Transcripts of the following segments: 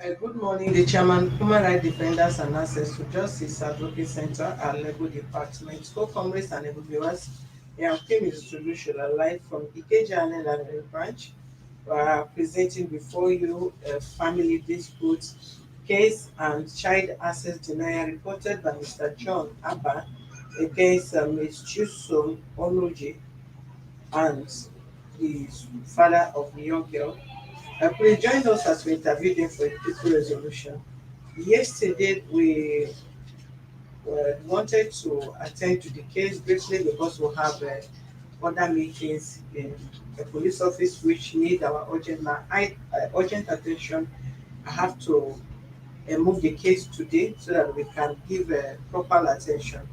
Good morning, the chairman, Human Rights Defenders and Access to Justice Advocate Center and Legal Department, co-comrades and able viewers. Yeah, came in distribution live from Ikeja and branch. We are presenting before you a family dispute case and child access denial reported by Mr. John Abah against Ms. Chusom Onoji and the father of the young girl. Please join us as we interview them for a peaceful resolution. Yesterday, we wanted to attend to the case briefly because we have other meetings in the police office which need our urgent attention. I have to move the case today so that we can give proper attention.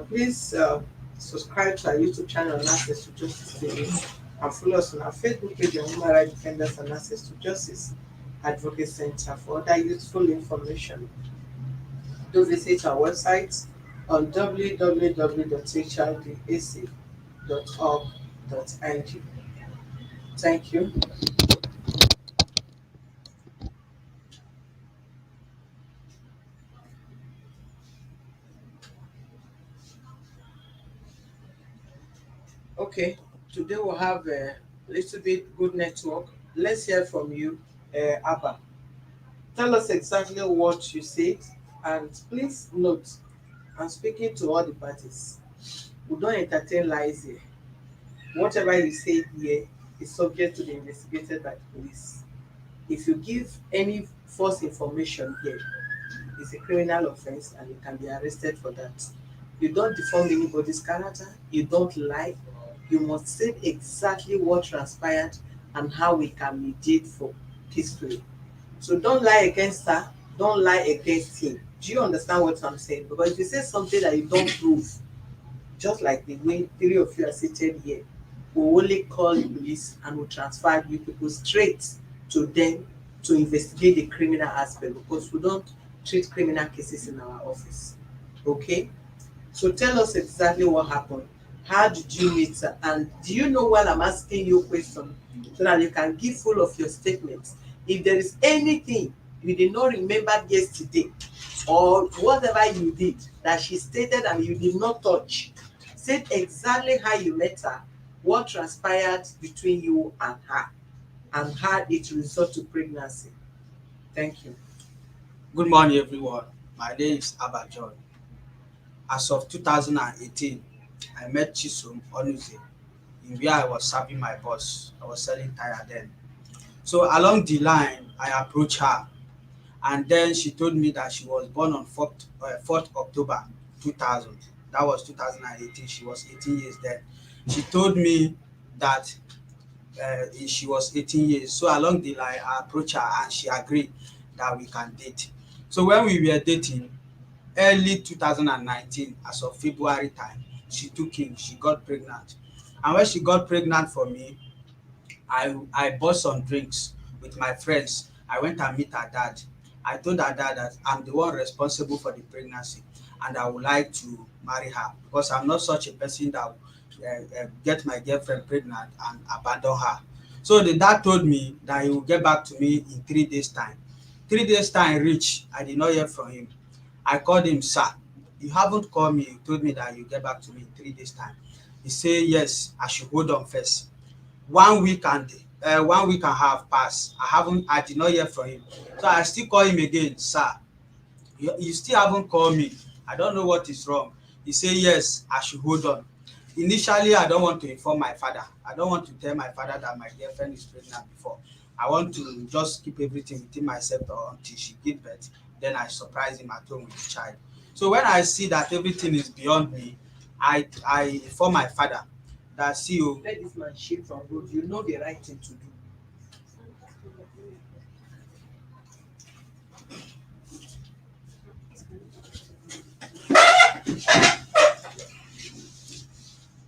Please subscribe to our YouTube channel and Access to Justice TV and follow us on our Facebook page on Human Rights Defenders and Access to Justice Advocate Center for other useful information. Do visit our website on www.hrdac.org.ng. Thank you. Okay, today we'll have a little bit good network. Let's hear from you, Abba. Tell us exactly what you said, and please note, I'm speaking to all the parties. We don't entertain lies here. Whatever you say here is subject to be investigated by the police. If you give any false information here, it's a criminal offense and you can be arrested for that. You don't deform anybody's character, you don't lie, you must say exactly what transpired and how we can mediate for peacefully. So don't lie against her, don't lie against him. Do you understand what I'm saying? Because if you say something that you don't prove, just like the way three of you are seated here, we'll only call the police and we'll transfer you people straight to them to investigate the criminal aspect because we don't treat criminal cases in our office. Okay? So tell us exactly what happened. How did you meet her? And do you know while I'm asking you a question so that you can give full of your statements? If there is anything you did not remember yesterday or whatever you did that she stated and you did not touch, say exactly how you met her, what transpired between you and how it result to pregnancy. Thank you. Good morning, everyone. My name is Abah John. As of 2018, I met Chisom Onuze in where I was serving my boss. I was selling tire then. So along the line, I approached her, and then she told me that she was born on 4th October 2000. That was 2018. She was 18 years then. She told me that she was 18 years. So along the line, I approached her and she agreed that we can date. So when we were dating, early 2019, as of February time, she took in, she got pregnant. And when she got pregnant for me, I bought some drinks with my friends. I went and meet her dad. I told her dad that I'm the one responsible for the pregnancy and I would like to marry her because I'm not such a person that get my girlfriend pregnant and abandon her. So the dad told me that he will get back to me in 3 days time. 3 days time reach, I did not hear from him. I called him, sir, you haven't called me. You told me that you get back to me in 3 days time. He said yes, I should hold on first. 1 week and 1 week and a half passed. I did not hear from him. So I still call him again, sir. You still haven't called me. I don't know what is wrong. He said yes, I should hold on. Initially, I don't want to inform my father. I don't want to tell my father that my girlfriend is pregnant before. I want to just keep everything within myself until she give birth. Then I surprise him at home with the child. So when I see that everything is beyond me, I inform my father that see you. Let this man shift from road. You know the right thing to do.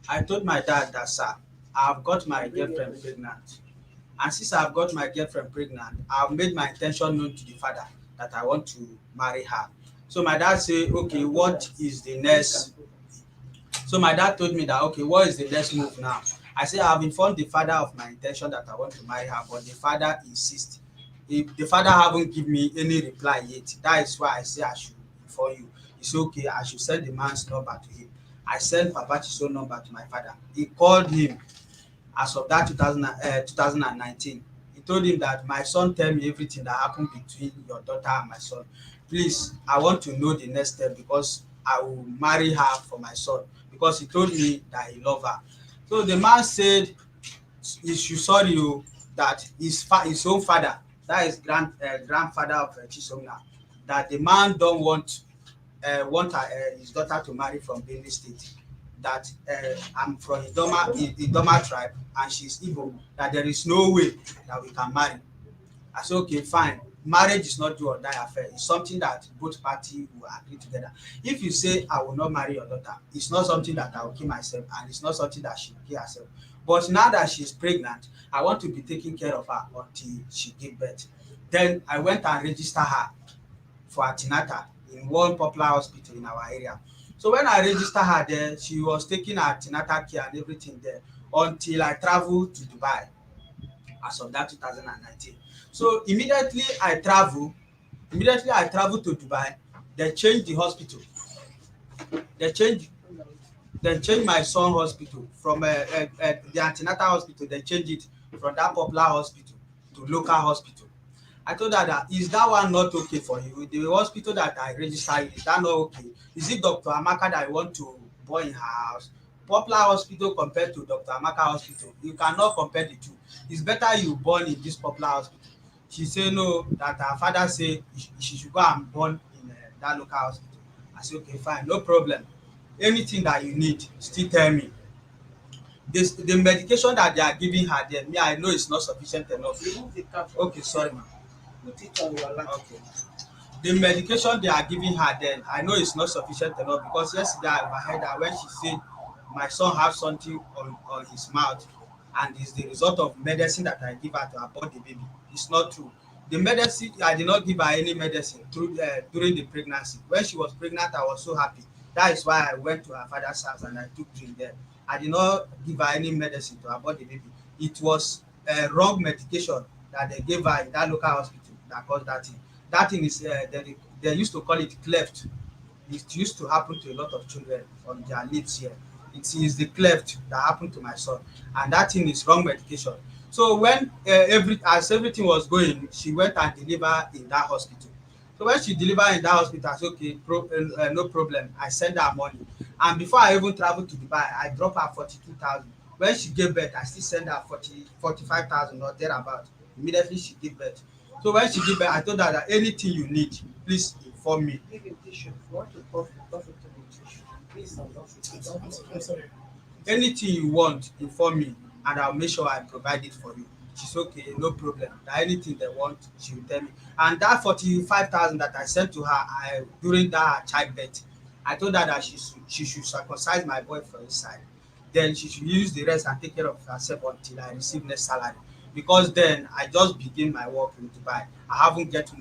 I told my dad that, sir, I've got my girlfriend pregnant. And since I've got my girlfriend pregnant, I've made my intention known to the father that I want to marry her. So my dad said, okay, what is the next? So my dad told me that, okay, what is the next move now? I said, I've informed the father of my intention that I want to marry her, but the father insists If the father haven't give me any reply yet, that is why I say I should inform you. He say okay, I should send the man's number to him. I send Papa Chiso number to my father. He called him as of that 2019. He told him that my son tell me everything that happened between your daughter and my son. Please, I want to know the next step because I will marry her for my son, because he told me that he love her. So the man said he should sorry o, that his own father, that is grandfather of Chisom now, that the man don want his daughter to marry from Benue State, that I'm from Idoma tribe and she's Igbo, that there is no way that we can marry. I say okay, fine. Marriage is not do or die affair. It's something that both parties will agree together. If you say I will not marry your daughter, it's not something that I will kill myself, and it's not something that she will kill herself. But now that she's pregnant, I want to be taking care of her until she give birth. Then I went and register her for an ten atal in one popular hospital in our area. So when I register her there, she was taking her an ten atal care and everything there until I travel to Dubai as of that 2019. So immediately I travel to Dubai. They change the hospital. They change my son hospital from the an ten atal hospital. They change it from that popular hospital to local hospital. I told her that, is that one not okay for you? The hospital that I register, is that not okay? Is it Dr. Amaka that I want to born in her house? Popular hospital compared to Dr. Amaka hospital, you cannot compare the two. It's better you born in this popular hospital. She say no, that her father say she should go and born in that local hospital. I say okay, fine, no problem. Anything that you need, still tell me. The medication that they are giving her there, me I know it's not sufficient enough. Remove the cap. Okay, sorry ma. Put it on your lap. Okay. The medication they are giving her then, I know it's not sufficient enough, because yesterday I overheard her when she said my son have something on his mouth and it's the result of medicine that I give her to abort the baby. It's not true. The medicine, I did not give her any medicine during the pregnancy. When she was pregnant, I was so happy. That is why I went to her father's house and I took drink there. I did not give her any medicine to abort the baby. It was wrong medication that they gave her in that local hospital that caused that thing. That thing is they used to call it cleft. It used to happen to a lot of children on their lips here. It is the cleft that happened to my son, and that thing is wrong medication. So when as everything was going, she went and delivered in that hospital. So when she delivered in that hospital, I said okay, no problem. I send her money, and before I even travel to Dubai, I drop her 42,000. When she gave birth, I still send her 45,000 or thereabout. Immediately she gave birth. So when she gave birth, I told her that anything you need, please inform me. Give him tissue. If you want to cough it to the tissue. Please don't cough it. I'm sorry. Anything you want, inform me, and I'll make sure I provide it for you. She's okay, no problem. That anything they want, she will tell me. And that 45,000 that I sent to her during that childbirth, I told her that she should circumcise my boy for his side. Then she should use the rest and take care of herself until I receive next salary. Because then I just begin my work in Dubai. I haven't get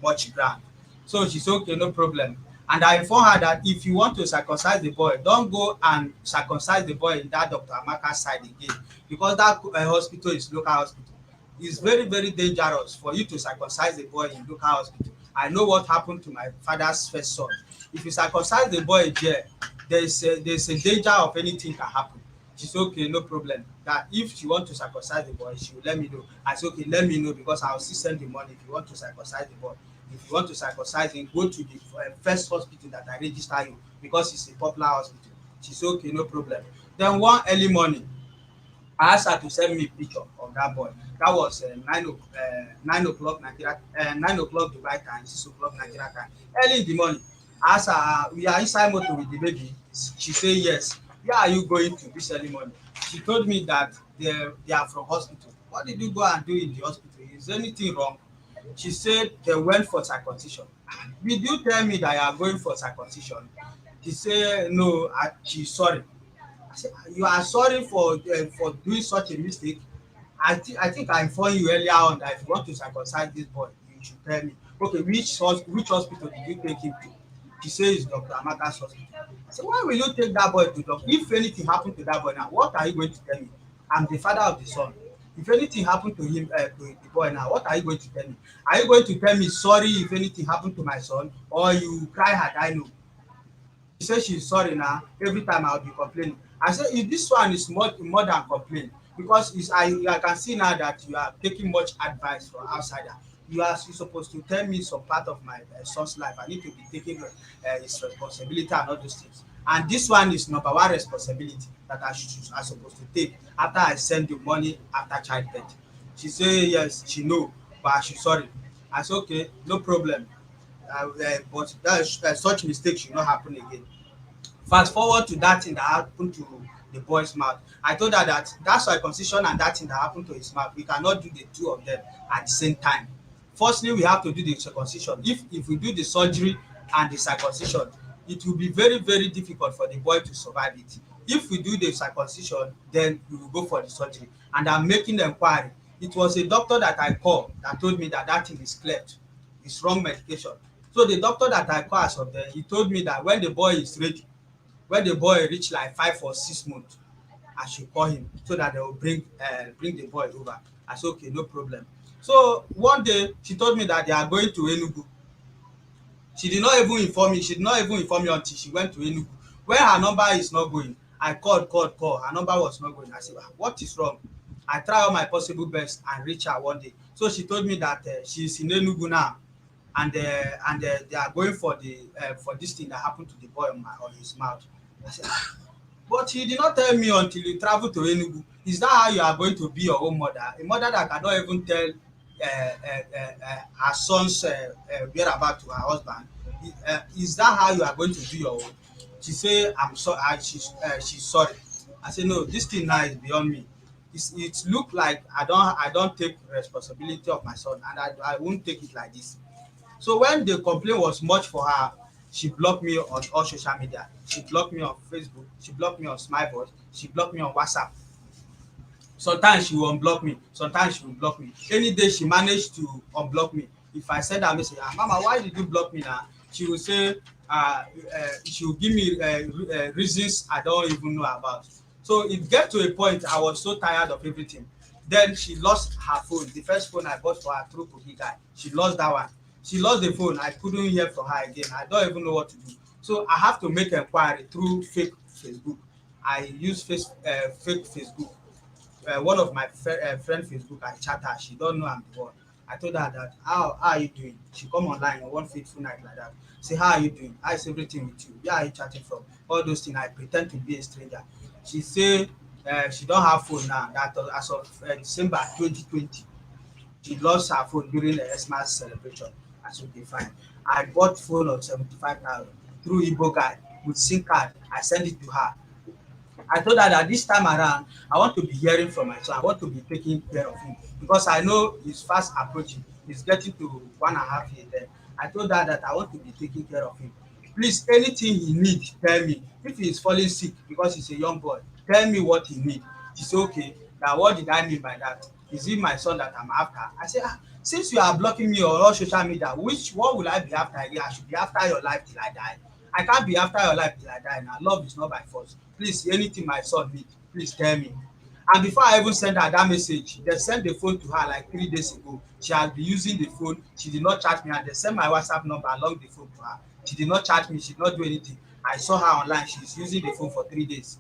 much grant. So she said, okay, no problem. And I inform her that if you want to circumcise the boy, don't go and circumcise the boy in that Dr. Amaka side again, because that hospital is local hospital. It's very, very dangerous for you to circumcise the boy in local hospital. I know what happened to my father's first son. If you circumcise the boy there, there's a danger of anything can happen. She said, okay, no problem. That if she want to circumcise the boy, she will let me know. I said, okay, let me know, because I will still send the money if you want to circumcise the boy. If you want to circumcise him, go to the first hospital that I register you, because it's a popular hospital. She said, okay, no problem. Then one early morning, I asked her to send me a picture of that boy. That was 9 o'clock Nigeria, 9 o'clock Dubai time, 6 o'clock Nigeria time. Early in the morning, I asked her, we are inside motor with the baby. She said yes. Where are you going to this early morning? She told me that they are from hospital. What did you go and do in the hospital? Is anything wrong? She said they went for circumcision. Did you tell me that you are going for circumcision? She said no, she's sorry. I said, you are sorry for doing such a mistake. I think I informed you earlier on that if you want to circumcise this boy, you should tell me. Okay, which hospital did you take him to? She says it's Dr. Amaka's hospital. I said, why will you take that boy to doctor? If anything happened to that boy now, what are you going to tell me? I'm the father of the son. If anything happen to him, to the boy now, what are you going to tell me? Are you going to tell me sorry if anything happen to my son, or you cry had I know? She say she's sorry now. Every time I'll be complaining. I say if this one is more than complain, because it's I can see now that you are taking much advice from outsider. You supposed to tell me some part of my son's life. I need to be taking his responsibility and all those things. And this one is number one responsibility that I supposed to take after I send the money after childbirth. She say yes, she know, but she's sorry. I say okay, no problem. But such mistake should not happen again. Fast forward to that thing that happened to the boy's mouth. I told her that that circumcision and that thing that happened to his mouth, we cannot do the two of them at the same time. Firstly, we have to do the circumcision. If we do the surgery and the circumcision, it will be very very difficult for the boy to survive it. If we do the circumcision, then we will go for the surgery. And I'm making the inquiry. It was a doctor that I called that told me that that thing is cleft. It's wrong medication. So the doctor that I call as of then, he told me that when the boy is ready, when the boy reach like 5 or 6 months, I should call him so that they will bring the boy over. I said okay, no problem. So one day she told me that they are going to Enugu. She did not even inform me. She did not even inform me until she went to Enugu. When her number is not going, I called. Her number was not going. I said, "Ah, what is wrong?" I try all my possible best and reach her one day. So she told me that she's in Enugu now, and they are going for this thing that happened to the boy on his mouth. I said, "Ah, but you did not tell me until you travel to Enugu. Is that how you are going to be your own mother? A mother that cannot even tell her son's whereabout to her husband. Is that how you are going to do your own?" She say, "I'm sorry." She's sorry. I say, "No, this thing now is beyond me. It look like I don't take responsibility of my son, and I won't take it like this." So when the complaint was much for her, she blocked me on all social media. She blocked me on Facebook. She blocked me on Smilevoice. She blocked me on WhatsApp. Sometimes she will unblock me, sometimes she will block me. Any day she manage to unblock me, if I send her message, mama, why did you block me now? She will say she will give me reasons I don't even know about. So it get to a point I was so tired of everything. Then she lost her phone, the first phone I bought for her through Kogi guy. She lost that one. She lost the phone. I couldn't hear from her again. I don't even know what to do. So I have to make enquiry through fake Facebook. I use fake Facebook. One of my friend Facebook, I chat her. She don't know I'm the one. I told her that how are you doing? She come online on one fateful night like that. Say, how are you doing? How is everything with you? Where are you chatting from? All those things. I pretend to be a stranger. She say she don't have phone now. That was as of December 2020. She lost her phone during the Xmas celebration. I said, okay, fine. I bought phone of 75,000 through Igbo guy with SIM card. I send it to her. I told her that this time around, I want to be hearing from my son. I want to be taking care of him because I know he's fast approaching. He's getting to 1.5 years then. I told her that I want to be taking care of him. Please, anything he need, tell me. If he is falling sick because he's a young boy, tell me what he need. She said, okay, now what did I mean by that? Is it my son that I'm after? I said, since you are blocking me on all social media, which one will I be after again? I should be after your life till I die. I can't be after your life till I die now. Love is not by force. Please, anything my son need, please tell me. And before I even send her that message, they sent the phone to her like 3 days ago. She had been using the phone. She did not chat me, and they sent my WhatsApp number along the phone to her. She did not chat me. She did not do anything. I saw her online. She's using the phone for 3 days.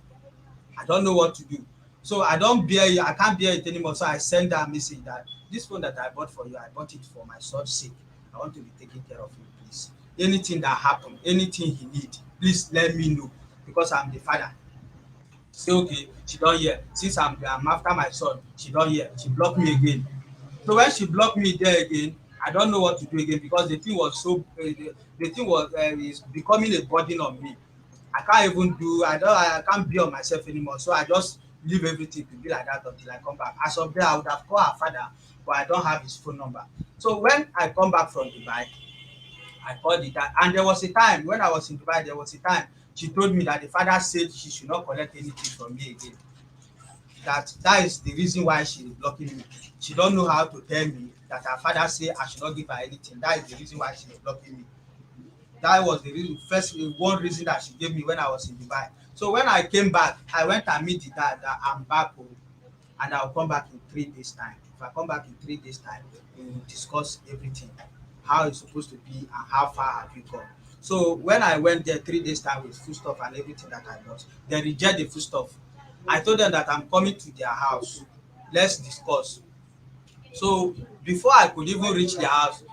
I don't know what to do. So I don't bear it. I can't bear it anymore. So I send her a message that this phone that I bought for you, I bought it for my son's sake. I want to be taking care of him, please. Anything that happen, anything he need, please let me know because I'm the father. Say okay, she don hear. Since I'm after my son, she don hear. She block me again. So when she block me there again, I don't know what to do again because the thing was the thing was is becoming a burden on me. I can't even do I can't be on myself anymore. So I just leave everything to be like that until I come back. As of there, I would have called her father, but I don't have his phone number. So when I come back from Dubai, I called the dad. And there was a time when I was in Dubai, there was a time she told me that the father said she should not collect anything from me again. That is the reason why she is blocking me. She don't know how to tell me that her father say I should not give her anything. That is the reason why she is blocking me. That was the reason, first one reason that she gave me when I was in Dubai. So when I came back, I went and meet the dad that I'm back home. and I'll come back in 3 days time. If I come back in 3 days time, we will discuss everything, how it's supposed to be and how far have you gone. So when I went there 3 days time with foodstuff and everything that I bought, they reject the foodstuff. I told them that I'm coming to their house, let's discuss. So before I could even reach their house, okay,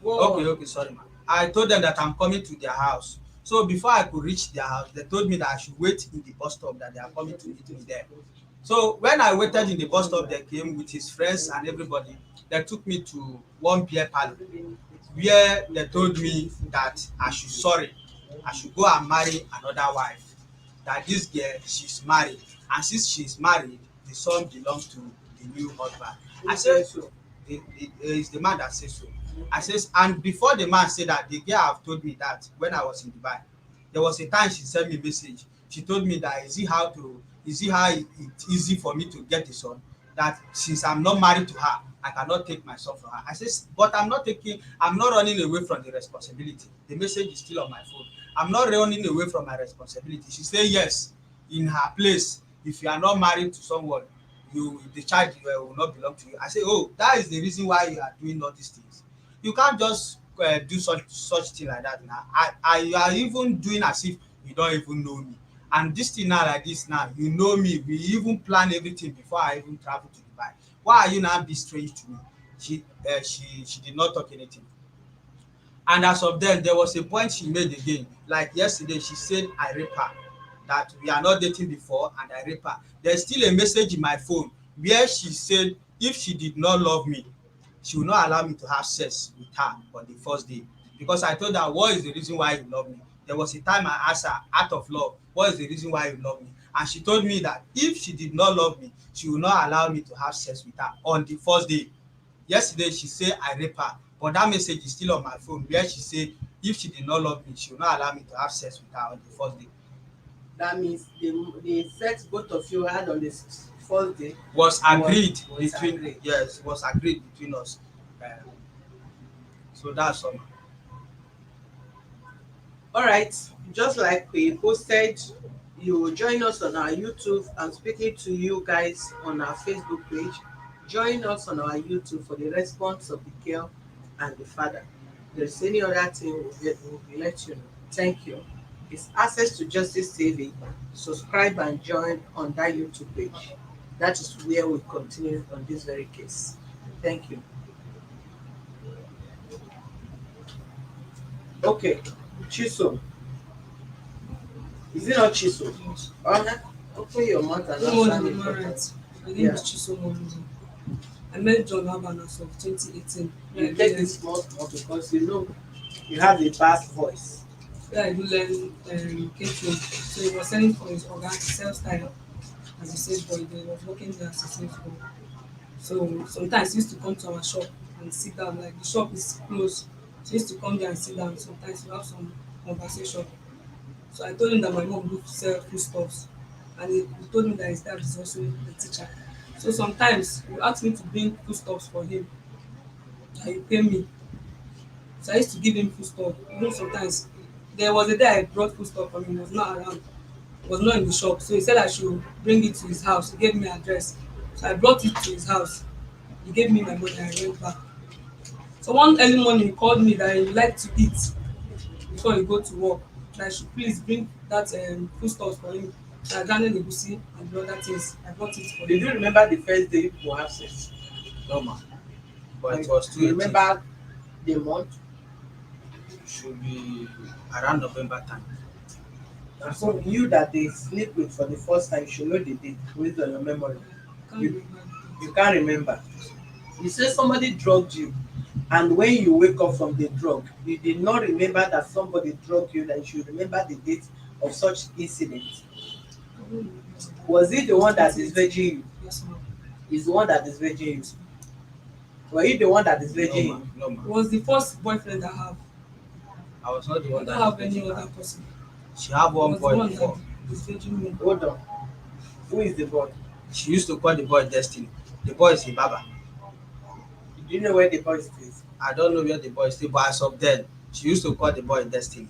Whoa. okay, sorry, ma. I told them that I'm coming to their house. So before I could reach their house, they told me that I should wait in the bus stop, that they are coming to meet me there. So when I waited in the bus stop, they came with his friends and everybody. They took me to one beer parlor where they told me that I should go and marry another wife. That this girl, she's married, and since she's married, the son belongs to the new husband. I Who said, says so? it's the man that says so. I says, and before the man said that, the girl have told me that when I was in Dubai, there was a time she sent me a message. She told me that is it how it's easy for me to get a son? That since I'm not married to her, I cannot take my son from her. I says, but I'm not running away from the responsibility. The message is still on my phone. I'm not running away from my responsibility. She said yes, in her place, if you are not married to someone, the child will not belong to you. I say, oh, that is the reason why you are doing all these things. You can't just do such thing like that now. You are even doing as if you don't even know me. And this thing now like this now, you know me. We even plan everything before I even travel to Dubai. Why are you now be strange to me? She did not talk anything. And as of then, there was a point she made again. Like yesterday, she said I rape her. That we are not dating before and I rape her. There's still a message in my phone where she said if she did not love me, she will not allow me to have sex with her on the first day. Because I told her, what is the reason why you love me? There was a time I asked her, out of love, what is the reason why you love me? And she told me that if she did not love me, she will not allow me to have sex with her on the first day. Yesterday, she say I rape her, but that message is still on my phone where she say if she did not love me, she will not allow me to have sex with her on the first day. That means the sex both of you had on the first day Was agreed was between, agreed. yes, was agreed between us. Um, so that's all. All right, just like we posted, you will join us on our YouTube. I'm speaking to you guys on our Facebook page. Join us on our YouTube for the response of the girl and the father. If there's any other thing, we'll let you know. Thank you. It's Access to Justice TV. Subscribe and join on that YouTube page. That is where we continue on this very case. Thank you. Okay, Chisom. Is it not Chisom? Yes. Open your mouth and Good morning, answer me Mama properly. Right. My name Yeah. is Chioma. I met John Abah as of 2018. You take this small small because you know you have a bass voice. Where I do learn catering. So he was selling for his organ, sales style as a sales boy. He was working there as a sales boy. So sometimes he used to come to our shop and sit down. Like the shop is closed. So he used to come there and sit down. Sometimes we have some conversation. So I told him that my mom do sell foodstuffs, and he told me that his dad is also a teacher. So sometimes he ask me to bring foodstuffs for him, and he pay me. So I used to give him foodstuff. Even sometimes there was a day I brought foodstuff for him, he was not around, was not in the shop. So he said I should bring it to his house. He gave me address. So I brought it to his house. He gave me my money and I went back. So one early morning he called me that he would like to eat before he go to work. That I should please bring that foodstuff for him. So I garnered egusi and the other things. I bought it for Did him. you remember the first day you have sex? No man, but Like, it was do you 218. remember the month? Should be around November time. And so you that they sleep with for the first time, you should know the date based on your memory. I can't You remember. you can't remember. You say somebody drugged you, and when you wake up from the drug, you did not remember that somebody drugged you. That you should remember the date of such incident. I don't remember. Was it the one that is 2018. virgin you? Yes, ma'am. Is the one that is virgin you? Were you the one that is No virgin man, you? no It man. was the first boyfriend I have. I was not the I one don't that is have any dating other her. person. She have It one was the boy one before. that is dating me. Hold on. Who is the boy? She used to call the boy Destiny. The boy is a baba. Do you know where the boy stays? I don't know where the boy is still, but as of then, she used to call the boy Destiny.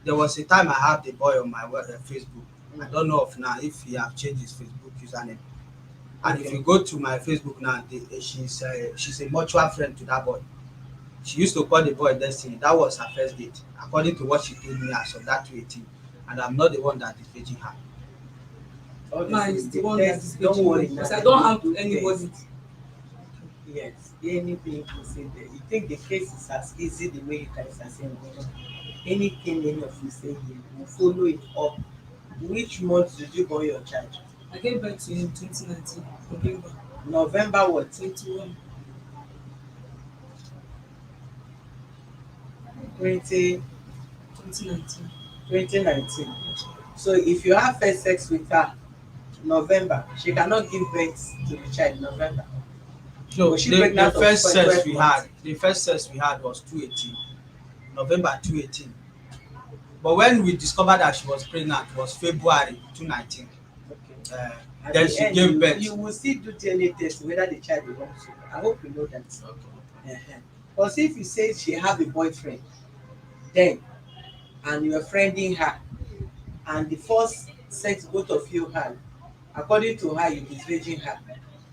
There was a time I had the boy on my Facebook. I don't know of now if he have changed his Facebook username. And if Okay. you go to my Facebook now, she's a mutual friend to that boy. She used to call the boy Destiny. That was her first date, according to what she told me as of that 2018. And I'm not the one that is dating her. Man Honestly, is the one that is there's don't paging me worry now. because I Let don't me have do anybody. this. Yes, anything you say there. You think the case is as easy the way you guys are saying it? Anything any of you say here, we'll follow it up. Which month did you born your child? I gave birth to him 2019, November November what? 21, 20, 2019. 2019. Yes. So if you have first sex with her November, she cannot give birth to the child November. No, Was she the pregnant of first sex 12 we months? had, the first sex we had was 2018, November 2018. But when we discovered that she was pregnant was February 2019. Okay. Uh, At then the she end, gave you birth. will still do DNA test whether the child belongs to you. I hope you know that. Okay. Because if you say she have a boyfriend, then and you are friending her, and the first sex both of you had, according to her, you disvirgin her,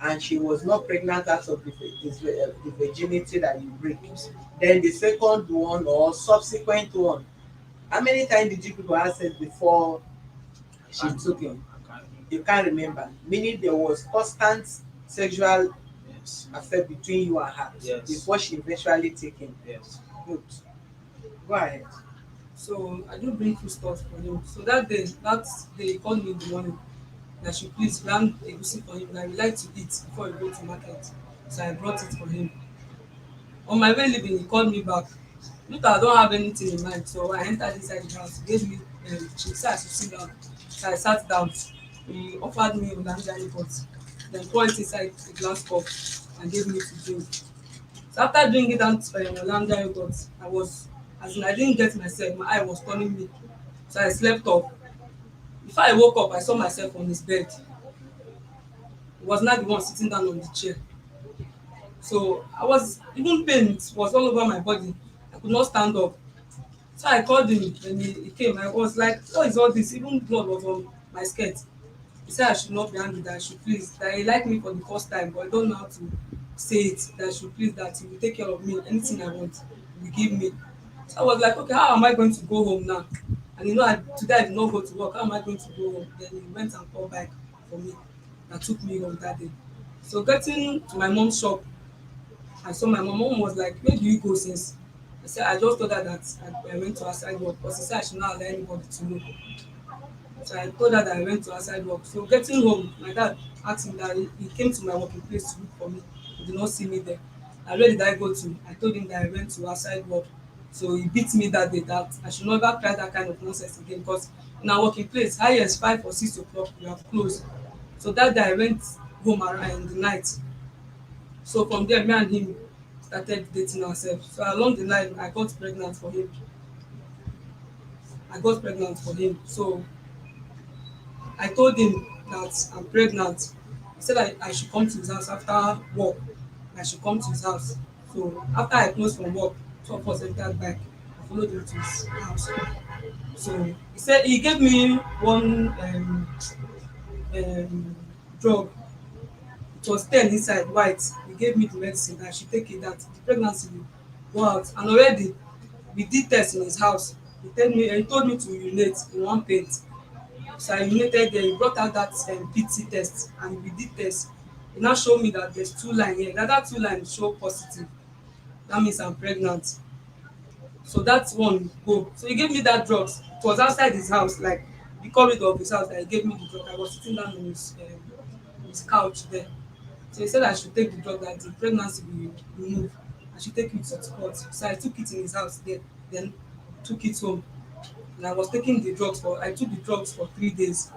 and she was not pregnant out of the virginity that you break. Then the second one or subsequent one, how many times did you people have sex before I she can't took remember. him? I can't remember. You can't remember. Meaning there was constant sexual Yes. affair between you and her Yes. before she eventually take him. Yes. Good. Go ahead. So I do bring food stuff for him. So that day he called me in the morning that she please plan egusi for him that he like to eat before he go to market. So I brought it for him. On my way leaving, he called me back. Look, I don't have anything in mind. So I entered inside the house. He gave me, she said I should sit down. So I sat down. He offered me Hollandia yogurt. Then poured it inside a glass cup and gave me to drink. So after drinking that Hollandia yogurt, as in I didn't get myself. My eye was turning me. So I slept off. Before I woke up, I saw myself on his bed. He was not the one sitting down on the chair. So I was even pain was all over my body. I could not stand up. So I called him when he came. I was like, what is all this? Even blood was on my skirt. He said I should not be angry, that I should please, that he liked me for the first time, but I don't know how to say it, that I should please, that he will take care of me. Anything I want, he will give me. So I was like, okay, how am I going to go home now? And today I did not go to work. How am I going to go home? Then he went and called back for me that took me home that day. So getting to my mom's shop, I saw my mom was like, where do you go since? I said, I just told her that I went to outside work because he said I should not allow anybody to know. So I told her that I went to outside work. So getting home, my dad asked him that he came to my working place to look for me. He did not see me there. And where did I go to? I told him that I went to outside work. So he beat me that day that I should never try that kind of nonsense again because in our working place, highest 5 or 6 o'clock, we have closed. So that day I went home around in the night. So from there, me and him started dating ourselves. So along the line, I got pregnant for him. I got pregnant for him. So I told him that I'm pregnant. He said I should come to his house after work. I should come to his house. So after I closed from work, two of us entered back. I followed him to his house. So he said he gave me one um, drug. It was 10 inside white. He gave me the medicine that I should take it, that the pregnancy will go out. And already we did test in his house. He told me to urinate in one paint. So I urinated there. He brought out that PT test and we did test. He now showed me that there's 2 lines here. The other 2 lines show positive. That means I'm pregnant. So that one go. So he gave me that drugs. It was outside his house, like the corridor of his house that he gave me the drug. I was sitting down on his couch there. So he said I should take the drug that the pregnancy will remove. I should take it to the court. So I took it in his house there, then took it home. And I took the drugs for 3 days.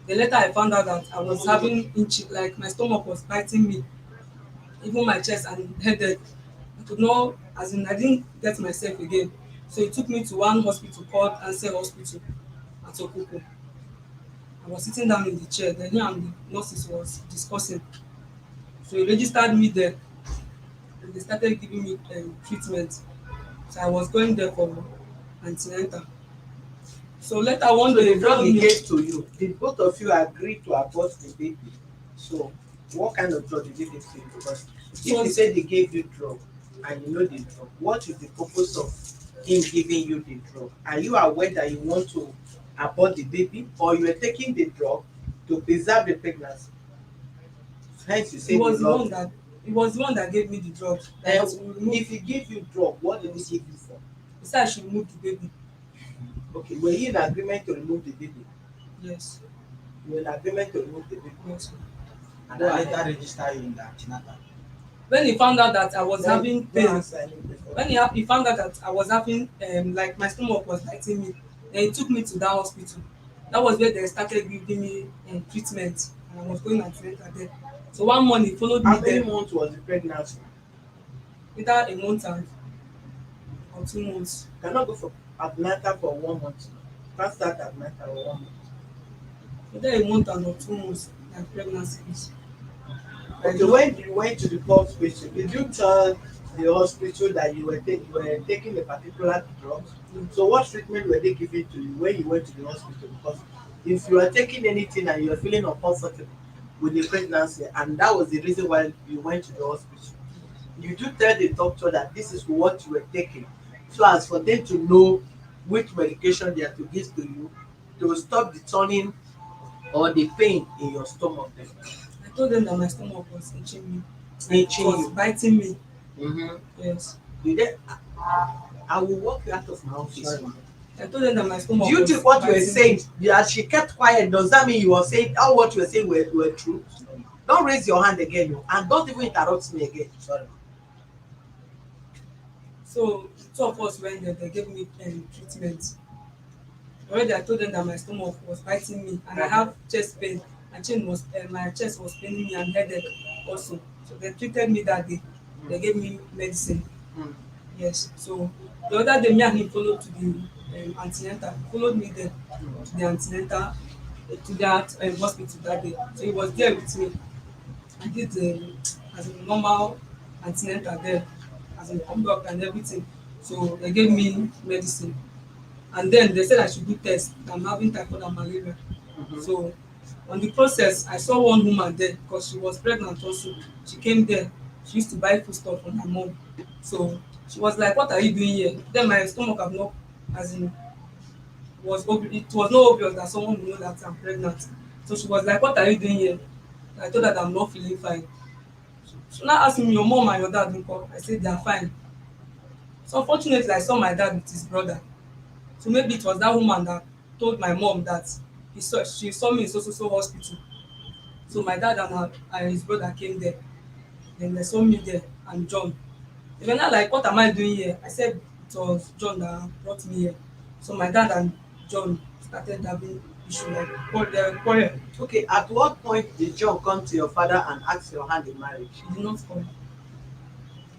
Then later I found out that I was having itch, like my stomach was biting me, even my chest and headache. I could not, as in I didn't get myself again. So he took me to one hospital called Ansel Hospital at Okoko. I was sitting down in the chair, then he and the nurses was discussing. So he registered me there and they started giving me treatment. So I was going there for antenatal. So later one So day the he drug followed he me. gave to you, did both of you agree to abort the baby? So what kind of drug did he give to you? Because It if he was said he gave you drug and you know the drug, what is the purpose of him giving you the drug? Are you aware that you want to abort the baby, or you are taking the drug to preserve the pregnancy? Hence you it said you was the love one him. that it was the one that gave me the drug that And it will remove. if he gave you drug, what did he give you for? He said I should remove the baby. Okay, were you in agreement to remove the baby? Yes, You were in agreement to remove the baby. yes. And Go I later ahead. register you in the antenatal. When he found out that I was Then having don't pain, answer any question. when he found out that I was having like my stomach was biting me, then he took me to that hospital. That was where they started giving me treatment, and I was going antenatal there. So one morning he followed me How many there, months was the pregnancy? either a month and or 2 months. You cannot go for antenatal for 1 month. You can't start antenatal for 1 month. Either a month and or 2 months that pregnancy is. I Okay, did not. when you went to the hospital, did you tell the hospital that you were taking a particular drug? No. So what treatment were they giving to you when you went to the hospital? Because if you are taking anything and you are feeling uncomfortable with the pregnancy, and that was the reason why you went to the hospital, you do tell the doctor that this is what you were taking, so as for them to know which medication they are to give to you to stop the turning or the pain in your stomach then I told them that my stomach was itching me and it itching was you. biting me. Mm-hmm. Yes. You then I will walk you out of my office. Sorry, ma. I told them that my Do stomach you was think what you were biting me. saying, that she kept quiet, does that mean you were saying all what you were saying were true? Sorry, ma. Don't raise your hand again, no, and don't even interrupt me again. Sorry, ma. So the two of us went there, they gave me treatment. Already I told them that my stomach was biting me and I Uh-huh. have chest pain. My chest was paining me and headache also. So they treated me that day. They gave me medicine. Mm. Yes. So the other day me and him followed to the antenatal. Followed me there to the antenatal to that hospital that day. So he was there with me. I did as a normal antenatal there, as in come back and everything. So they gave me medicine, and then they said I should do test that I'm having typhoid and malaria. Mhm. So on the process, I saw one woman there because she was pregnant also. She came there. She used to buy food stuff for my mom. So she was like, "What are you doing here?" Then my stomach have not, as in, it was not obvious that someone would know that I'm pregnant. So she was like, "What are you doing here?" I told her that I'm not feeling fine. She now ask me, "Your mom and your dad nko?" I said they are fine. So unfortunately I saw my dad with his brother. So maybe it was that woman that told my mom that she saw me in so so so hospital. So my dad and his brother came there. Then they saw me there and John. They were not like, what am I doing here? I said it was John that brought me here. So my dad and John started having issue like quarrel. Okay, at what point did John come to your father and ask your hand in marriage? He did not come.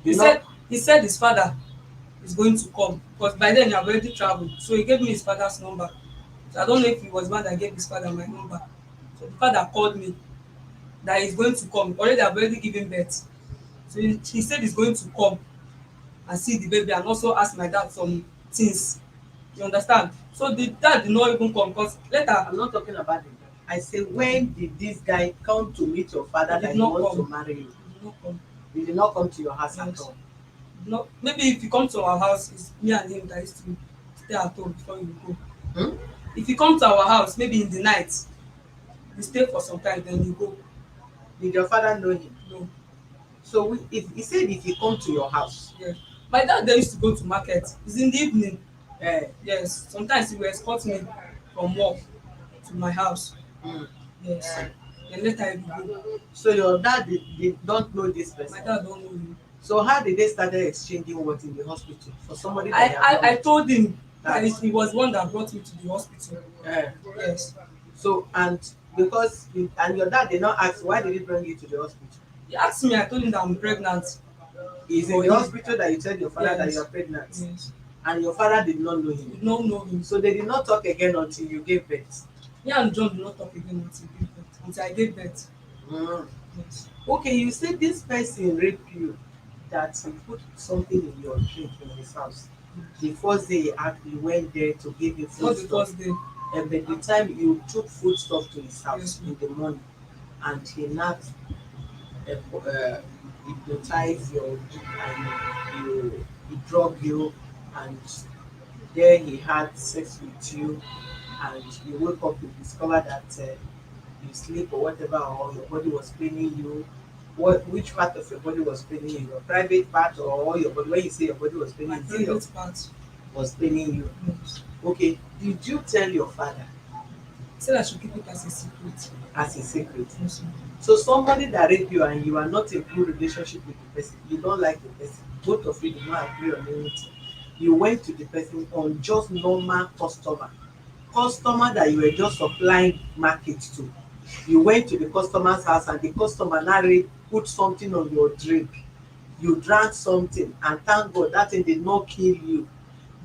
He You know, said he said his father is going to come because by then he had already traveled. So he gave me his father's number. So I don't know if he was the one that gave his father my number. So the father called me that he's going to come. Already I've already given birth. So he said he's going to come and see the baby and also ask my dad some things. You understand? So the dad did not even come because later I'm not talking about the guy. I say, when did this guy come to meet your he father did that he not wants to come. marry you? He did not come. He did not come to your house at Yes. all. No, maybe if you come to our house, it's me and him that used to stay at home before you go. Hmm? If you come to our house, maybe in the night, you stay for some time, then you go. Did your father know him? No, So if he said if he come to your house, yes. My dad they used to go to market. It's in the evening. eh, Yes. Sometimes he will escort me from work to my house. mm, Yes. Then later he will go. so your dad don't know this My person. dad don't know him. So how did they started exchanging what in the hospital for somebody that they have not I met? told him that That he was one that brought me to the hospital. eh. Yes. So and because and your dad did not ask why did he bring you to the hospital? He asked me, I told him that I'm pregnant He's in for the him. hospital that you tell your father that you Yes. are pregnant, Yes. and your father did not know He him. did not know him. So they did not talk again until you gave birth. Me and John did not talk again until I gave birth. Mm. Yes. Okay, you said this person raped you, that he put something in your drink in his house. The first day he went there to give you Not food the stuff. first day. And by the time you took food stuff to his house Yes, in ma'am. the morning, and he not hypnotize your and he drug you, and then he had sex with you, and you wake up, you discover that you sleep or whatever, or your body was paining you. Which part of your body was paining you? Your private part or your body? When you say your body was My paining, is it your private part. was paining you? Yes. Okay. Did you tell your father He said I should keep it as a secret. as a secret? Yes, ma'am. So somebody that raped you and you are not in good relationship with the person, you don't like the person, both of you do not agree on anything. You went to the person on just normal customer that you were just supplying market to. You went to the customer's house and the customer now put something on your drink. You drank something and thank God that thing did not kill you.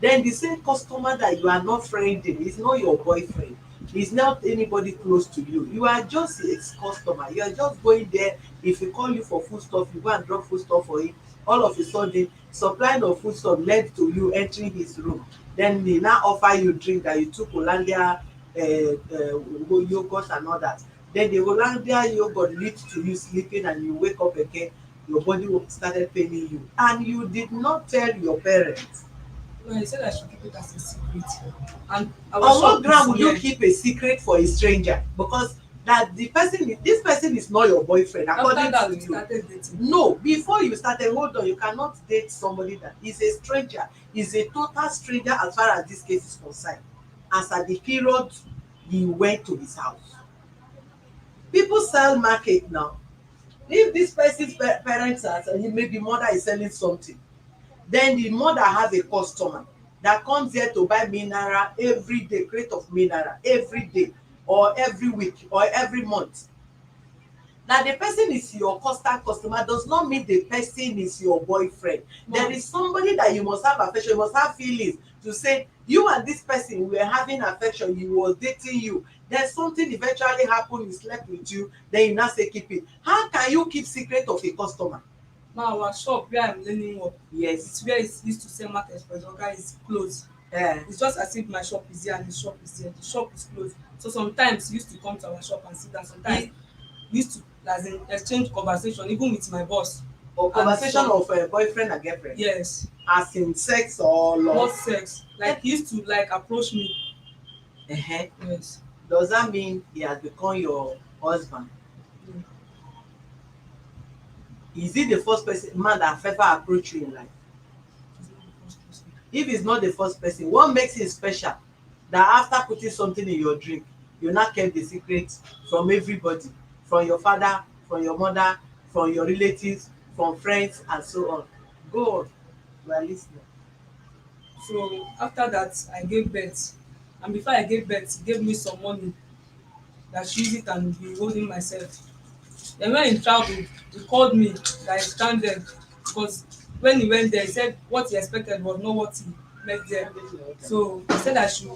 Then the same customer that you are not friending is not your boyfriend, is not anybody close to you. You are just his customer. You are just going there. If he call you for food stuff, you go and drop food stuff for him. All of a sudden supplying of food stuff led to you entering his room. Then he now offer you drink that you took Hollandia yogurt and all that. Then the Hollandia yogurt leads to you sleeping and you wake up again, your body started paining you and you did not tell your parents. No, he said I should keep it as a secret. And I was On what shocked to ground see would you here. keep a secret for a stranger? Because that the person, this person is not your boyfriend After according that, to we you. started dating. No, before you started, hold on, you cannot date somebody that is a stranger, is a total stranger as far as this case is concerned. As at the period you went to his house, people sell market now. If this person's parents are, maybe mother is selling something, then the mother has a customer that comes here to buy mineral every day, crate of mineral every day or every week or every month. Now the person is your constant customer does not mean the person is your boyfriend. There Mom, is somebody that you must have affection, you must have feelings to say you and this person were having affection, he was dating you, then something eventually happened, he slept with you, then you now say keep it. How can you keep secret of a customer? ma, our shop where I'm learning work, Yes. it's where it used to sell market express. Oga is closed. Yeah. It's just as if my shop is here and the shop is here. The shop is closed. So sometimes he used to come to our shop and sit down. Sometimes we used to as in exchange conversation even with my boss. Or And conversation some, of boyfriend and girlfriend, yes, as in sex or not love. sex. Like he used to like approach me. Uh-huh. Yes. Does that mean he has become your husband? Mm. Is he the first person man that have ever approached you in life? He's not the first person. If he's not the first person, what makes him special that after putting something in your drink you now kept the secret from everybody, from your father, from your mother, from your relatives, from friends and so on? Go on, we are listening. So after that, I gave birth. And before I gave birth, he gave me some money that I should use it and be holding myself. Then when he traveled, he called me that I stranded because when he went there, he said what he expected was not what he met there. So he said I should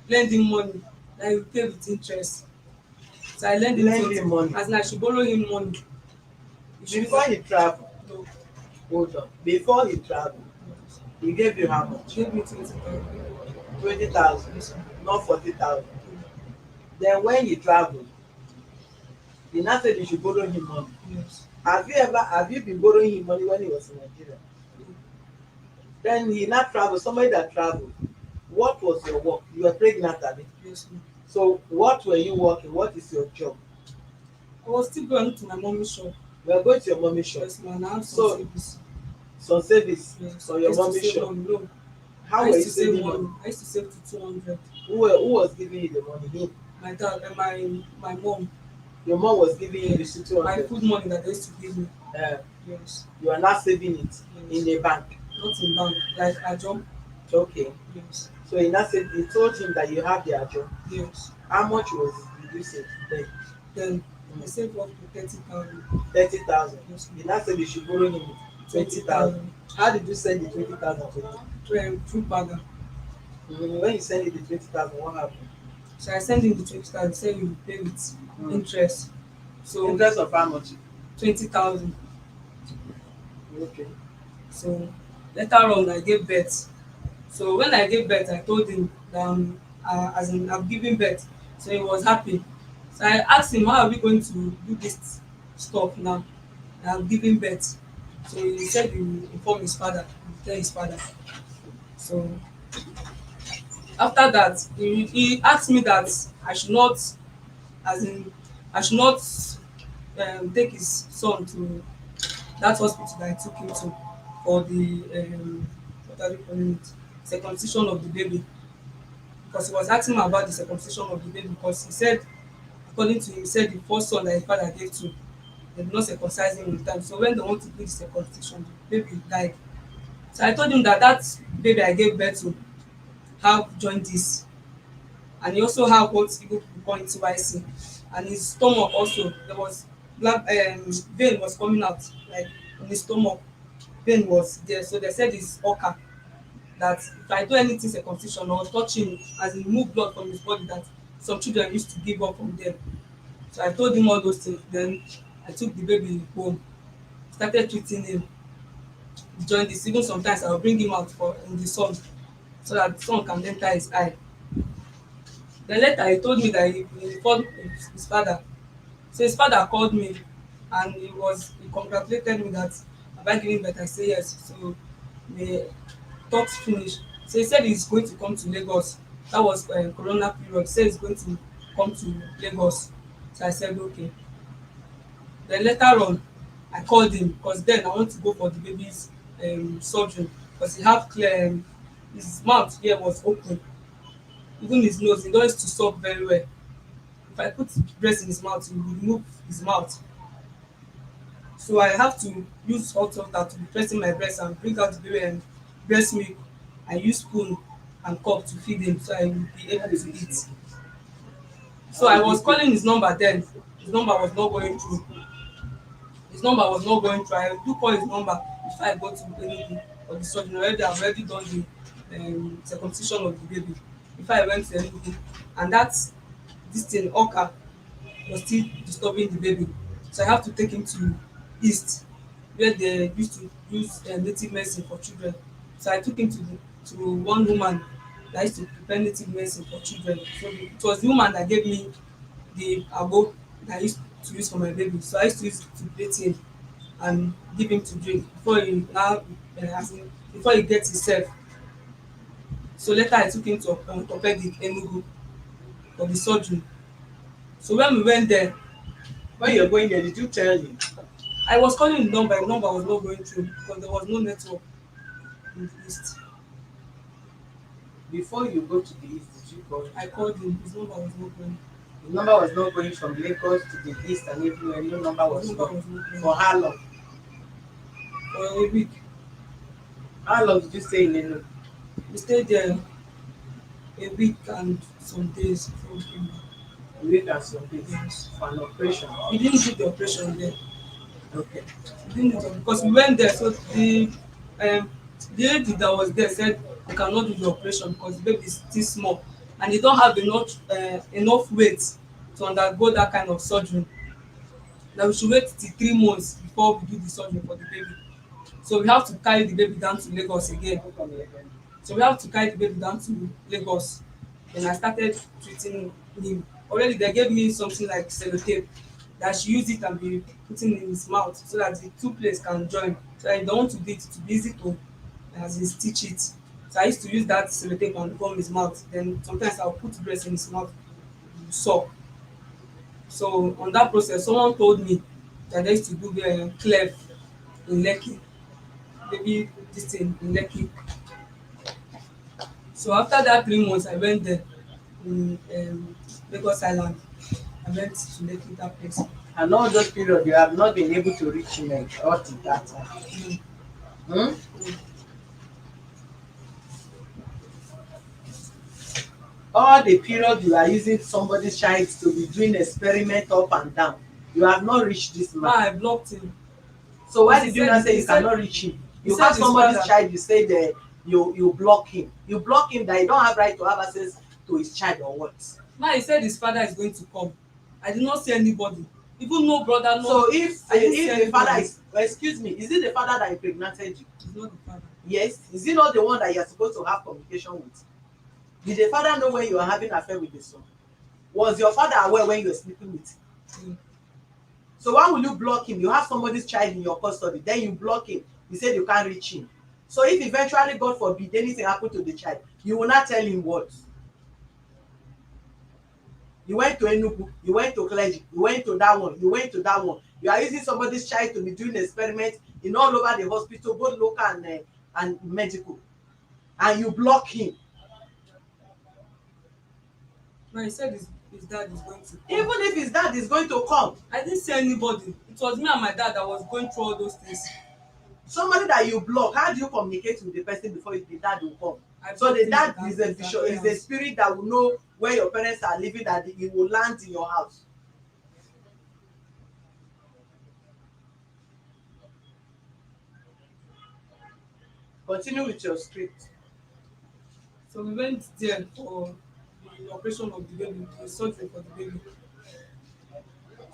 lend him money that he will pay with interest. So I lend him Lend 20, him money as in I should borrow him money. He should before he travel. no, Hold on, before he travel he gave you how much? he gave me 20,000. 20,000, Yes, sir. not 40,000. Then when he traveled, he now said you should borrow him money. Yes. Have you been borrowing him money when he was in Nigeria? Then he now traveled, somebody that traveled. What was your work? You were pregnant, abi? Yes, ma'am. So what were you working? What is your job? I was still going to my mommy's shop. You are going to your mommy shop. Yes, ma'am. I have some So savings. some savings Yes. for I your used to mommy save shop. money. No, How I were used you to save saving money. money? I used to save to 200. Who was giving you the money? Him. My dad and my mom. Your mom was giving you the Yes. My 200. food money that they used to give me. Uh, Yes. you are not saving it in Yes. a bank. Not in bank. Like I jump. Okay. Yes. So he now said he told him that you have the address. Yes. How much was did you say then? Then I saved up to 30,000. 30,000. Yes. He now said you should borrow him 20,000. 20,000. How did you send the 20,000 to him? Through Paga. When you send it the 20,000, what happened? So I sent him the 20,000. He said he will pay with interest. So Interest of how much? 20,000. Okay. So later on, I gave birth. So when I gave birth, I told him that as in I'm giving birth. So he was happy. So I asked him, how are we going to do this stuff now? I'm giving birth. So he said he will inform his father, he will tell his father. So after that, he asked me that I should not, as in, I should not take his son to that hospital that I took him to for the what are they calling it, circumcision of the baby, because he was asking me about the circumcision of the baby, because he said, according to him, he said the first son that his father gave to, they did not circumcise him in time. So when they want to do the circumcision, the baby died. So I told him that that baby I gave birth to have jaundice, and he also have what people call TYC, and his stomach also there was black vein was coming out, like in his stomach, vein was there. So they said it's oka, that if I do anything circumcision or touch him, as in remove blood from his body, that some children used to give up from them. So I told him all those things. Then I took the baby home, started treating him, join this. Even sometimes I will bring him out for in the sun so that the sun can enter his eye. Then later he told me that he informed his father. So his father called me, and he congratulated me that have I given birth. I say yes. So the talks finish. So he said he's going to come to Lagos. That was corona period. He said he's going to come to Lagos. So I said okay. Then later on, I called him because then I want to go for the baby's surgery, because he have clear his mouth here was open, even his nose. He don used to suck very well. If I put breast in his mouth, he will remove his mouth. So I have to use hot water to be pressing my breast and bring out the baby and breast milk. I use spoon and cup to feed him so I will be able to eat. So I was calling his number then. His number was not going through. His number was not going through. I do call his number before I go to Enugu for the surgery. I've already done the circumcision of the baby before I went to Enugu, and that this thing oka was still disturbing the baby. So I have to take him to east, where they used to use native medicine for children. So I took him to one woman that used to prepare native medicine for children. So it was the woman that gave me the abo that I used to use for my baby. So I used to use it to bathe him and give him to drink before he now as in before he gets himself. So later I took him to orthopedic Enugu for the surgery. So when we went there, When you're going there, did you tell him? I was calling the number was not going through because there was no network in the east. Before you go to the east, did you call him? I called him, his number was not going. The number was not going from Lagos to the east and everywhere. No number was His number going. was not going. For how long? For a week. How long did you stay in Enugu? We stayed there a week and some days before we came back. A week and some days Yes. for an operation. We didn't do the operation there. Okay. We didn't do it because we went there. So the lady that was there said we cannot do the operation because the baby is still small and they don't have enough weight to undergo that kind of surgery. That we should wait till 3 months before we do the surgery for the baby. So we have to carry the baby down to Lagos again. So we have to carry the baby down to Lagos. Then I started treating him. Already they gave me something like sellotape that she used it and be putting in his mouth so that the two places can join. So I don't want to do it to be easy to as in stitch it. So I used to use that sellotape and form his mouth. Then sometimes I'll put breast in his mouth, suck. So on that process, someone told me that they used to do the cleft in Lekki, maybe this thing in Lekki. So after that 3 months, I went there in Lagos Island. I went to Lekki, that place. And all those period, you have not been able to reach him up to that time. Mm. Hmm? All the period you are using somebody's child to be doing experiment up and down, you have not reached this Now man. I blocked him. So why He did you said- not say he you said- cannot reach him? he You said have his somebody's father- child, you say that you block him. You block him that he don't have right to have access to his child or what? Now he said his father is going to come. I did not see anybody, even no brother, no. So if I didn't see the father anybody. is, excuse me, is it the father that impregnated you? He's not the father. Yes, is he not the one that you're supposed to have communication with? Did the father know when you were having affair with the son? Was your father aware when you were sleeping with him? Mm. So why will you block him? You have somebody's child in your custody, then you block him. You said you can't reach him. So if eventually, God forbid, anything happened to the child, you will not tell him what? You went to Enugu, you went to clergy, you went to that one, you went to that one. You are using somebody's child to be doing experiments in all over the hospital, both local and medical, and you block him. Now he said his dad is going to Even come. if his dad is going to come, I didn't see anybody. It was me and my dad that was going through all those things. somebody that you block, how do you communicate with the person before the dad will come? I So blocked the him dad without is a vision, is a interference. spirit that will know where your parents are living, that he will land in your house. Continue with your script. So we went there for the operation of the baby, the surgery for the baby.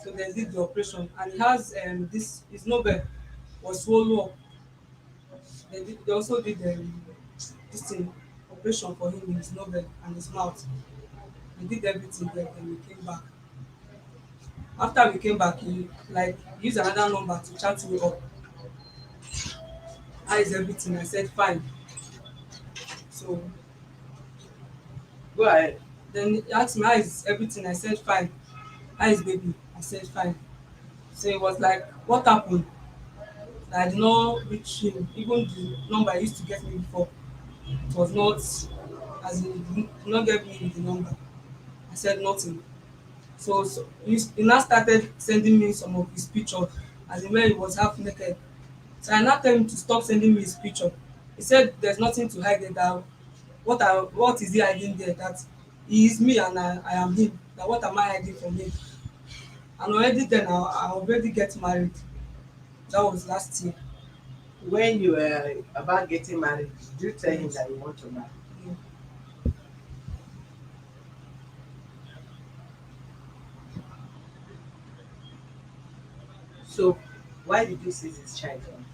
So they did the operation, and he has this his Nobel was swollen up. They also did this thing operation for him in his Nobel and his mouth. They did everything there. Then we came back. After we came back, he like used another number to chat me up. How is everything? I said fine. So Go ahead. then he asked me how is everything? I said fine. How is baby? I said fine. So it was like, what happened? That I did not reach him. Even the number he used to get me before, it was not, as in, he did not get me the number. I said nothing. So he now started sending me some of his pictures, as in where he was half naked. So I now tell him to stop sending me his picture. He said there's nothing to hide there, that what is he hiding there? That he is me and I am him. That what am I hiding from him? And already then I already get married. That was last year. When you were about getting married, did you tell him Yes. that you want to marry? Yeah. So why did you seize his child from him?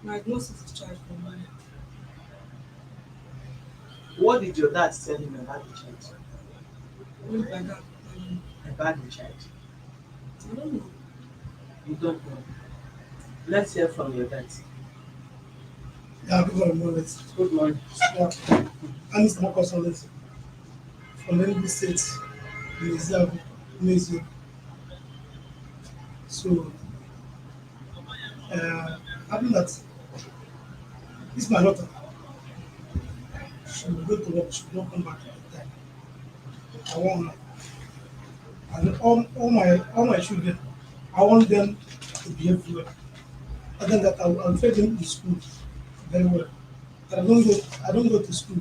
My diagnosis is child from me. What did your dad tell him about the child? Only by that. About the child? I don't know. You don't know. Let's hear from your dad. Yeah, good morning. Good morning. Yeah, I'm Mr. Marcus Solis from Enugu State, Museum. So, having that, this my daughter. She will go to work, she will not come back at the time. I want her. And all my children, I want them to behave well. Other than that, I'll feed them in school very well. But I don't go to school.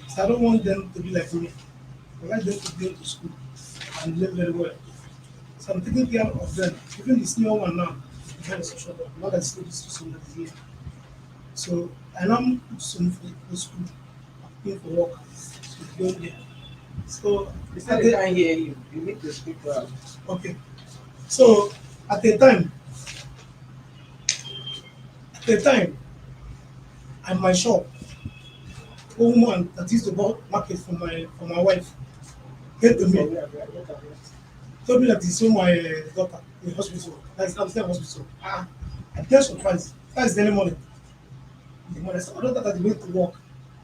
So I don't want them to be like me. I like them to go to school and learn very well. So I'm taking care of them. Even the senior one now, very social. Not that still this somebody here. So I now put some for school, paying for work. So going there. So He at said he the, can't hear you. You need to speak loud. okay. So at the time, at the time, at my shop, a woman that used to go market for my wife came to me, told me that he saw my daughter in the hospital. That's upstairs hospital. I get surprised. That is the early morning. The mother said, "My daughter that is going to work.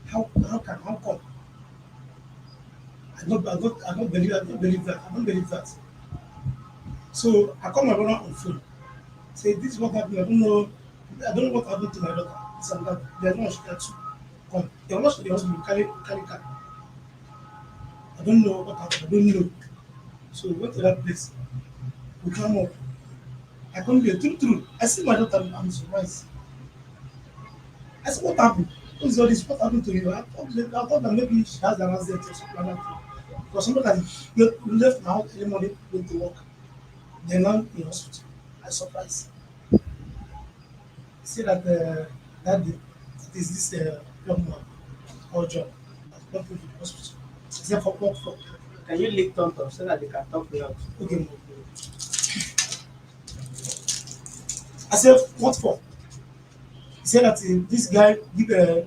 How come? I don't believe that. I don't believe that." So I called my brother on phone. Say, "This is what happened. I don't know what happened to my daughter. This and that. They are not sure to come. They are not sure the hospital carry car. I don't know what happened. I don't know." So we went to that place. We come up. I come there. True. I see my daughter. I'm surprised. I said, "What happened? What is all this? What happened to you?" I thought that maybe she has an accident or something like that. Because somebody that left my house early morning, went to work. Then now in hospital. I surprised. See that that day, it is this young man or job that brought me to the hospital. Except for work for. Can you lift on top so that they can talk loud? Okay. I said, "What for?" He said that this guy give the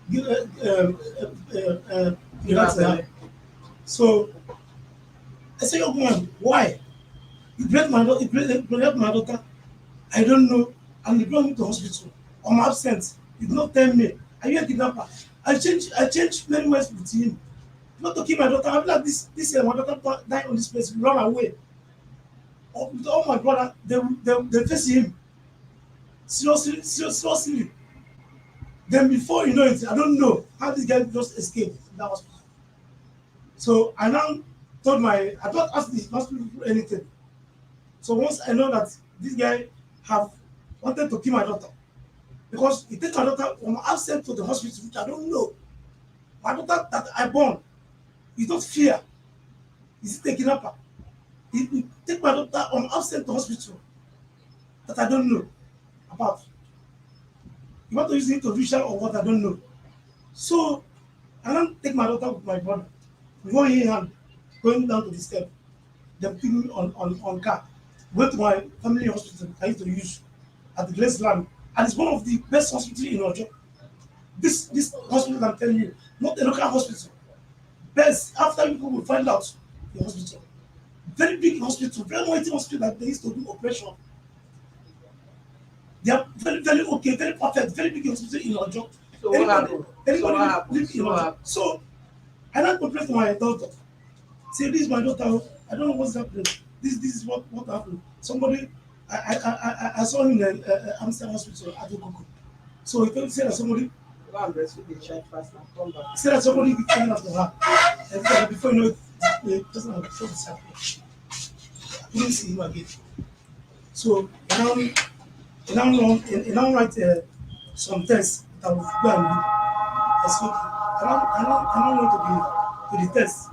Give rat her to her. belly. So I said, young man, why? You bred my daughter, you bred my daughter. I don't know. And you brought me to hospital. I'm absent. You did not tell me. Are you a kidnapper? I changed many words with him. Not to kill my daughter. I feel like this year my daughter died on this place, run away. With all my brother, they face him. Seriously. Then before you know it, I don't know how this guy just escaped from that hospital. So I now I don't ask the hospital for anything. So once I know that this guy have wanted to kill my daughter, because he take my daughter from absent to the hospital, which I don't know. My daughter that I born, is not fear. Is it a kidnapper? He take my daughter from absent to hospital that I don't know about. You want to use it to reach out or what I don't know. So I don't take my daughter with my brother. We go in hand, going down to the step. They pick me on car. Went to my family hospital I used to use at the Glaceland. And it's one of the best hospitals in Ojo. This hospital I'm telling you, not a local hospital. Best after people will find out the hospital. Very big hospital, very mighty hospital that they used to do operation. They are very, very okay, very perfect, very big hospital in Ojo. So what happened? So Anybody what happened? live in So what Ojo. happened? So I now complain to my daughter. Say this is my daughter. Oh. I don't know what's happening. This is what happened. Somebody I saw him in Amsterdam hospital at Okoko. So he said that somebody Go and breastfeed the child fast and come back. said that somebody be taking after her. And before you know it, the person had before disappeared. I couldn't see him again. So he now write some tests that I will go and do. I said, okay. I now went to the test.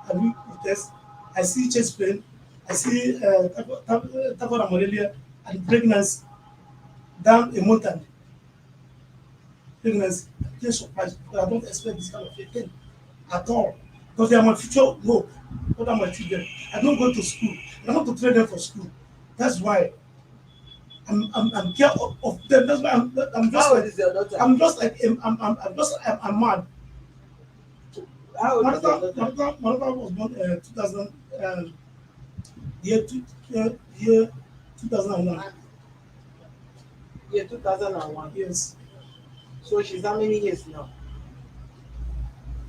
I do the test. I see chest pain. I see typhoid and malaria and pregnancy down a mountain. Pregnancy. I'm just surprised because I don't expect this kind of a thing at all. Because they are my future hope. What are my children? I don't go to school. I want to train them for school. That's why I'm care of them. That's why I'm just How old like is your daughter? I'm mad. How old My is your daughter, my daughter? daughter, my daughter was born 2000 year year 2001. Yeah, 2001. Yes, So she's how many years now?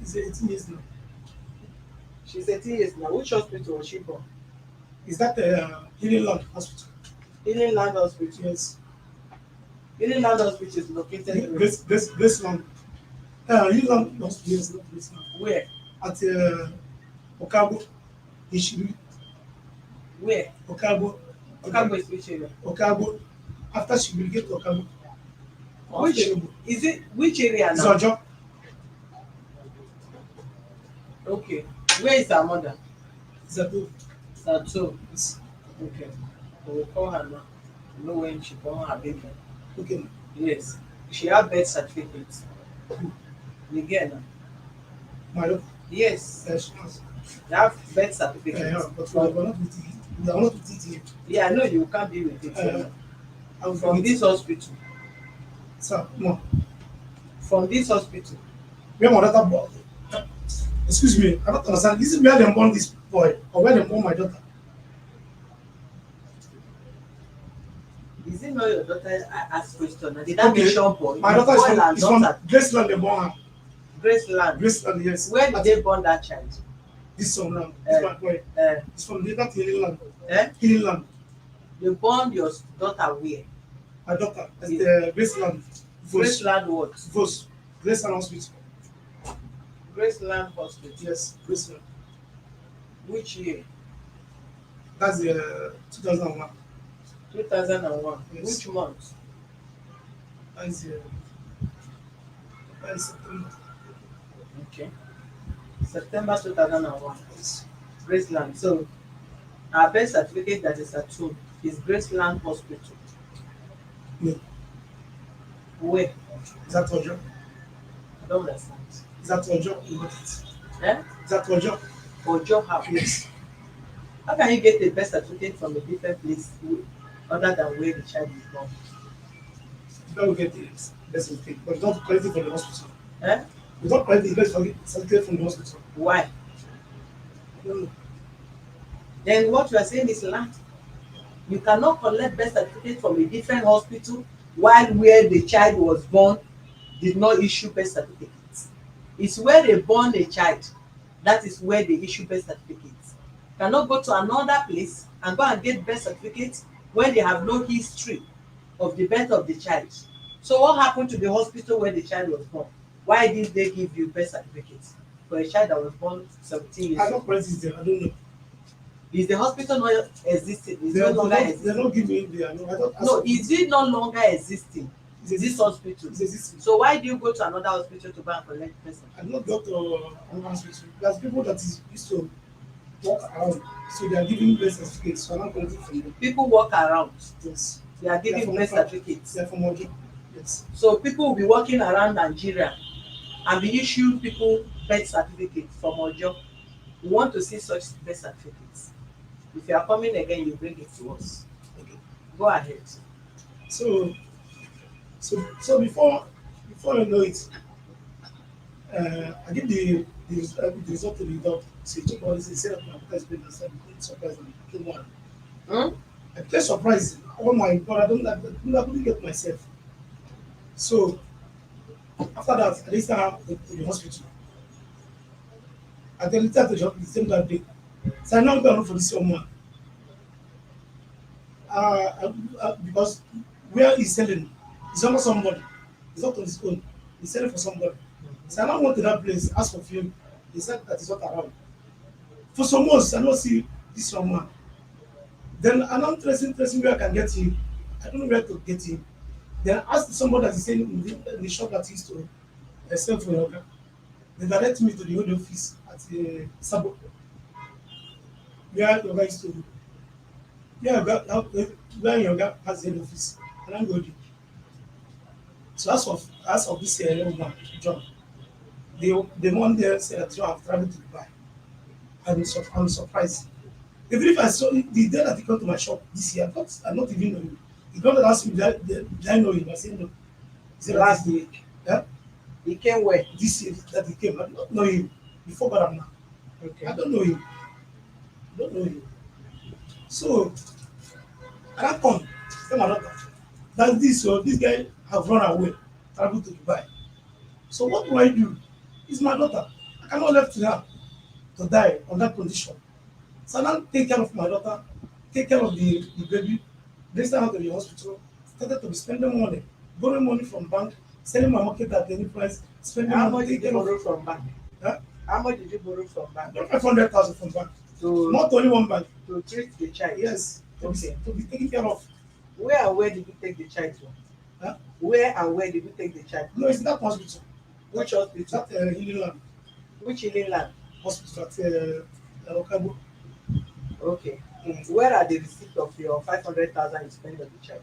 it's 18 years now. She's 18 years now. Which hospital was she from? Is that Healing Land Hospital? Healing Land Hospital. Yes. Healing Land Hospital is located where? Graceland. Healing Land Hospital, yes, not Graceland. Where? At Okabo, Ishiri, Where? Okabo, Okagbo is which area? Okabo. After she will get to Okabo. Which is it? Which area now? Zojo. Okay. Where is her mother? Zato. Sato. Yes. Okay. We will call her now. Know when she born her baby. Okay. Yes. She have birth certificate. You get now. My daughter. Yes. She has. You have birth certificate. Yeah, but we are not with it. We are not with it here. Yeah, I know you can't be with it. I'm From this hospital. Sir, no. From this hospital. Where my daughter born? Excuse me, I don't understand. This is where they born this boy, or where they born my daughter. Is it not your daughter I asked question? Did I mention boy? My daughter Boy and is from daughter. Graceland, they born her. Graceland. Graceland, yes. Where did they born that child? This son now, this my boy. Uh, It's from that Healing Land. eh? Healing Land. They born your daughter where? My daughter, that's the Graceland. Graceland what? Vos. Graceland Hospital. Graceland Hospital. Yes, Graceland. Which year? That's the 2001. 2001. Yes. Which month? That's September. Okay. September 2001. Yes. Graceland. So, our birth certificate that is at home is Graceland Hospital. No. Where? Is that Ojo? I don't understand. Is that Ojo? You got it. Eh? Is that Ojo? Ojo House. Yes. How can you get a birth certificate from a different place other than where the child is born? before we get the birth certificate, but we don't collect it from the hospital. Eh? We don't collect the birth certificate from the hospital. Why? I don't know. Then what you are saying is land. You cannot collect birth certificate from a different hospital while where the child was born did not issue birth certificate. It's where they born a child, that is where they issue birth certificate. You cannot go to another place and go and get birth certificate when they have no history of the birth of the child. So what happened to the hospital where the child was born? Why did they give you birth certificate for a child that was born 17 years I old? don't collect it there. I don't know. Is the hospital not existing? Is They no are longer not, existing? they're not giving me there. I know. I don't ask No, for is it. it no longer existing? It's This existing. hospital. It's existing. So why do you go to another hospital to go and collect person? I'm not doctor or an hospital. There's people that is used to walk around, so they are giving birth certificates. So I'm not collecting from them. People walk around, Yes. they are They are giving from birth France. certificates. They are from Ojo. Yes. So people will be walking around Nigeria and be issuing people birth certificates from Ojo. We want to see such birth certificates. If you are coming again, you bring it to us. Okay. Go ahead. So so before you know it, I give the result to the doctor. Say check all this. He said that my daughter is pregnant. So I'm surprised. I'm became one. Hmm? I became surprised. Oh my God! I couldn't get myself. So after that, I didn't start to the hospital. I then later to the hospital the same that day. So I now go look for this young man. Because where he's selling, he's not somebody. He's not on his own. He's selling for somebody. So I now went to that place, asked for him. He said that he's not around. For some months, I don't see this young man. Then I now tracing where I can get him. I don't know where to get him. Then I asked somebody that is selling in the shop that he used to sell for yoga. They direct me to the old office at Sabo, where yoga used to. Yeah, where yoga has the head office. And I'm going. So as of this young man, John, the one there said that John have traveled to Dubai. I'm surprised. Even if I saw the day that he came to my shop this year, I not even know him. He come and ask me, did I know him? I said no. He said Last week, yeah, he came where? this year that he came. I do not know him. Before God I'm now. Okay. I don't know him. I don't know him. So I can't come. Tell my daughter. That this guy have run away, traveled to Dubai. So what do I do? It's my daughter. I cannot left her to die on that condition. So I now take care of my daughter, take care of the baby, bring her to the hospital, started to be spending money, borrowing money from bank, selling my market at any price, spending How money, much did taking you care borrow of from bank? huh? How much did you borrow from I bank borrowed 500,000 from bank. to Not only one bank. treat the child? Yes. Okay. To be taken care of. Where and where did you take the child to? Huh? Where and where did you take the child? No, it's that hospital. Which hospital? That healing land Which healing land? hospital at Okabo. Okay. Where are the receipts of your 500,000 you spent on the child?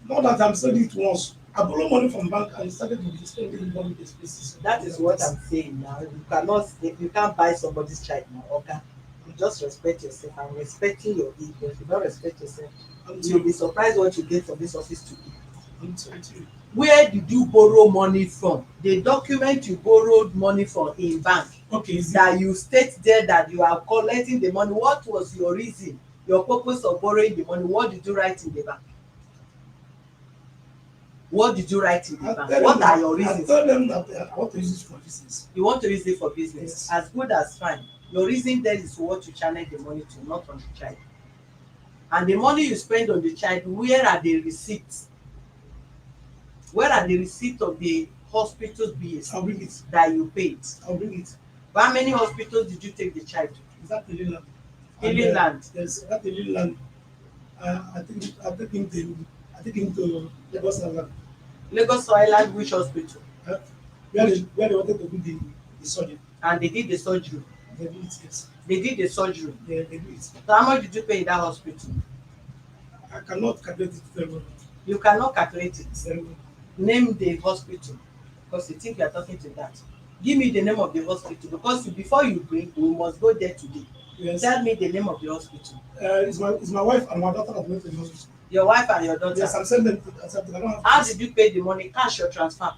Not that I'm selling it once. I borrow money from bank and started to be spending money in these places. That is what I'm saying now. You can't buy somebody's child now, okay? You just respect yourself. I'm respecting your ego. If you don't respect yourself, you'll be surprised what you get from this office today. I'm telling you. Where did you borrow money from? The document you borrowed money from in bank, Okay, is it? that you state there that you are collecting the money. What was your reason, your purpose of borrowing the money? What did you write in the bank? What did you write in the bank? What are your I reasons? tell them that I want to use it for business. You want to use it for business? Yes. As good as fine. Your reason there is what you channel the money to, not on the child. And the money you spend on the child, where are the receipts? Where are the receipts of the hospital bills I'll bring it. that you paid? I'll bring it. How many hospitals did you take the child to? Is that healing land? Healing land. Yes, that healing land. I take him to Lagos Island. Lagos Island, which hospital? Uh, where they wanted to do the surgery. And they did the surgery. They do it, yes. They did the surgery. They do it. So how much did you pay in that hospital? I cannot calculate it very well. You cannot calculate it. Very well. Name the hospital, because you think you are talking to that. Give me the name of the hospital, because before you bring, we must go there today. Yes. Tell me the name of the hospital. It's my wife and my daughter that went to the hospital. Your wife and your daughter. Yes, I'm sending them to accept. I don't have. How did you pay the money? Cash or transfer?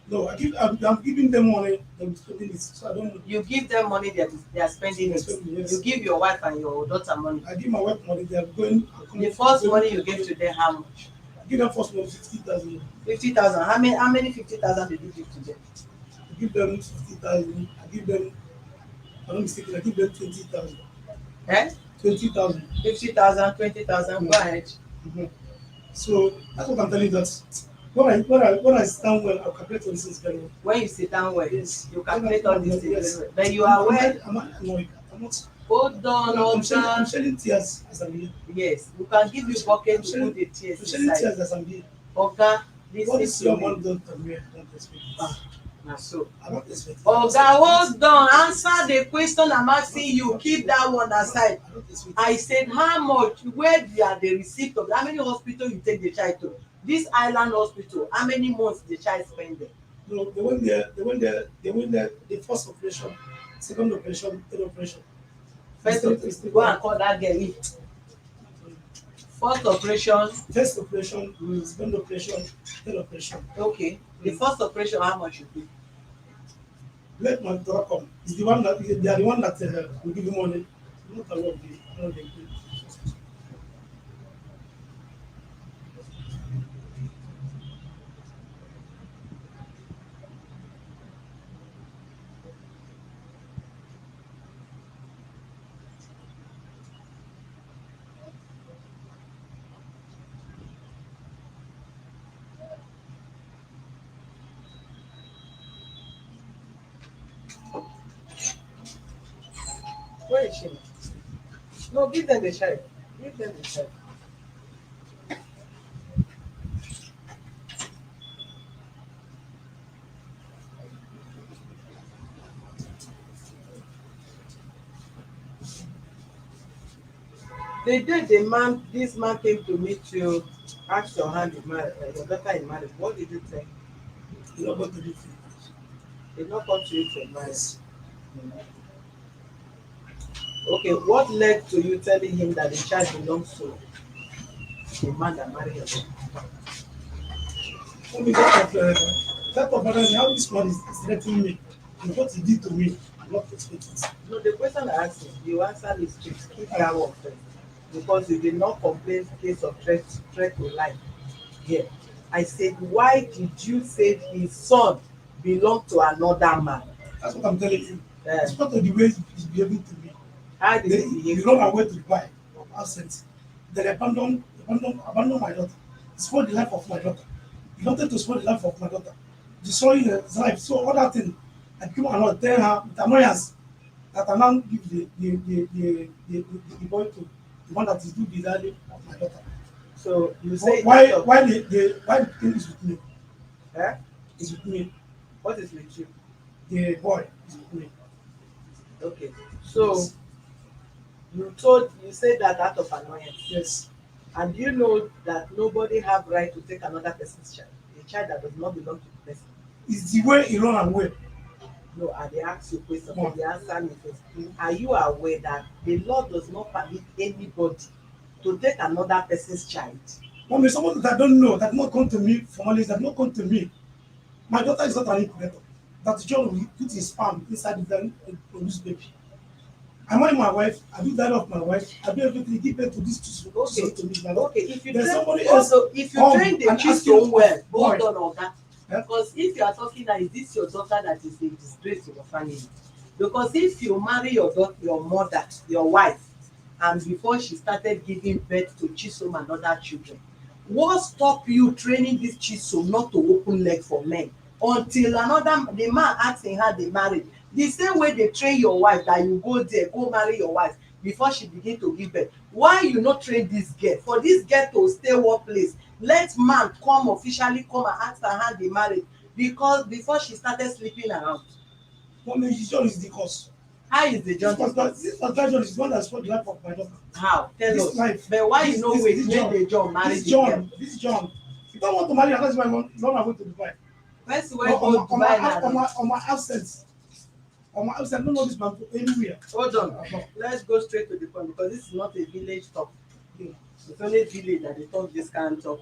No, I'm giving them money. They're spending it, so I don't know. You give them money, they are spending it. Yes. You give your wife and your daughter money. I give my wife money. They are going. The first money you gave to them, how much? I give them first money 50,000. 50,000. How many 50,000 did you give to them? I give them 50,000. I give them. If I'm not mistaken. I give them 20,000. Eh? 20,000. 50,000, 20,000. Go ahead. Mm-hmm. So that's what I'm telling you. That when I stand well, I'll calculate all these things very well. When you sit down well, Yes. you calculate all these things. Yes. Very well. But you are aware. I'm not annoyed. I'm not. Hold on, I'm hold shedding, I'm on. shedding tears as I'm here. Yes, we can give you bucket I'm to shedding, put the tears I'm shedding inside. tears as I'm here. Oga, What is listen your to me. man done to me? I don't expect it. Na so. I don't expect it. Oga, hold on. Answer the question I'm asking you. Keep that one aside. I don't expect it. I said, how much? Where you are the receipt of? How many hospital you take the child to? This island hospital. How many months the child spend there? No, they went there. The first operation, second operation, third operation. First operation. Go and call that girl. First operation. First operation, second operation, third operation. Okay. The first operation, how much you pay? Let my daughter come. It's the one that they are the one that will give you money. Not a lot of the Where is she? No, give them the child. Give them the child. The day this man came to meet you, ask your hand in marriage, your daughter in marriage, what did you say? you know what to do. Did not come to you for marriage. Okay, what led to you telling him that the child belongs to the man that married your daughter? Tell me that of how this man is threatening me and what he did to me. I'm not expecting it. No, the question I asked you answered is straight. Keep that one first. Because you did not complain case of threat to life. Yeah. I said, why did you say his son belonged to another man? That's what I'm telling you. It's part of the way he's behaving to me. How did They, he he behave? run away to Dubai, absent. They abandon my daughter. Spoil the life of my daughter. He wanted to spoil the life of my daughter. Destroy his life. So other thing, I came and tell her with annoyance that I now give the boy to the one that is doing the daddy of my daughter. So you say Why the thing is with me? eh? Is with me. What is with you? The boy is with me. Okay. So you said that out of annoyance. Yes. And you know that nobody have right to take another person's child, a child that does not belong to the person. It's the way he run away. No, and they ask you questions, and they answer me first. Are you aware that the law does not permit anybody to take another person's child? Mommy, someone that I don't know, that not come to me formally, that not come to me. My daughter is not an incubator. That John will put his palm inside the and produce baby. I marry my wife, I do that of my wife, I do everything, give birth to these two Okay. to me. Okay, if you There's train, somebody else also if you come train the and kids ask you, so well, boy, hold on, Oga. Yeah. Because if you are talking that is this your daughter that is a disgrace to your family? Because if you marry your daughter, your mother, your wife, and before she started giving birth to Chisom and other children, what stop you training this Chisom not to open leg for men until the man asking her the marriage? The same way they train your wife that you go there, go marry your wife before she begin to give birth. Why you no train this girl? For this girl to stay one place, let man come officially come and ask her hand the marriage because before she started sleeping around. Mommy, John is the cause. How is the John? This John is the one that spoiled the life of my daughter. How? Tell This us. life. But why you no wait make the John marry the girl? This John. You don't want to marry unless you run away to Dubai. First wey go Dubai na. On my absence. On my absence, I don't know this man anywhere. Hold on. Let's go straight to the point because this is not a village talk. Yeah. It's only village that they talk this kind of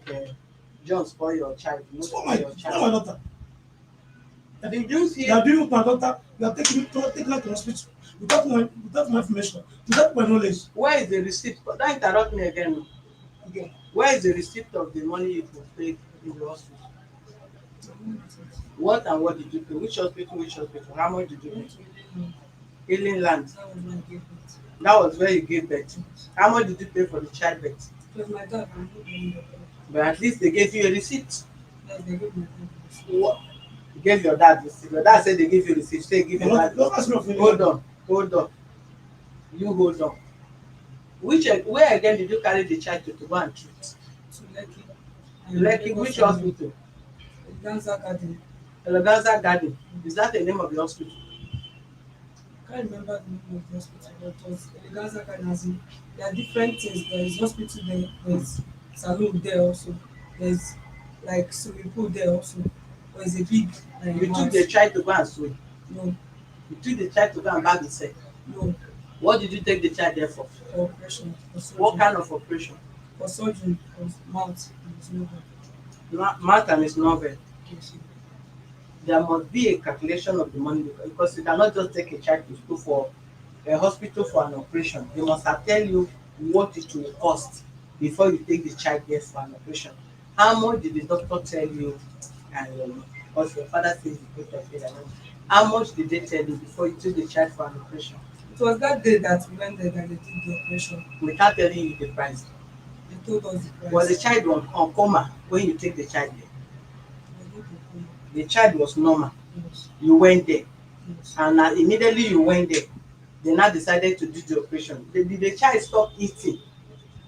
John spoil your child, no spoil your spoil my child. daughter. Did you You are see doing with my daughter, you are taking her to hospital without my information, without my knowledge. where is the receipt? Don't interrupt me again. Again, Where is the receipt of the money you paid in the hospital? I don't know it. What and what did you pay? Which hospital? Which hospital? How much did you I pay? went to Eden. Healing Land. That was when I gave birth. That was where you gave birth. Yes. How much did you pay for the child birth? It was my dad. I'm not doing the birth. But at least they gave you a receipt. Yes, they gave my dad the receipt. What? You gave your dad receipt. Your dad said they give you receipt. Say give your dad don't ask receipt. me of any. Hold on. Hold on. You hold on. Where again did you carry the child to go and treat? To Lekki. Lekki, which hospital? Ganza Garden. Eleganza Garden. Is that the name of the hospital? I can't remember the name of the hospital, but it was Eleganza Garden. As in, there are different things. There is hospital there. There's saloon there also. There's like swimming pool there also. There's a big You took house. the child to go and swim. No, You took the child to go and bag himself. no, What did you take the child there for? for operation, for surgery. What kind of operation? For surgery, for mouth and his nose. Mark is novel. Yes. There must be a calculation of the money because you cannot just take a child to school for a hospital for an operation. They must have tell you what it will cost before you take the child there for an operation. How much did the doctor tell you? And because your father says you pay for it. How much did they tell you before you took the child for an operation? It was that day that we went there that they did the operation. Without telling you the price. They told us the price. Was the child on coma when you take the child there? It was not a coma. The child was normal. Yes. You went there. Yes. And immediately you went there, they now decided to do the operation. Did the child stop eating?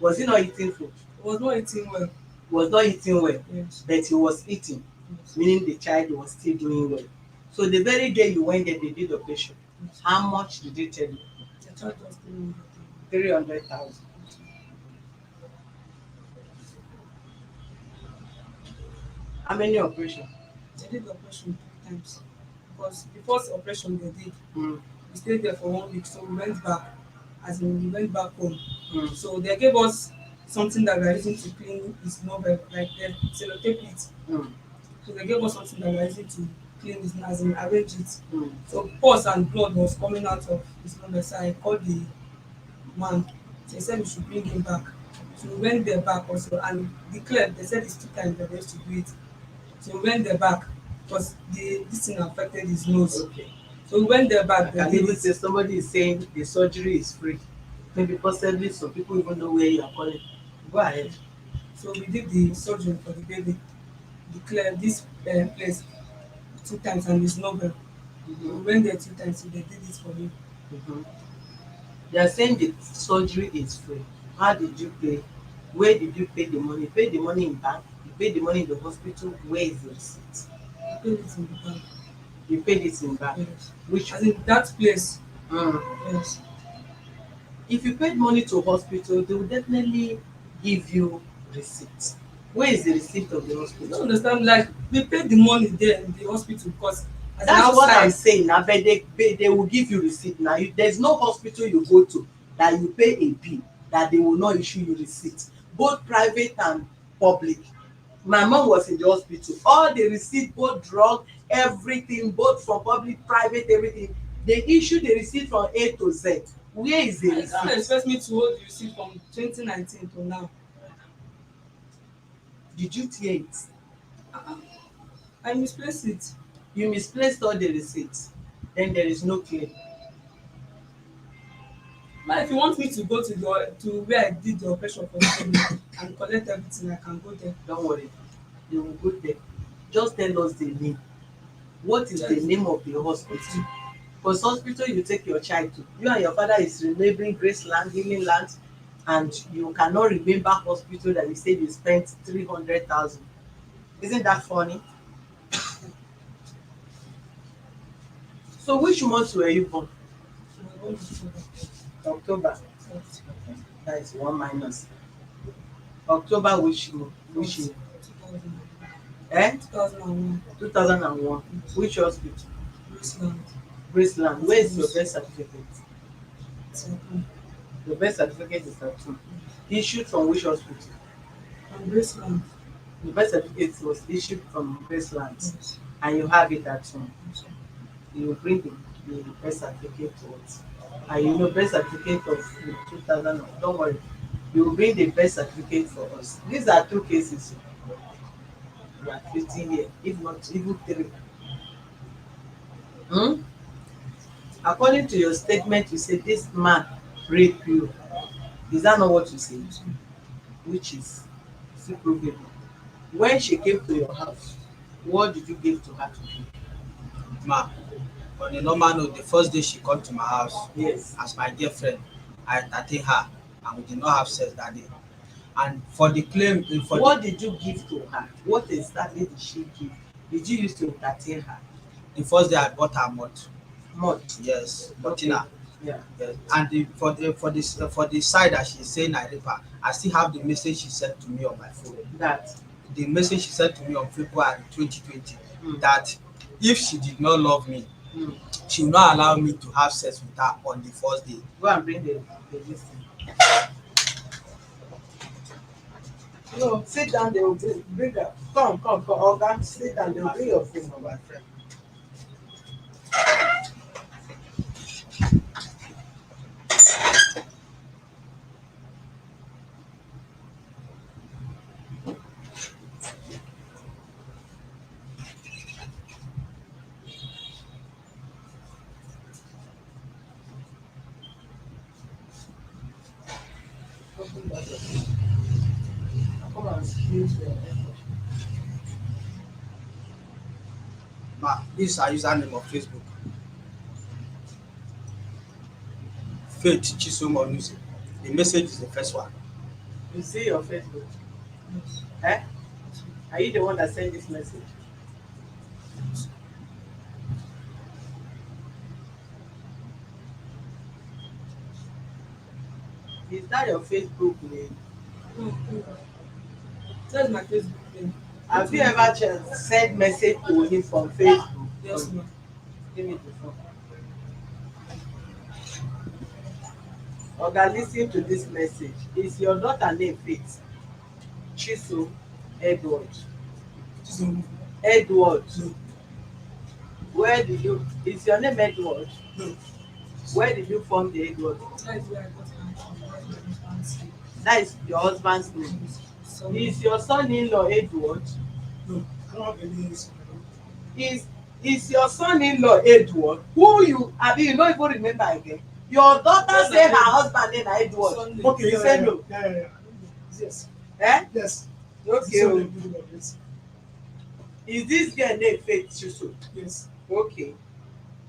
Was he not eating food? It was not eating well. He was not eating well, Yes. but he was eating, Yes. meaning the child was still doing well. So the very day you went there, they did the operation. Yes. How much did they tell you? The child was 300,000. 300,000. How many operations? They did the operation 3 times. Because the first operation they did, Mm. we stayed there for 1 week, so we went back. As in, we went back home. Mm. So they gave us something that we are using to clean his novel, like they sellotape it. Mm. So they gave us something that we are using to clean his, as in arrange it. Mm. So pus and blood was coming out of his novel. So I called the man. So he said we should bring him back. So we went there back also and declared, they said it's 2 times that they used to do it. So we went there back because this thing affected his nose. Okay. So we went there I back. They can did even it. say somebody is saying the surgery is free. Maybe possibly some people even know where you are calling. Go ahead. So we did the surgery for the baby. Declared this place 2 times and his novel. We went there 2 times, so they did it for him. Mhm. They are saying the surgery is free. How did you pay? Where did you pay the money? You paid the money in bank? You paid the money in the hospital? Where is the receipt? We paid it in the bank. You paid it in bank. Yes. Which As in that place. mm. Yes. If you paid money to hospital, they will definitely give you receipt. Where is the receipt of the You don't hospital? understand, like we paid the money there in the hospital because as an That's what I'm outside, saying. Now, but they will give you receipt. Now, there's no hospital you go to that you pay a bill that they will not issue you receipt. Both private and public. My mom was in the hospital. All the receipt, both drug, everything, both from public, private, everything. They issue the receipt from A to Z. Where is the you can't receipt? expect me to hold the receipt from 2019 to now. Did you tear it? Uh-uh. I misplaced it. You misplaced all the receipts. Then there is no claim. But if you want me to go to where I did the operation for the baby and collect everything, I can go there. Don't worry. They will go there. Just tell us the name. What is the Yes. name of the hospital? Because hospital you take your child to, you and your father is remembering Graceland, Healing Land, and you cannot remember hospital that you said you spent 300,000. Isn't that funny? So which month were you born? So we're going to October. first. That is one minus. October which month? Which year? 2000. Eh? 2001. 2001. Which hospital? Graceland. Graceland. Where is your birth certificate? It's happened. Your birth certificate is at home. Issued from which hospital? And Graceland. The birth certificate was issued from Graceland, Yes. and you have it at home. Yes. You bring the birth certificate to us. And you know birth certificate of 2000, don't worry. You will bring the birth certificate for us. These are two cases you are treating here, if not even three. Hmm? According to your statement, you say this man raped you. Is that not what you say? Yes. Which is still provable. When she came to your house, what did you give to her to drink? Ma, on a normal note, the first day she come to my house Yes. as my girlfriend, I entertain her and we did not have sex that day. And for the claim, What did you give to her? What exactly did she give? Did you use to entertain her? the first day I bought her malt. Malt. Yes, Okay. Martina. Yeah. Yes. And for the side that she's saying I rape her, I still have the message she sent to me on my phone. That. The message she sent to me on February 2020 Mm. that if she did not love me, Mm. she will not allow me to have sex with her on the first day. Go and bring the this thing. No, sit down. They will bring her. Come. Oga, sit down. They will bring your phone. My friend. Come and excuse me. Ma, this is her username of Facebook. Faith Chisom Onuze. The message is the first one. You see your Facebook. Yes. Eh? Are you the one that sent this message? Is that your Facebook name? No, no. That's my Facebook name. Have you ever sent message to him from Facebook? Yes, ma. Give me the phone. Oga, listen to this message. Is your daughter name Faith? Chisom Edward. So, Edward. no, Where did you? Is your name Edward? no, Where did you form the Edward? That is where I got my from. That's my husband's name. That is your husband's name. So, Is your son-in-law Edward? no. I don't have any son. Is your son-in-law Edward? Who you? I mean, you don't even remember again. Your daughter Yes, say I her do. husband name na Edward. Sunday. Okay, You yeah, say yeah, no. yeah. Yes, Eh? yes. Okay. So, Oh. yes. Is this girl name Faith Chisom? Yes, Okay.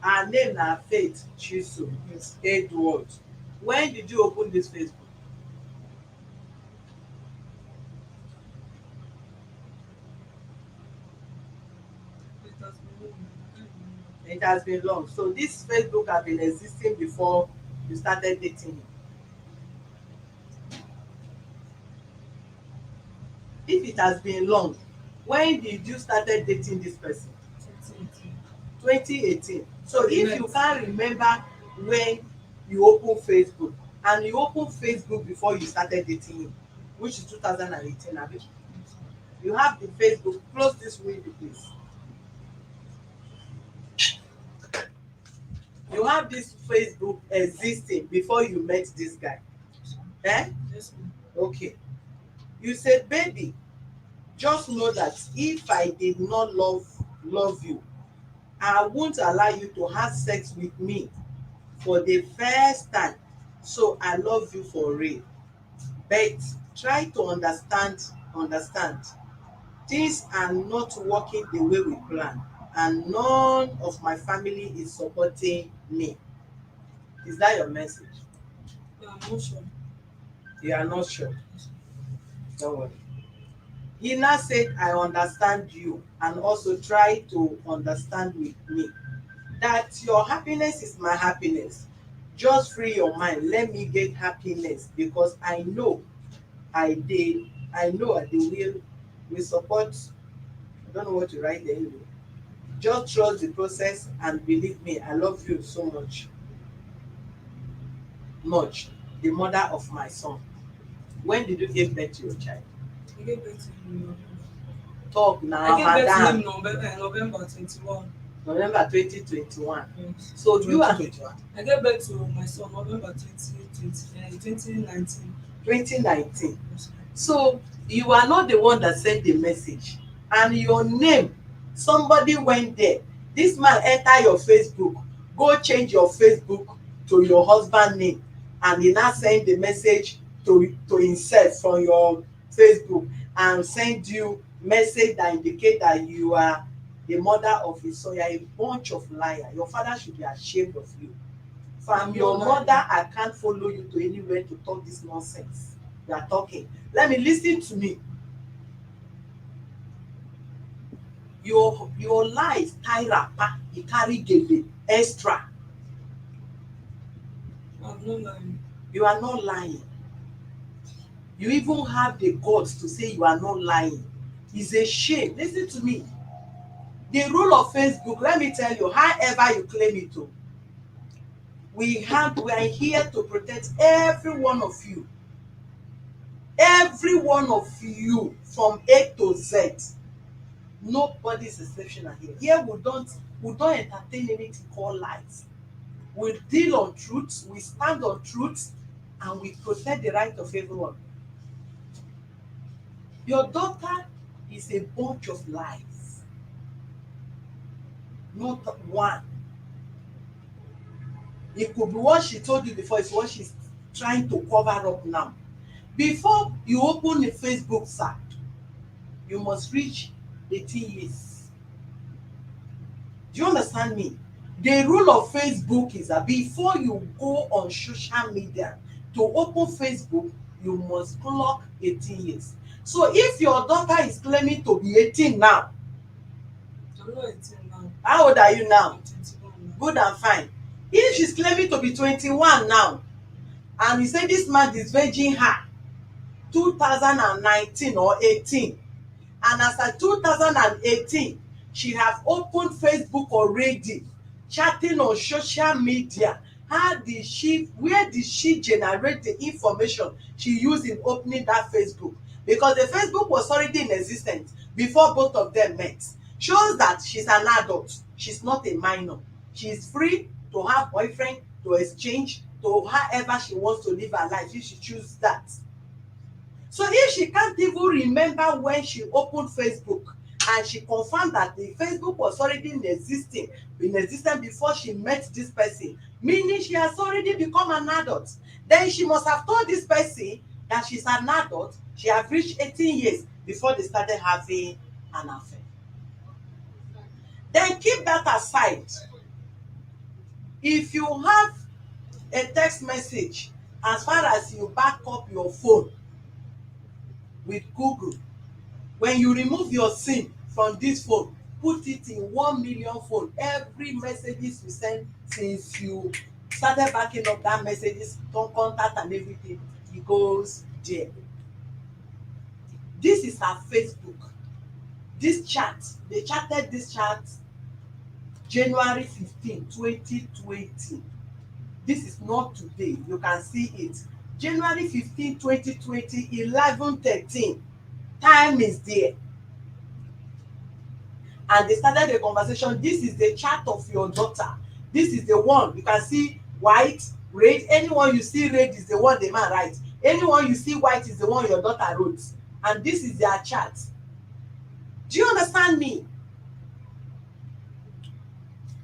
Her name na Faith Chisom yes. Edward. When did you open this Facebook? it has been long. I can't remember. It has been long. So this Facebook has been existing before you started dating him. If it has been long, when did you started dating this person? 2018. 2018. So if Yes. you can't remember when you open Facebook, and you open Facebook before you started dating him, which is 2018, abi? You have the Facebook. Close this window, please. You have this Facebook existing before you met this guy. Eh? Yes, ma'am. Okay. You said, baby, just know that if I did not love you, I won't allow you to have sex with me for the first time. So I love you for real. But try to understand. Things are not working the way we plan, and none of my family is supporting me. Is that your message? Yeah, I'm not sure. You are not sure. Don't worry. He now said, I understand you and also try to understand with me that your happiness is my happiness. Just free your mind. Let me get happiness because I know I did. I know I will support. I don't know what to write there anyway. Just trust the process and believe me, I love you so much. Much. The mother of my son. When did you give birth to your child? I gave birth to him in November. Talk I now, gave birth to him madam. November 21. November 2021. Yes. So you are 2021. I gave birth to my son November 2019. 2019. Yes. So you are not the one that sent the message, and your name, somebody went there. This man enter your Facebook, go change your Facebook to your husband name, and he now send the message to himself from your Facebook, and send you message that indicate that you are the mother of his son. You are a bunch of liar. Your father should be ashamed of you. From I'm your not mother, lying. I can't follow you to anywhere to talk this nonsense you are talking. Let me listen to me. Your lies tie wrapper, e carry gele extra. I'm not lying. You are not lying. You even have the guts to say you are not lying. It's a shame. Listen to me. The rule of Facebook, let me tell you, however you claim it to, we are here to protect every one of you. Every one of you from A to Z. Nobody is exceptional here. Here we don't entertain anything called lies. We deal on truth, we stand on truth, and we protect the right of everyone. Your daughter is a bunch of lies, not one. It could be what she told you before, it's what she's trying to cover up now. Before you open a Facebook site, you must reach 18 years. Do you understand me? The rule of Facebook is that before you go on social media to open Facebook, you must clock 18 years. So if your daughter is claiming to be 18 now, I'm not 18 now. how old are you now? I'm 21 now. Good and fine. If she's claiming to be 21 now, and you say this man is virgin her 2019 or 18, and as at 2018 she have opened Facebook already, chatting on social media. Where did she generate the information she used in opening that Facebook? Because the Facebook was already in existence before both of them met. Shows that she's an adult, she's not a minor. She is free to have boyfriend, to exchange, to however she wants to live her life if she chooses that. So if she can't even remember when she opened Facebook, and she confirmed that the Facebook was already in existence before she met this person, meaning she has already become an adult, then she must have told this person that she's an adult, she have reached 18 years before they started having an affair. Then keep that aside. If you have a text message, as far as you back up your phone with Google, when you remove your sim from this phone, put it in 1 million phone, every messages you send since you started backing up that messages, contact and everything, e goes there. This is her Facebook. This chat, they chatted this chat January 15, 2020. This is not today, you can see it. January 15, 2020, 11:13. Time is there. And they started the conversation. This is the chart of your daughter. This is the one you can see white, red. Anyone you see red is the one the man writes. Anyone you see white is the one your daughter wrote. And this is their chart. Do you understand me?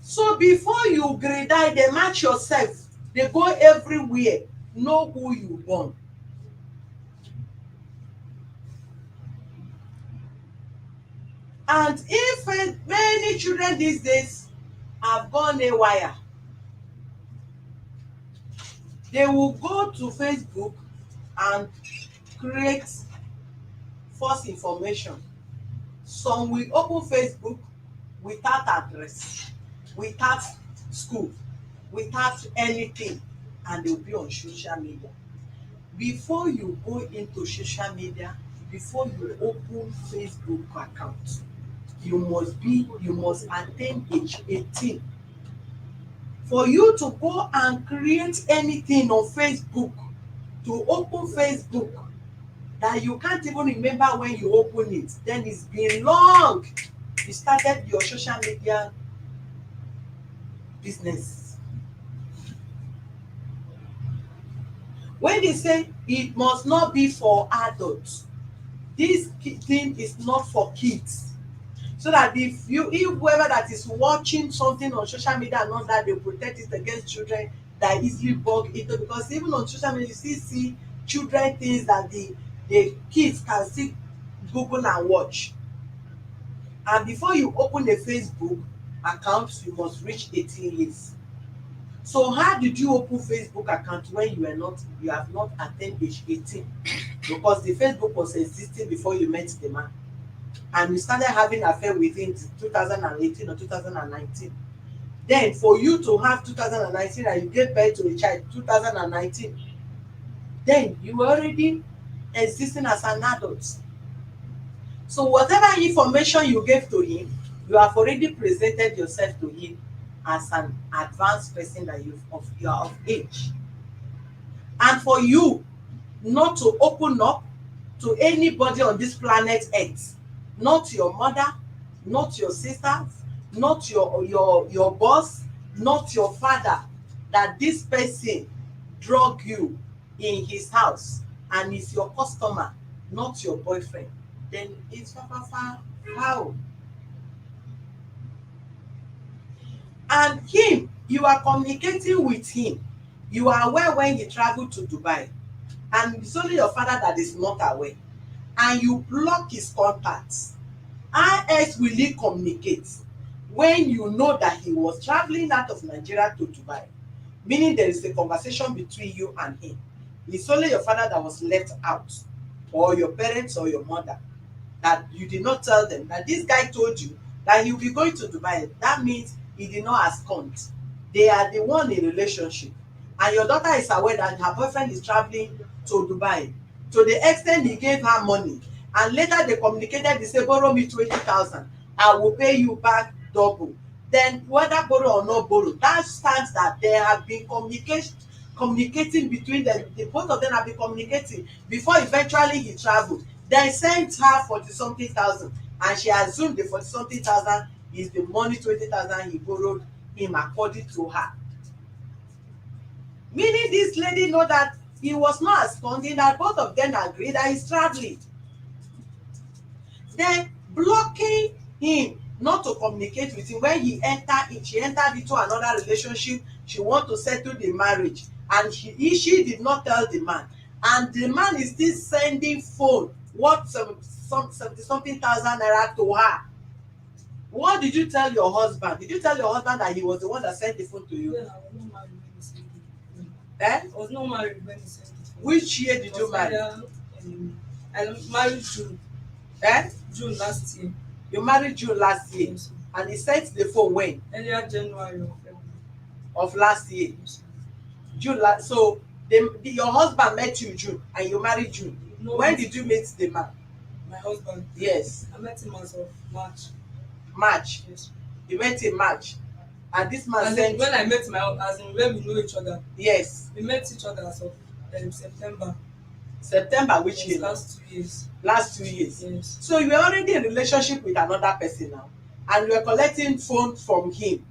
So before you grade they match yourself, they go everywhere, know who you born. And if many children these days have gone haywire, they will go to Facebook and create false information. Some will open Facebook without address, without school, without anything, and they will be on social media. Before you go into social media, before you open Facebook account, you must attain age 18. For you to go and create anything on Facebook, to open Facebook, that you can't even remember when you open it. Then it's been long. You started your social media business. When they say it must not be for adults, this thing is not for kids. So that if whoever that is watching something on social media and all that, they protect it against children that easily bug into, because even on social media you still see children things that the kids can still Google and watch. And before you open a Facebook account, you must reach 18 years. So how did you open Facebook account when you have not attained age 18? Because the Facebook was existing before you met the man, and you started having affair within 2018 or 2019. Then for you to have 2019 and you gave birth to a child 2019, then you were already existing as an adult. So whatever information you gave to him, you have already presented yourself to him as an advanced person that you are of age. And for you not to open up to anybody on this planet Earth, not your mother, not your sisters, not your boss, not your father, that this person drug you in his house and is your customer, not your boyfriend, then it's far. How? And him, you are communicating with him, you are aware when he traveled to Dubai, and it's only your father that is not aware, and you block his contacts. How else will he communicate when you know that he was traveling out of Nigeria to Dubai? Meaning there is a conversation between you and him. It's only your father that was left out, or your parents or your mother, that you did not tell them that this guy told you that he will be going to Dubai. That means he did not abscond. They are the one in relationship, and your daughter is aware that her boyfriend is traveling to Dubai, to the extent he gave her money, and later they communicated, they say borrow me 20,000, I will pay you back double. Then whether borrow or not borrow, that stands that they have been communicating between them. The both of them have been communicating before eventually he traveled. Then sent her 40 something thousand, and she assumed the 40 something thousand is the money 20,000 he borrowed him, according to her. Meaning this lady know that he was not absconding, that both of them agreed that he's traveling. Then blocking him not to communicate with him when she entered into another relationship, she want to settle the marriage, and she did not tell the man, and the man is still sending phone worth 70 something thousand naira to her. What did you tell your husband? Did you tell your husband that he was the one that sent the phone to you? Yeah, I was not married when he sent it. Eh? I was not married when he sent it. Which year did It you was marry? I married June. Eh? June last year. You married June last year, Yes. and he sent the phone when? Earlier January or February. Of last year. Yes. June so your husband met you June and you married June. No, When did you meet the man? my husband. Yes. I met him as of March. March. Yes. You met in March, and this man As in, sent. when I met as in when we know each other. Yes. We met each other as of September. September which Yes, year? last 2 years. Last 2 years. Yes. So you were already in relationship with another person now, and you were collecting phone from him,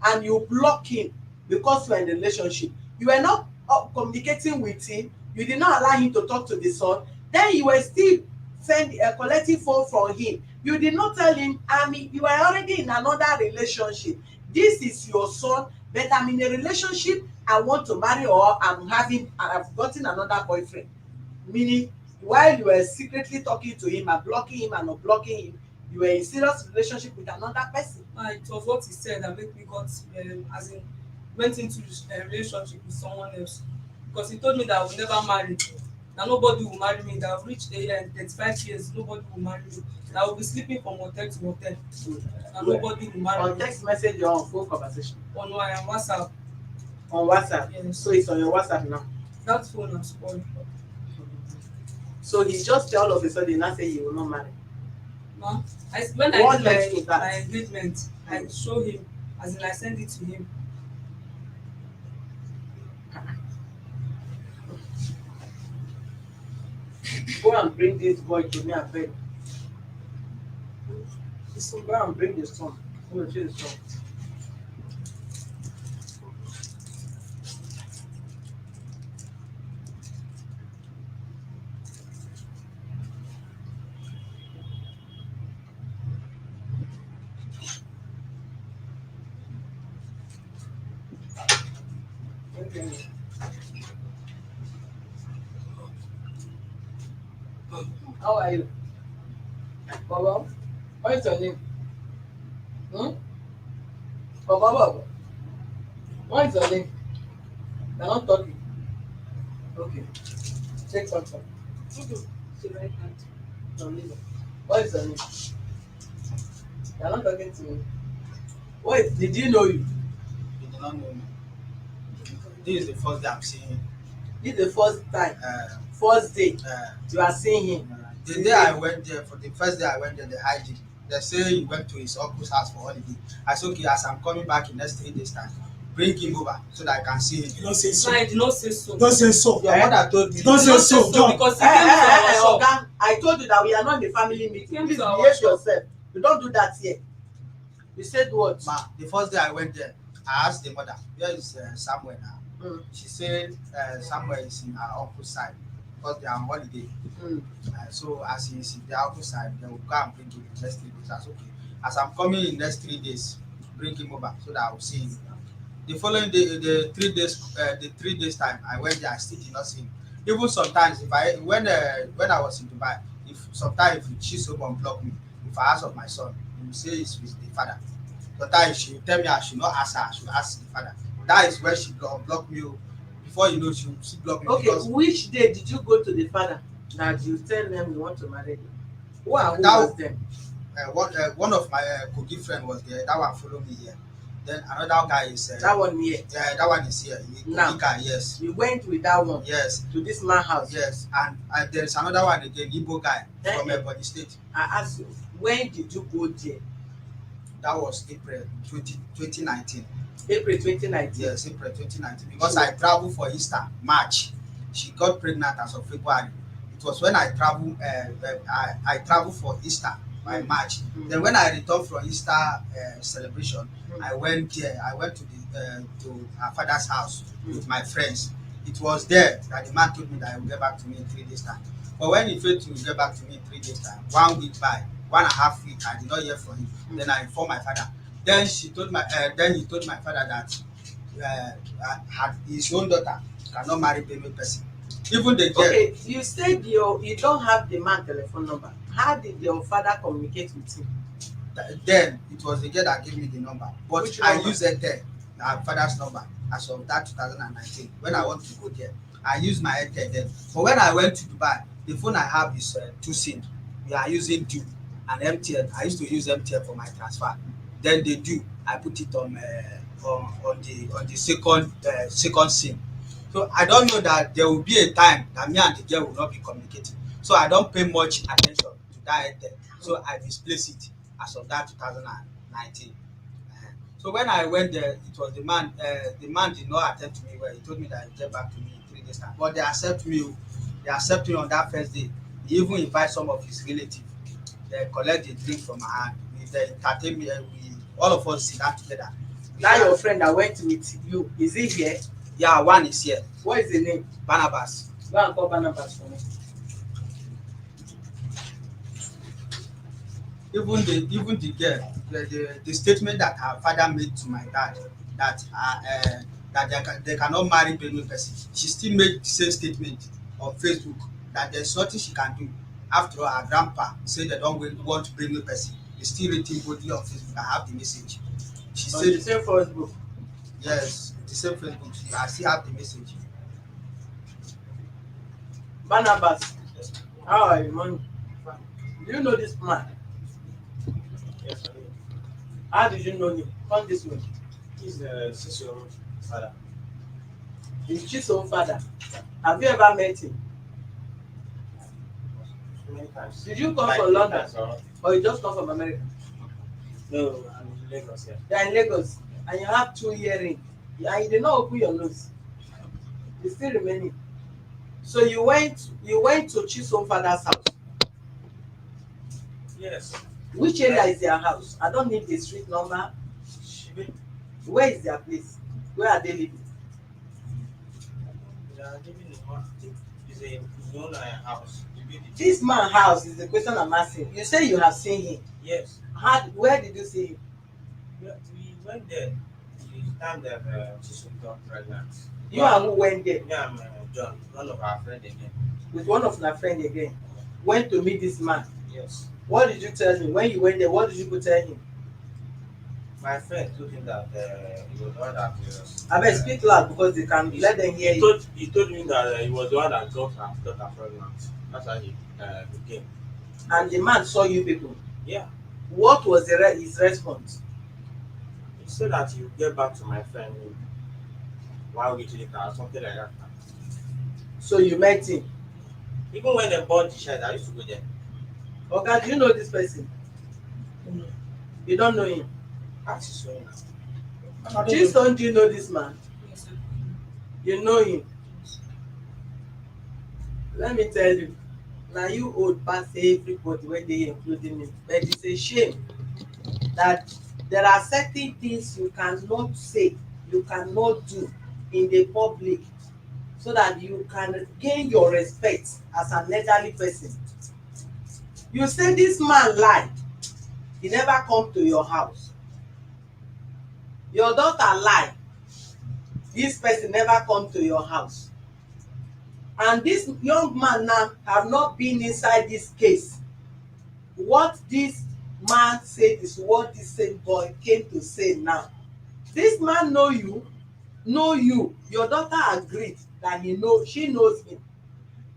and you block him because you are in a relationship. You were not communicating with him. You did not allow him to talk to the son. Then you were still collecting phone from him. You did not tell him, I mean, you are already in another relationship. This is your son, but I'm in a relationship. I want to marry, or I've gotten another boyfriend. Meaning, while you were secretly talking to him and blocking him and not blocking him, you were in serious relationship with another person. It was what he said that made me as in went into a relationship with someone else, because he told me that I will never marry, that nobody will marry me, that I've reached 35 years, nobody will marry me, that I will be sleeping from hotel to hotel, and nobody will marry On me. text message or on phone conversation? On my WhatsApp. On WhatsApp? Yes. So it's on your WhatsApp now? That phone has spoiled. So he just all of a sudden now say he will not marry. No, when What I led to did that? my engagement, I show him, as in I send it to him. Go and bring this boy to me, I beg. Go and bring the son. Go and see the son. Okay. How are you? Baba? What is your name? Hmm? Baba. What is your name? You're not talking. Okay. Take something. The right hand. No, leave it. What is your name? You're not talking to me. Wait, did you know you? You do not know me. This is the first day I'm seeing him. This is the first time, Uh, first day uh, you are seeing him. the day I went there, for the first day I went there, they hide him. They say he went to his uncle's house for holiday. I said, okay, as I'm coming back in next 3 days time, bring him over so that I can see him. You don't say so. No, I did not say so. Don't say so. Your mother told me. Don't I say did not say so, John. because he came to our shop. Oga, I told you that we are not in the family meeting. Came Please to our behave shop. yourself. You don't do that here. You said what? Ma, the first day I went there, I asked the mother, where is Samuel now? She said Samuel is in her uncle's side because they are on holiday. So as he is in the uncle's side, they will go and bring him in next 3 days. I said, okay. As I'm coming in next 3 days, bring him over so that I will see him. The following day, the 3 days time, I went there, I still did not see him. Even sometimes, if I when I was in Dubai, if sometimes if Chioma block me, if I ask of my son, he will say it's with the father. Sometimes she will tell me I should not ask her, I should ask the father. That is where she block me. Before you know, she block me. Okay, Because which day did you go to the father that you tell them you want to marry them? Who That- was them? one of my Kogi friend was there. That one follow me here. Then another guy is That one here. that one is here. Now. Kogi guy, yes, You went with that one yes, to this man's house. yes. And there is another one again, Igbo guy from Eh. Ebonyi State. I asked you, when did you go there? That was April 2019. April 2019. Yes, April 2019. Because I traveled for Easter, March. She got pregnant as of February. It was when I traveled. I traveled for Easter by March. Then when I returned from Easter celebration, I went there. I went to her father's house with my friends. It was there that the man told me that he will get back to me in 3 days time. But when he failed to get back to me in 3 days time, 1 week by 1.5 weeks, I did not hear from him. Then I informed my father. Then he told my father that his own daughter cannot marry Benue person. Even the girl. Okay, you said you don't have the man's telephone number. How did your father communicate with him? Then it was the girl that gave me the number. But Which I number? used Airtel, my father's number, as of that 2019. When I want to go there, I used my Airtel then. But when I went to Dubai, the phone I have is 2 SIM. We are using Dew and MTN. I used to use MTN for my transfer. Then the Dew, I put it on the second SIM. So I don't know that there will be a time that me and the girl will not be communicating. So I don't pay much attention to that Airtel. So I misplaced it as of that 2019. So when I went there, it was the man did not attend to me well. He told me that he'll get back to me in 3 days time. But they accept me on that first day. He even invite some of his relatives. They collect the drink from my hand. They entertain me. All of us sit down together. That your friend that went with you, is he here? Yeah, one is here. What is the name? Barnabas. Go and call Barnabas for me. Even the girl, the statement that her father made to my dad that they cannot marry Benue person, she still made the same statement on Facebook that there's nothing she can do. After all, her grandpa said they don't want Benue person. It's still written boldly on Facebook. I have the message. She On said the same Facebook. yes, the same Facebook. I still have the message. Barnabas, Yes. how are you, man? Do you know this man? Yes, I do. How did you know him? Come this way. He's Sisio father. He's Chiso's father. Have you ever met him? Many times. Did you come Like from London that's all. or you just come from America? No, I'm in Lagos here. You are in Lagos and you have 2 earrings and you did not open your nose. It's still remaining. So you went to Chisom father's house. Yes. Which area is their house? I don't need the street number. She Where is their place? Where are they living? they are living in one. It's a his own house. He built it. This man house is the question I'm asking. You say you have seen him. Yes. Where did you see him? We went there. The time that Chisom got pregnant. You and who went there? Me and John, one of our friends again. With one of my friend again. Went to meet this man. Yes. What did you tell him? When you went there, what did you go tell him? My friend told him that he was the one that was. I better speak loud because they can let them hear you. He told me that he was the one that got her daughter pregnant. That's how he came. And the man saw you people. Yeah. What was his response? He said that he would get back to my friend in 1 week later or something like that. So you met him. Even when they bought the child, I used to go there. Okay, do you know this person? You don't know him. Ask his son now. Chisom, do you know this man? Yes, sir. You know him. Let me tell you, now you old pass everybody when they including me. But it's a shame that there are certain things you cannot say, you cannot do in the public so that you can gain your respect as an elderly person. You say this man lie, he never come to your house. Your daughter lie, this person never come to your house. And this young man now have not been inside this case. What this man said is what this same boy came to say now. This man know you. Your daughter agreed that she knows him.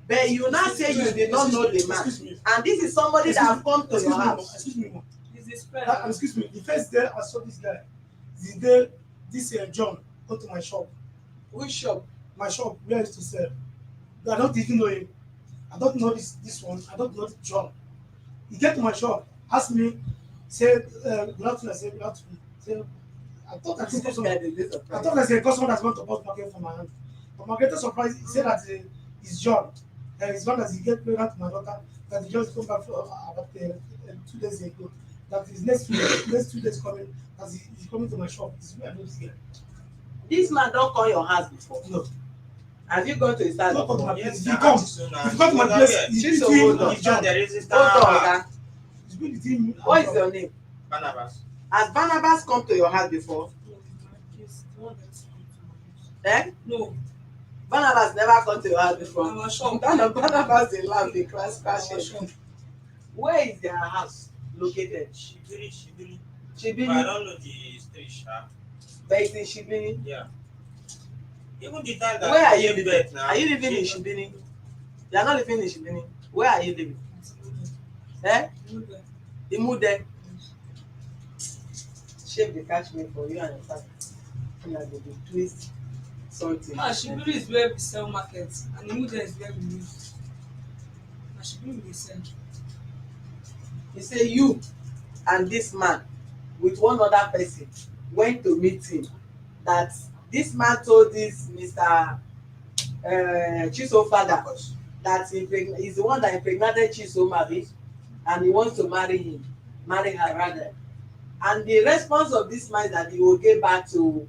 But you now say you did not know the man. Excuse me. And this is somebody that have come to your house. Excuse me, ma. It's the spread. Excuse me. The first day I saw this guy, the day this John go to my shop. Which shop? My shop where I used to sell. I don't even know him. I don't know this one. I don't know John. He came to my shop, asked me, said, good afternoon. I said, good afternoon. Said, I thought I said customer that's going to bought market for my hand. But my greatest surprise, he said that it's John. And it's one that he get pregnant to my daughter, that he just come back for about 2 days ago. That his next 2 days coming, that he's coming to my shop. This is where I know this guy. This man don't call your house before. No. Have you gone to his house Not come to before? my place. Yes, If you come to my place, She's it's a between hold on. it's John. There is this Hold on, Oga. It's between me and What is John. your name? Barnabas. Has Barnabas come to your house before? No, it's the one that's come to my house. Eh? No, Barnabas never come to your house before. our shop. Barnabas dey laugh dey crash Our head. shop. Where is their house located? Shibiri. But I Shibini. don't know the street, sha. But it's in Shibini. Yeah. Even the time that Where are he you gave living? birth now. Are you living in Shibini? You are not living in Shibini. Where are you living? Eh? Imude. Shame dey catch me for you and your father. Una go dey twist something. Shibiri is where we sell market, and Imude is where we live. Shibiri we sell. He say you and this man with one other person went to meet him, that this man told this Mr. Chisom father that he's the one that impregnated Chisom marriage and he wants to marry her rather. And the response of this man is that he will get back to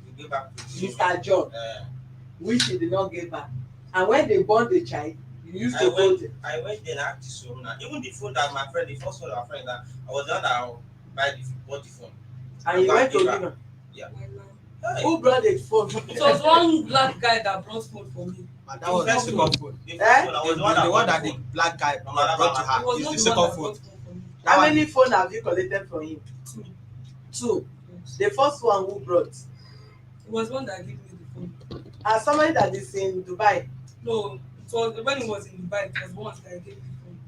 He gave back to Mr. John, which he did not get back. And when they born the child, he used to hold it. I went there and asked Chisom now. Even the phone that my friend, the first one of our friend, that I was the one that bought the phone. And he went to give him. Hey. Who brought the phone? It was one black guy that brought phone for me. And that was the second phone. The first one, I was The the one that one bought that the the phone. black guy It brought to her was is not the the one second that phone. brought phone for me. How many phones have you collected from him? Two. Two. Yes. The first one who brought. It was one that gave me the phone. And somebody that is in Dubai. No, it was when it was in Dubai. It was one that gave me the phone.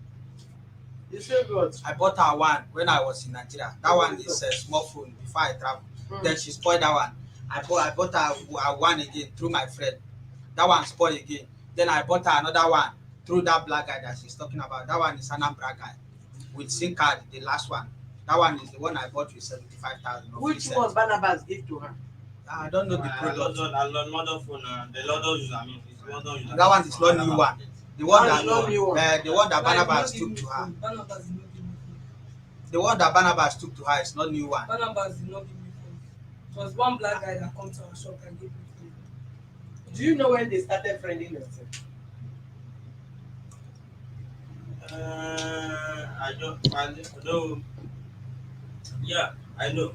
You say what? I bought her one when I was in Nigeria. That one is a small phone before I travel. Then she spoiled that one. I bought her one again through my friend. That one spoiled again. Then I bought her another one through that black guy that she's talking about. That one is an Anambra guy with SIM card, the last one. That one is the one I bought with 75,000. Which one Barnabas gave to her? I don't know the product. London phone, the London use, I mean, it's That one is not new one. The one That that is not new one. the one that Why did Barnabas not give took me to her. phone? Barnabas did not give me phone. The one that Barnabas took to her is not new one. Barnabas did not give me phone. It was one black guy that come to our shop and gave me phone. Do you know when they started friending themselves? I know. Yeah, I know.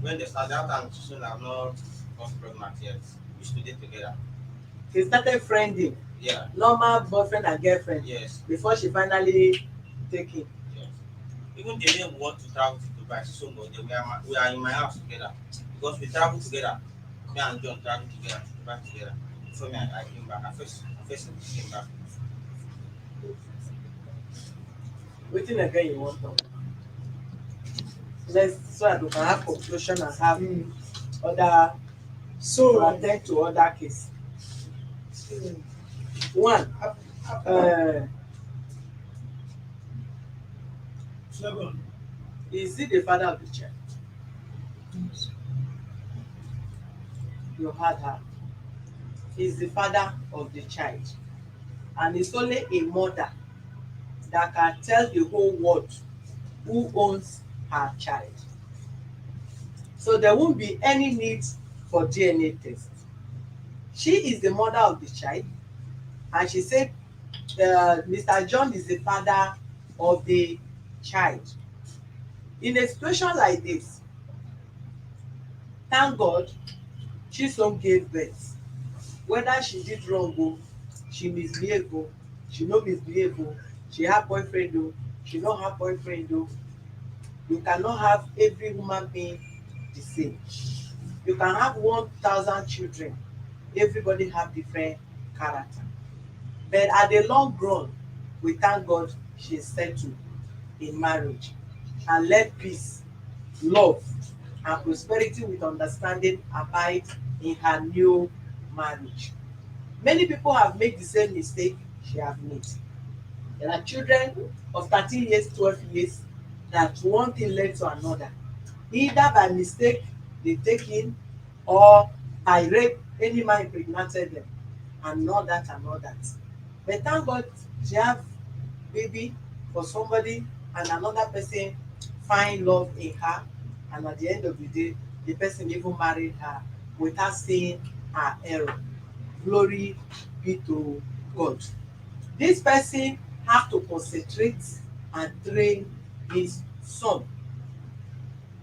When they start that time, soon I'm not got pregnant yet. We used to date together. They started friending, Yeah. normal boyfriend and girlfriend, Yes. before she finally take him. Yes. Even they didn't want to travel to Dubai, so no, we are in my house together because we travel together. Me and John travel together to Dubai together. So me, I came back. I first came back. Wetin again you want talk? Let's so that we can have conclusion and have other So, attend to other case. so One, uh, second, is he the father of the child? You heard her. He's the father of the child, and it's only a mother that can tell the whole world who owns her child. So there won't be any need for DNA test. She is the mother of the child, and she said Mr. John is the father of the child. In a situation like this, thank God Chisom gave birth. Whether she did wrong o, she misbehave o, she no misbehave o, she have boyfriend o, she no have boyfriend o, you cannot have every human being the same. You can have 1,000 children, everybody have different character, but at the long run we thank God she settled in marriage, and let peace, love and prosperity with understanding abide in her new marriage. Many people have made the same mistake she have made. There are children of 13 years, 12 years, that one thing led to another, either by mistake they take in, or by rape any man impregnated them, and all that and all that. But thank God she have baby for somebody, and another person find love in her, and at the end of the day the person even married her without seeing her error. Glory be to God. This person have to concentrate and train his son.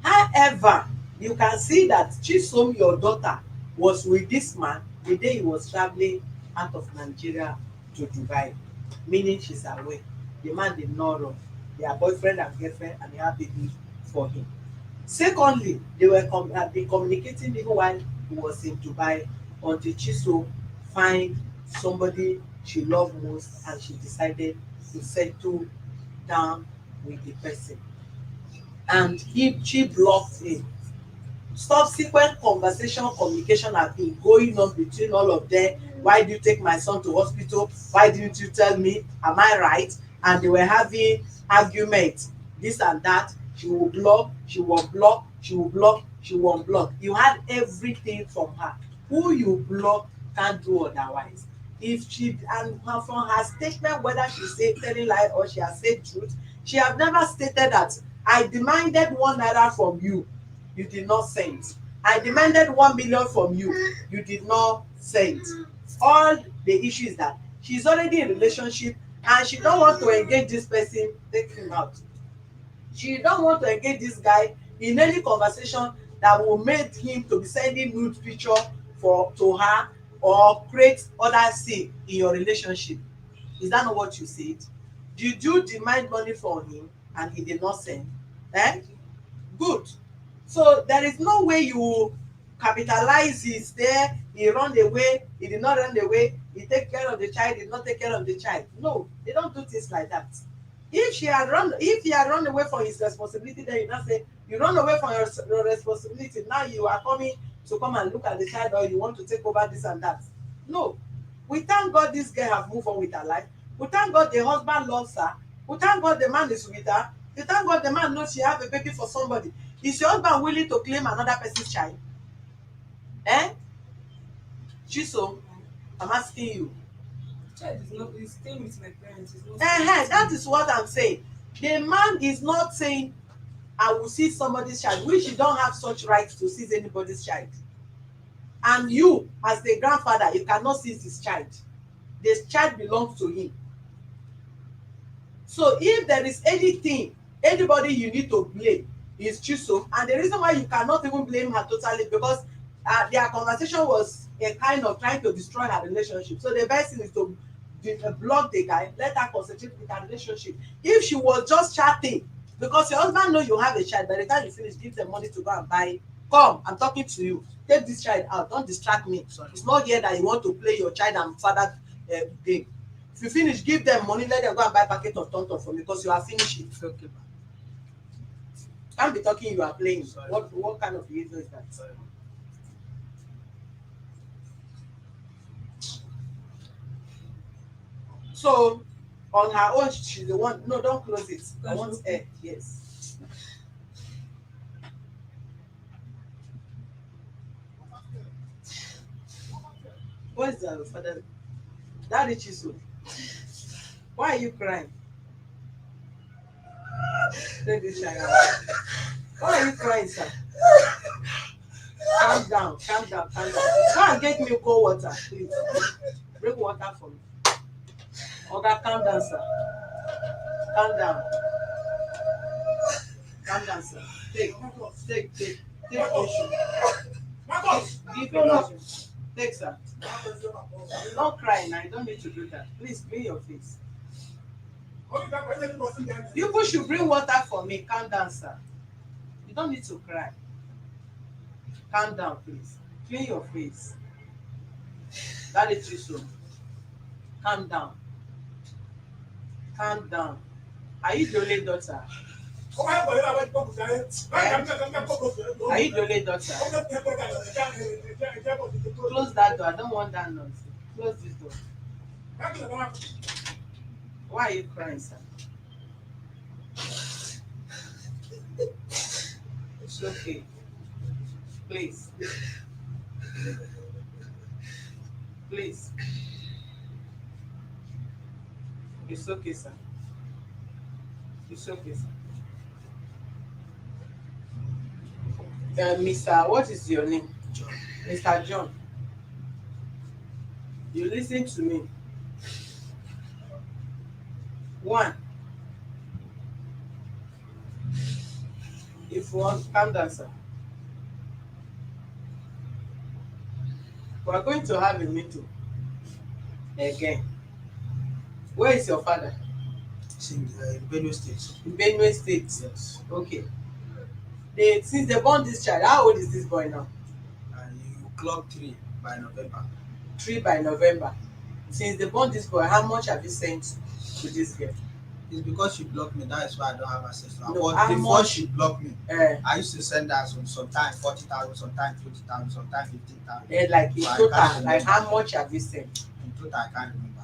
However, you can see that Chisom, your daughter, was with this man the day he was traveling out of Nigeria to Dubai, meaning she's aware. The man did not run. They are boyfriend and girlfriend, and they have baby for him. Secondly, they had been communicating even while he was in Dubai, until Chisom find somebody she loved most, and she decided to settle down with the person. And she blocked him. Subsequent conversation, communication have been going on between all of them. Why do you take my son to hospital? Why didn't you tell me? Am I right? And they were having arguments, this and that. She will block, she will block, she will block, she will block. You had everything from her. Who you block can't do otherwise. If she, and from her statement, whether she say telling lie or she has said truth, she have never stated that I demanded 1 naira from you, you did not send. I demanded 1 million from you, you did not send. All the issue is that she's already in a relationship, and she don't want to engage this person, take him out. She don't want to engage this guy in any conversation that will make him to be sending nude picture for to her, or create other sin in your relationship. Is that not what you said? Did you demand money from him and he did not send? Eh? Good. So there is no way you capitalize his there, he run away, he did not run away, he take care of the child, he did not take care of the child. No, they don't do things like that. If he had run away from his responsibility, then you not say you run away from your responsibility, now you are coming to come and look at the child, or you want to take over this and that. No. We thank God this girl have moved on with her life. We thank God the husband loves her. We thank God the man is with her. We thank God the man knows she have a baby for somebody. Is your husband willing to claim another person's child? Eh? Chisom, I'm asking you. Child is not, he's staying with my parents. He's not staying Uh-huh, with that me. is what I'm saying. The man is not saying I will seize somebody's child, which you don't have such rights to seize anybody's child. And you, as the grandfather, you cannot seize his child. The child belongs to him. So if there is anything, anybody you need to blame is Chisom, and the reason why you cannot even blame her totally because their conversation was a kind of trying to destroy her relationship. So the best thing is to block the guy, let her concentrate with her relationship. If she was just chatting, because your husband know you have a child, by the time you finish, give them money to go and buy. Come, I'm talking to you. Take this child out. Don't distract me. Sorry. It's not here that you want to play your child and father game. If you finish, give them money, let them go and buy packet of tonton for me because you are finishing. Okay, ma. Can't be talking you are playing. Sorry. What kind of behavior is that? Sorry, ma. So on her own, she's the one. No, don't close it. I want air. Yes. What is the father? Daddy Chisu. Why are you crying? Take this child out. Why are you crying, sir? Calm down, calm down, calm down. Go and get me cold water, please. Bring water for me. Oga, calm down, sir. Calm down. Calm down, sir. Take tissue. Give me tissue. Take, sir. Don't cry now. You don't need to do that. Please, clean your face. You people should bring water for me. Calm down, sir. You don't need to cry. Calm down, please. Clean your face. That is too soon. Calm down. Calm down. Are you the only daughter? Are you the only daughter? Close that door. I don't want that noise. Close this door. Why are you crying, sir? It's okay. Please. Please. It's okay, sir. It's okay, sir. Mr. What is your name? John. Mr. John. You listen to me. One. If you want, calm down, sir. We are going to have a meeting again. Where is your father? It's in Benue State. In Benue State. Yes. Okay. Since they born this child, how old is this boy now? And you clock 3 by November. 3 by November. Since they born this boy, how much have you sent to this girl? It's because she blocked me. That is why I don't have access to her. No, But how before much? she blocked me, Uh, I used to send her sometimes 40,000, sometimes 20,000, sometimes 15,000. like in But I total, can't like remember. how much have you sent? In total, I can't remember.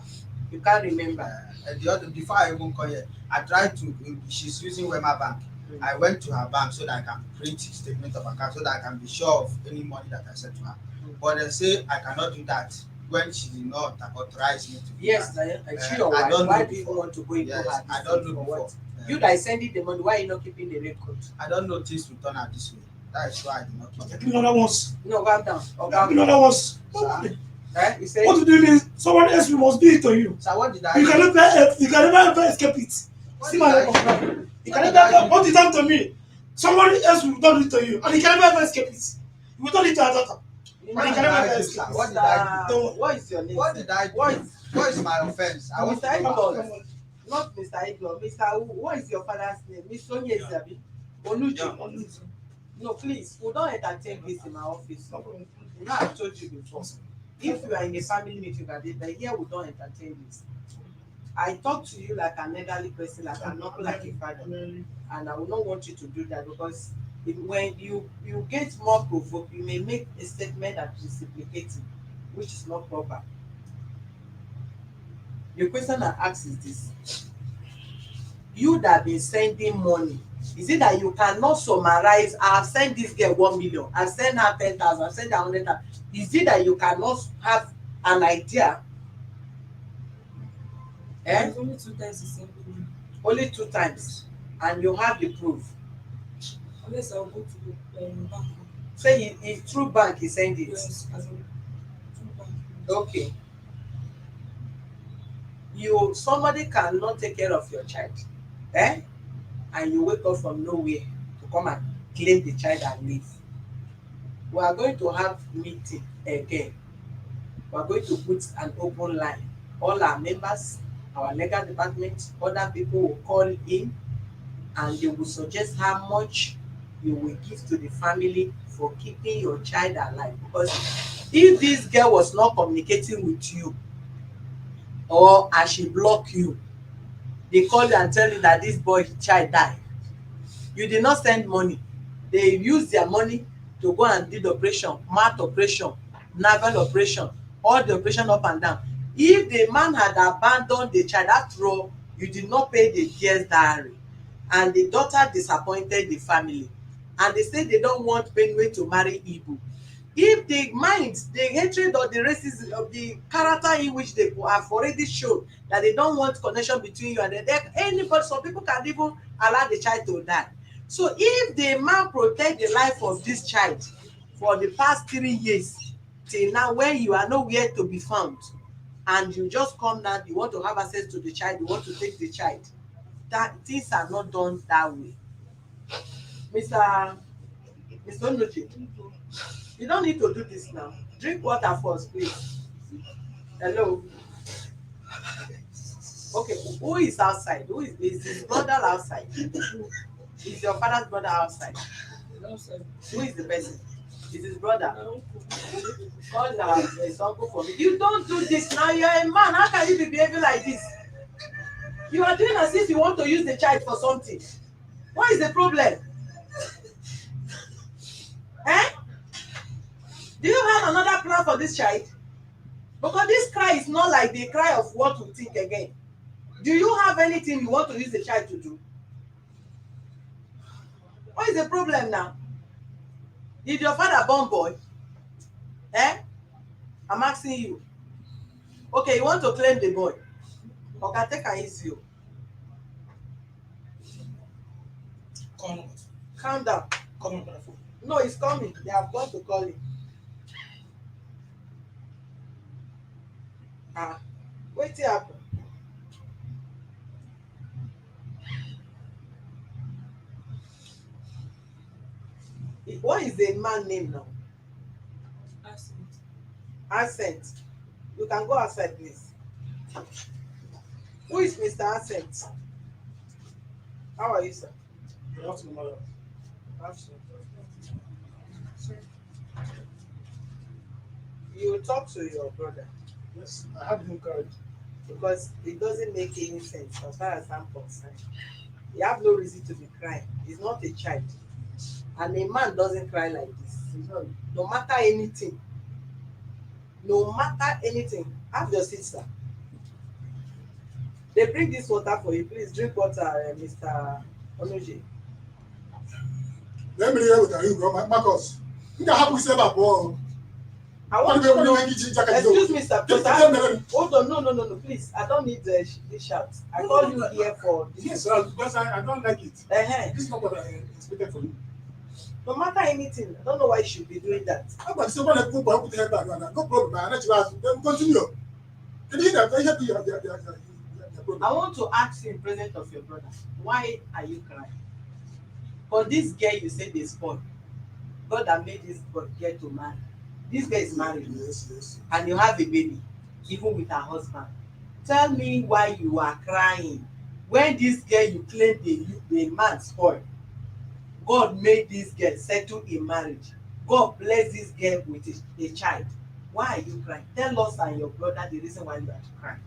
You can't remember. And the other, before I even call her, I tried to. She's using Wema Bank. I went to her bank so that I can print statement of account so that I can be sure of any money that I sent to her. But they say I cannot do that when she did not authorize me to do Yes, that. she your I wife. don't Why know do you before. want to go into Yes, her? I don't know for before. what? You that is sending the money, why are you not keeping the record? I don't know things will turn out this way. That is why I did not keep Give it. me another ones. No, calm down. Give me another ones. Sir? You say, What you do is someone else must do it to you. So what did I You do? can never ever escape it. What See did my I life. do? You can never what you done to me. Somebody else will do it to you, and you can never ever escape it. You will do it to your daughter. you What know, did I do, sir? What did I do? What is your name? What sir? did I do? What is What is my offense? I want to Mr. know my Igor? offense. Not Mr. Igor. Mr. Who? What is your father's name? Miss Sonia Isabi. Onuju. No, please. We don't entertain this in my office. You know, I've told you before. If you are in a family meeting, but here we don't entertain this. I talk to you like an elderly person, like I'm not like a father, and I will not want you to do that because when you get more provoked, you may make a statement that is implicating, which is not proper. The question I ask is this: you that been sending money, is it that you cannot summarize? I have sent this girl 1 million, I send her 10,000, I send her 100,000. Is it that you cannot have an idea, eh? There's only 2 times he sent me. Only 2 times, and you have the proof. Unless I'll go to the bank. Say he through bank he send it. Yes, as in through bank. Okay. Somebody cannot take care of your child, eh? And you wake up from nowhere to come and claim the child and leave. We are going to have meeting again. We are going to put an open line. All our members, our legal department, other people will call in and they will suggest how much you will give to the family for keeping your child alive. Because if this girl was not communicating with you, or as she block you, they call you and tell you that this boy child die, you did not send money, they use their money to go and do the operation, mouth operation, navel operation, all the operation up and down. If the man had abandoned the child, after all, you did not pay the girl's dowry, and the daughter disappointed the family, and they say they don't want Benue to marry Igbo. If the mind, the hatred or the racism of the character in which they have already shown that they don't want connection between you and anybody, some people can even allow the child to die. So if the man protect the life of this child for the past 3 years till now, when you are nowhere to be found, and you just come now, you want to have access to the child, you want to take the child, that things are not done that way. Mr. Onoche, you don't need to do this now. Drink water first, please. Hello. Okay, who is outside? Is his brother outside? Is your father's brother outside? Who is the person? Is his brother? Call his uncle for me. You don't do this now. You're a man. How can you be behaving like this? You are doing as if you want to use the child for something. What is the problem? Eh? Do you have another plan for this child? Because this cry is not like the cry of what we think again. Do you have anything you want to use the child to do? What is the problem now? Did your father born boy? Eh? I'm asking you. Okay, you want to claim the boy. Okay, take an easy. Calm down. No, he's coming. They have gone to call him. Wait till happen. What is the man name now? Accent. You can go outside, please. Who is Mr. Accent? How are you, sir? Good afternoon, madam. You talk to your brother. Yes, I have him carried. Because it doesn't make any sense as far as I'm concerned. You have no reason to be crying. He's not a child. And a man doesn't cry like this. No matter anything. No matter anything. Have your sister. They bring this water for you. Please drink water, Mr. Onoje. Let me hear what you go, Marcus. You can have to say about war. I want to know. Excuse me, sir. Hold on. No. Please, I don't need this shout. I call you here for this. Yes, sir, because I don't like it. This is not what I expected from you. No matter anything, I don't know why you should be doing that. How about someone like put the head back? No problem. I let you ask them. Continue. Can you hear that? I help you. I want to ask you in presence of your brother, why are you crying? For this girl, you said they spoiled. God that made this girl to marry. This girl is married. Yes. And you have a baby, even with her husband. Tell me why you are crying. When this girl you claim the man spoiled, God made this girl settle in marriage. God bless this girl with a child. Why are you crying? Tell us and your brother the reason why you are crying.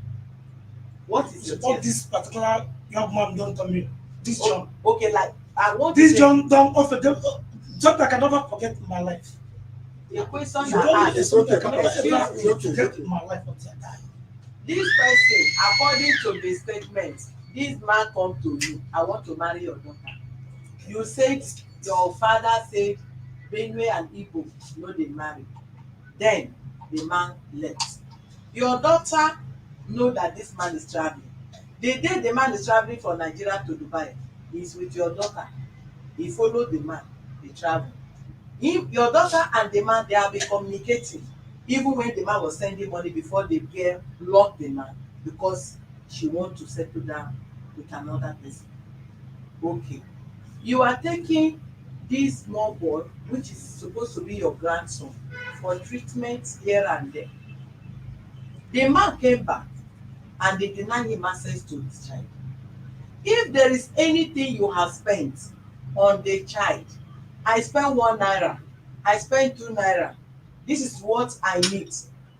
What is your Support this particular young man don't tell me. This John. Okay, like I want this to John don't offer them. John, I can never forget my life. the question You I don't ask. need something I can never Excuse me. forget my life until I die. This person, according to the statement, this man come to you. I want to marry your daughter. You said your father said Benue and Igbo no dey marry. Then the man left. Your daughter know that this man is traveling. The day the man is traveling from Nigeria to Dubai, he is with your daughter. He follow the man, they travel. If your daughter and the man, they have been communicating, even when the man was sending money before the girl blocked the man because she want to settle down with another person. Okay, you are taking this small boy, which is supposed to be your grandson, for treatment here and there. The man came back and they deny him access to his child. If there is anything you have spent on the child, I spent 1 naira, I spent 2 naira, this is what I need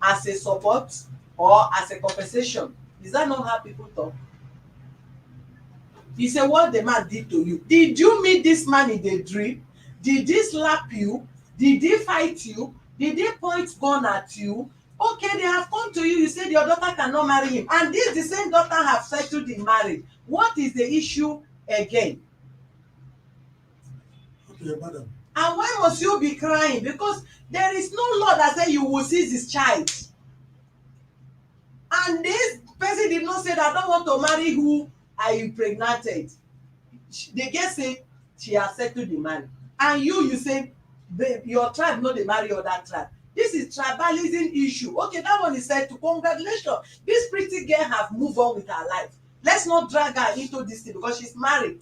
as a support or as a compensation. Is that not how people talk? You say what the man did to you. Did you meet this man in the dream? Did he slap you? Did he fight you? Did he point gun at you? Okay, they have come to you, you said your daughter cannot marry him, and this the same daughter have settled in marriage. What is the issue again? Okay, madam. And why must you be crying? Because there is no law that say you will seize his child. And this person did not say that I don't want to marry who I impregnated. The girl say she has settled the marriage, and you say your tribe no dey marry other tribe. This is tribalism issue. Okay, that one is said to congratulations. This pretty girl have moved on with her life. Let's not drag her into this thing because she's married.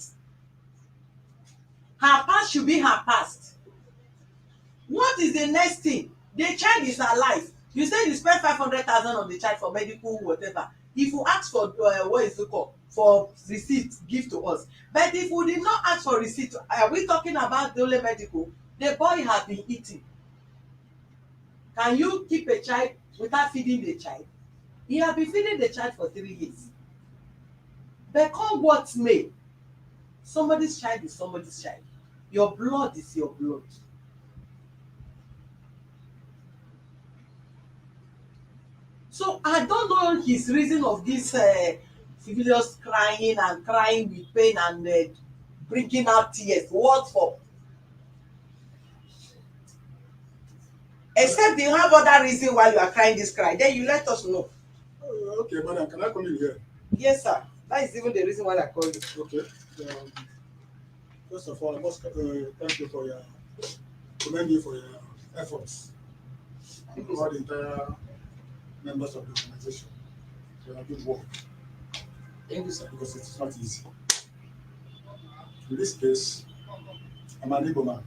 Her past should be her past. What is the next thing? The child is alive. You say you spend 500,000 on the child for medical whatever. If you ask for what is it called, for receipt, give to us. But if we did not ask for receipt, are we talking about the only medical? The boy has been eating. Can you keep a child without feeding the child? He has been feeding the child for 3 years. But come what may, somebody's child is somebody's child. Your blood is your blood. So I don't know his reason of this frivolous crying and crying with pain and bringing out tears. What for? Except you have other reason why you are crying this cry. Then you let us know. Okay, madam, can I come in here? Yes, sir. That is even the reason why I called you. Okay. First of all, I must thank you for your, commend you for your efforts and all the entire members of the organization. So good work. Thank you, sir. Because it's not easy. In this case, I'm an Igbo man.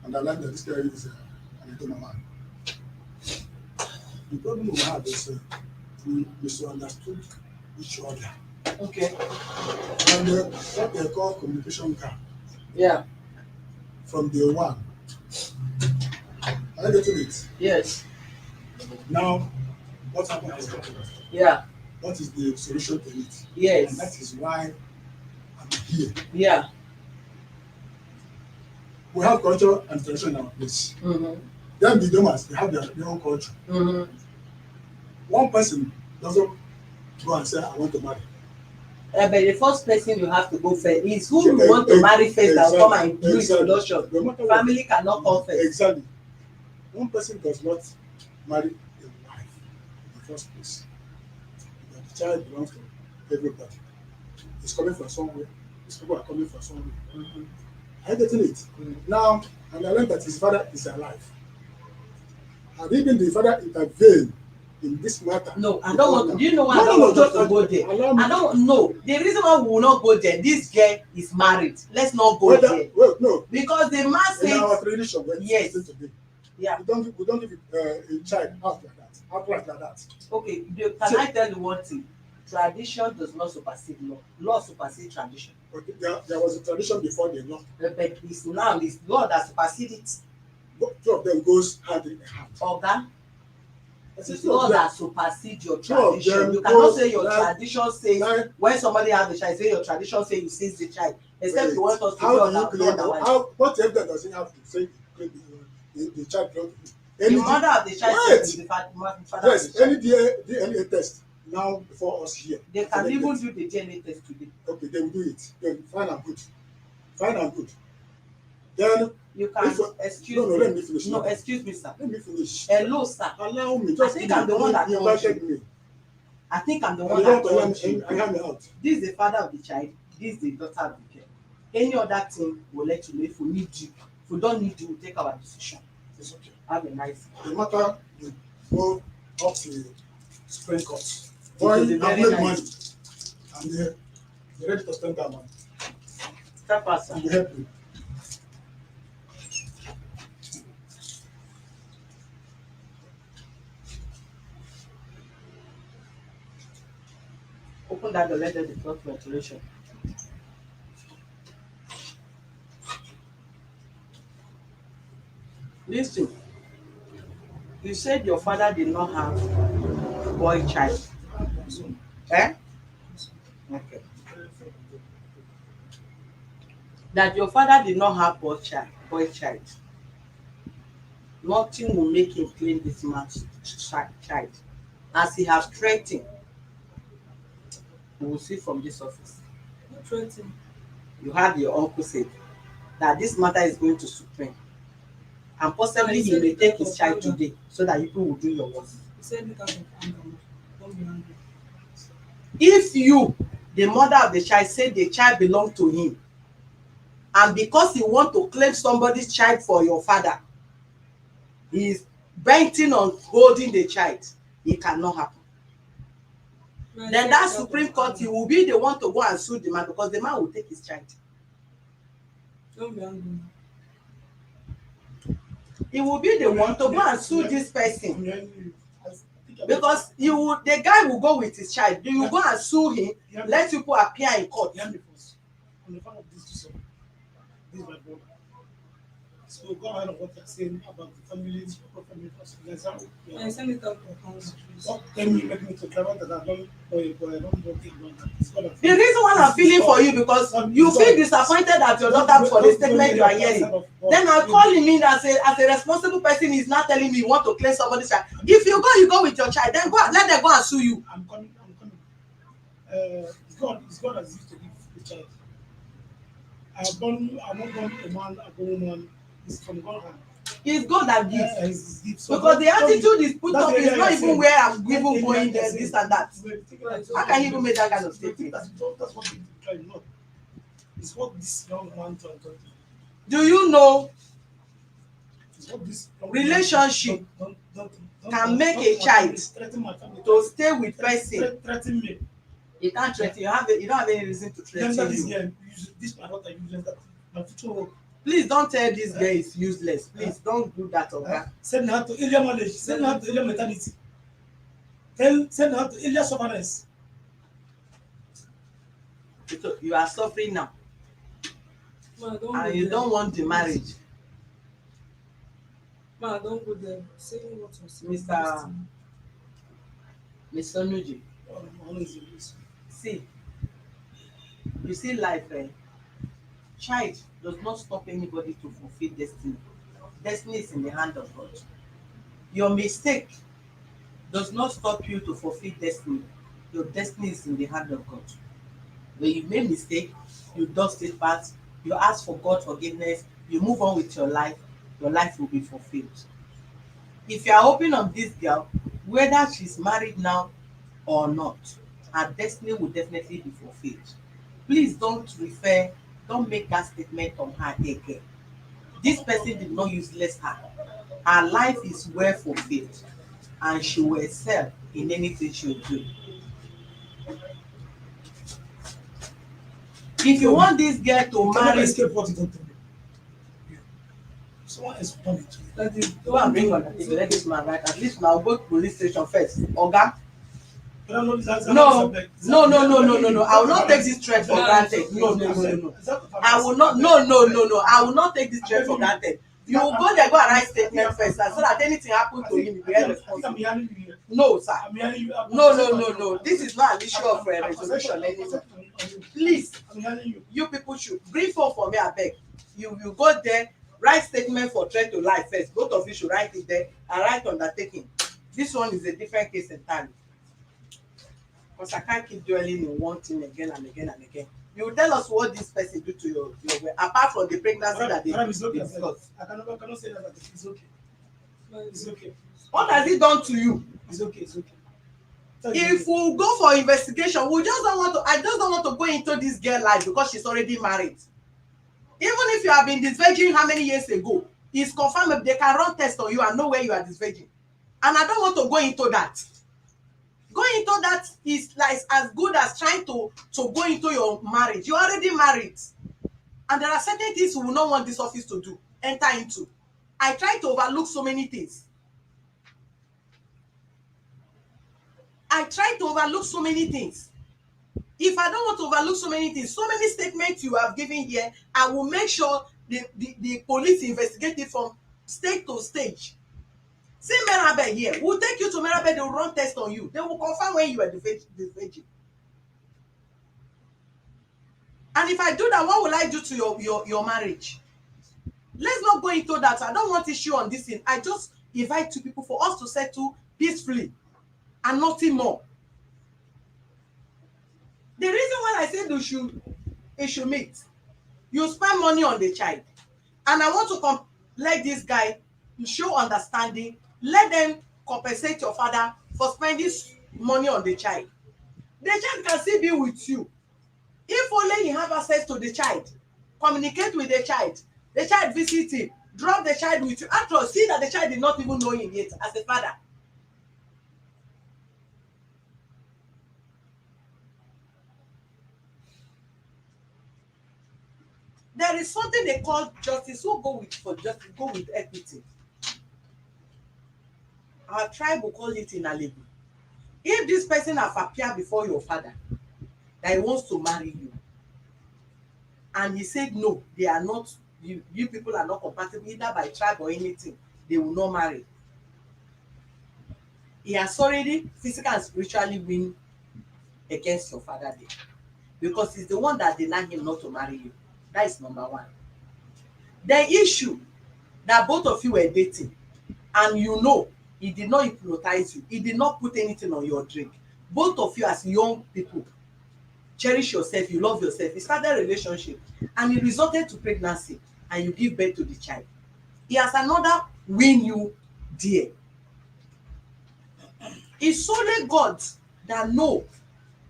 And I like that this guy is an Igbo man. The problem we have is we misunderstood each other. Okay. And what they call communication gap Yeah. from day one. Are you getting it? Yes. Now, what happened is Yeah. what is the solution to it? Yes. And that is why I'm here. Yeah. We have culture and tradition in our place. Mm-hmm. Then the Domas, they have their own culture. Mm-hmm. One person doesn't go and say, I want to marry. But the first person you have to go first is who you want to marry first that will come and do introduction. Family cannot come first. Exactly. One person does not marry a wife in the first place. But the child belongs to everybody. It's coming from somewhere. These people are coming from somewhere. Mm-hmm. Are you getting it? Mm-hmm. Now, and I learned that his father is alive. And even the father intervened in this matter. No, I don't want. Do you know why I No, don't no, want just us to go there? I don't know. The reason why we will not go there, this girl is married. Let's not go there. Well, no. Because the man In our says, tradition, when yes. today, yeah. we don't give a child out like that, outright like that. Okay, can I tell you one thing? Tradition does not supersede law. Law supersedes tradition. Okay, there was a tradition before the law. But it's now it's law that supersedes it. But two of them goes hand in hand. Oga, I said it's two of law them. that supersedes your Two of tradition. them You cannot goes say your like- tradition says like- when somebody has a child, say your tradition say you seize the child. Except Wait, you want us to how do do you claim otherwise. what evidence does he have to say the child belongs to him? The mother of the child Wait. says the father Yes, of the child. any DNA test now before us here. They can even do the DNA test today. Okay, they will do it. Then fine and good. Fine and good. Then You can excuse no, me. let me finish. No, excuse me, sir. Let me finish. Hello, sir. Allow me. I Just think give I'm the one that you called invited you. me. I think I'm the And one you that want called to you. hear me out. This is the father of the child. This is the daughter of the girl. Any other thing will let you know. If we need you, if we don't need you, we'll take our decision. It's okay. Have a nice day. The matter you go up to Supreme Court. It will Boy, be I've very made nice. money. And they're ready to spend that money. Step aside. And they help you. Open that door, let them discuss ventilation. Listen, you said your father did not have boy child. Eh? Okay. That your father did not have boy child. Nothing will make him claim this man's child. As he has threatened, we will see from this office. Not threatening. You heard your uncle say that this matter is going to Supreme. And possibly he may take his child today so that people will do your work. He said it out of anger. Don't be angry. If you, the mother of the child, say the child belongs to him, and because he want to claim somebody's child for your father, he is bending on holding the child, it cannot happen. Then that Supreme Court, he will be the one to go and sue the man because the man will take his child. Don't be angry. He will be the one to go and sue this person because the guy will go with his child. You will go and sue him, let people appear in court. Hear me first. On the part of this Jason, this is my brother. So go ahead of what you're saying about the family, proper family first. That's how I send it out to council, please. don't tell me make me to clever that I don't know it, but I don't know it about that. It's not a- The reason why I'm feeling for you because you feel disappointed at your daughter for the statement you are hearing. Then I'm calling me as a responsible person is not telling me you want to claim somebody's child. If you go with your child, then go let them go and sue you. I'm coming. It's God that used to give the child. I'm not born a man, a woman. It's from God hand. It's God that gives. It's gift. So Because the attitude is put that's up the is area not you're even saying. where I'm even That's the going area there, you're this saying. and that. How can you even make that kind of I think statement? that's what we try not. It's what this young man told me. Do you know It's what this young relationship man can make a child threaten my family. to stay with person? Threaten me. You can't threaten. You don't have any reason to Then that threaten is you. here. This my daughter useless. That my future work. Please don't tell this girl is useless. Please don't do that, okay? Send her to Ilya Knowledge. Send her to Ilya Maternity. Send her to Ilya Sovereignty. You are suffering now, Ma, don't and go you there. don't want the marriage. Ma, don't go there. Say what you're saying. Mr. Nuji, see, you see life, child does not stop anybody to fulfill destiny. Destiny is in the hand of God. Your mistake does not stop you to fulfill destiny. Your destiny is in the hand of God. When you make mistake, you dust it back, you ask for God forgiveness, you move on with your life will be fulfilled. If you are hoping on this girl, whether she's married now or not, her destiny will definitely be fulfilled. Please don't make that statement on her again. This person did not useless her. Her life is well fulfilled and she will excel in anything she will do. If you want this girl to marry, escape what you don't do. Someone else done it to you. That is, go and bring on the let this man right. At least now go to police station first. Oga. But I know this answer. No. I will not take this threat for granted. No. I will not. No. I will not take this threat for granted. You will go there, go and write statement first, and so that anything happen to him, you be held responsible. No, sir. No. This is not an issue of resolution anymore. Please, you people should bring phone for me, abeg. You go there, write statement for threat to life first. Both of you should write it there and write undertaking. This one is a different case entirely. Because I can't keep dwelling in one thing again and again and again. You will tell us what this person do to your apart from the pregnancy that they Madam, it's okay. discussed. I cannot say that. It's okay. It's okay. What has he done to you? It's okay. It's okay. Tell me. If we go for investigation, we just don't want to. I just don't want to go into this girl life because she's already married. Even if you have been this virgin how many years ago, it's confirmed they can run test on you and know where you are this virgin. And I don't want to go into that. Going into that is like as good as trying to go into your marriage. You're already married. And there are certain things we will not want this office to do, enter into. I try to overlook so many things. I try to overlook so many things. If I don't want to overlook so many things, so many statements you have given here, I will make sure the police investigate it from stage to stage. See Merabe here. We'll take you to Merabe, they will run test on you. They will confirm when you are the virgin. And if I do that, what will I do to your marriage? Let's not go into that. I don't want issue on this thing. I just invite two people for us to settle peacefully and nothing more. The reason why I said you should meet, you spend money on the child, and I want to let this guy show understanding. Let them compensate your father for spending money on the child. The child can still be with you. If only you have access to the child, communicate with the child visit him, drop the child with you. After all, see that the child did not even know him yet as a father. There is something they call justice. Who go with for justice? Go with equity. Our tribe will call it in Alebu. If this person have appeared before your father that he wants to marry you, and he said no, they are not, you people are not compatible either by tribe or anything, they will not marry. He has already physically and spiritually win against your father there, because he's the one that denied him not to marry you. That is number one. The issue that both of you were dating, and you know he did not hypnotize you, he did not put anything on your drink. Both of you as young people cherish yourself, you love yourself. He started a relationship and it resulted to pregnancy, and you give birth to the child. He has another win you there. It's only God that know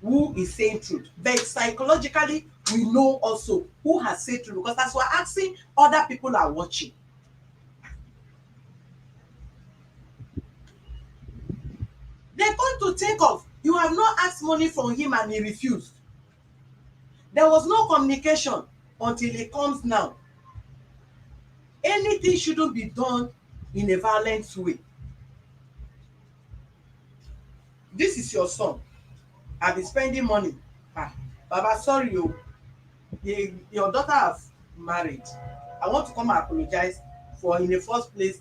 who is saying truth, but psychologically we know also who has said truth, because as we're asking, other people are watching. They come to think of, you have not asked money from him and he refused. There was no communication until he comes now. Anything shouldn't be done in a violent way. This is your son. I've been spending money. Baba, sorry, your daughter have married. I want to come and apologize for, in the first place,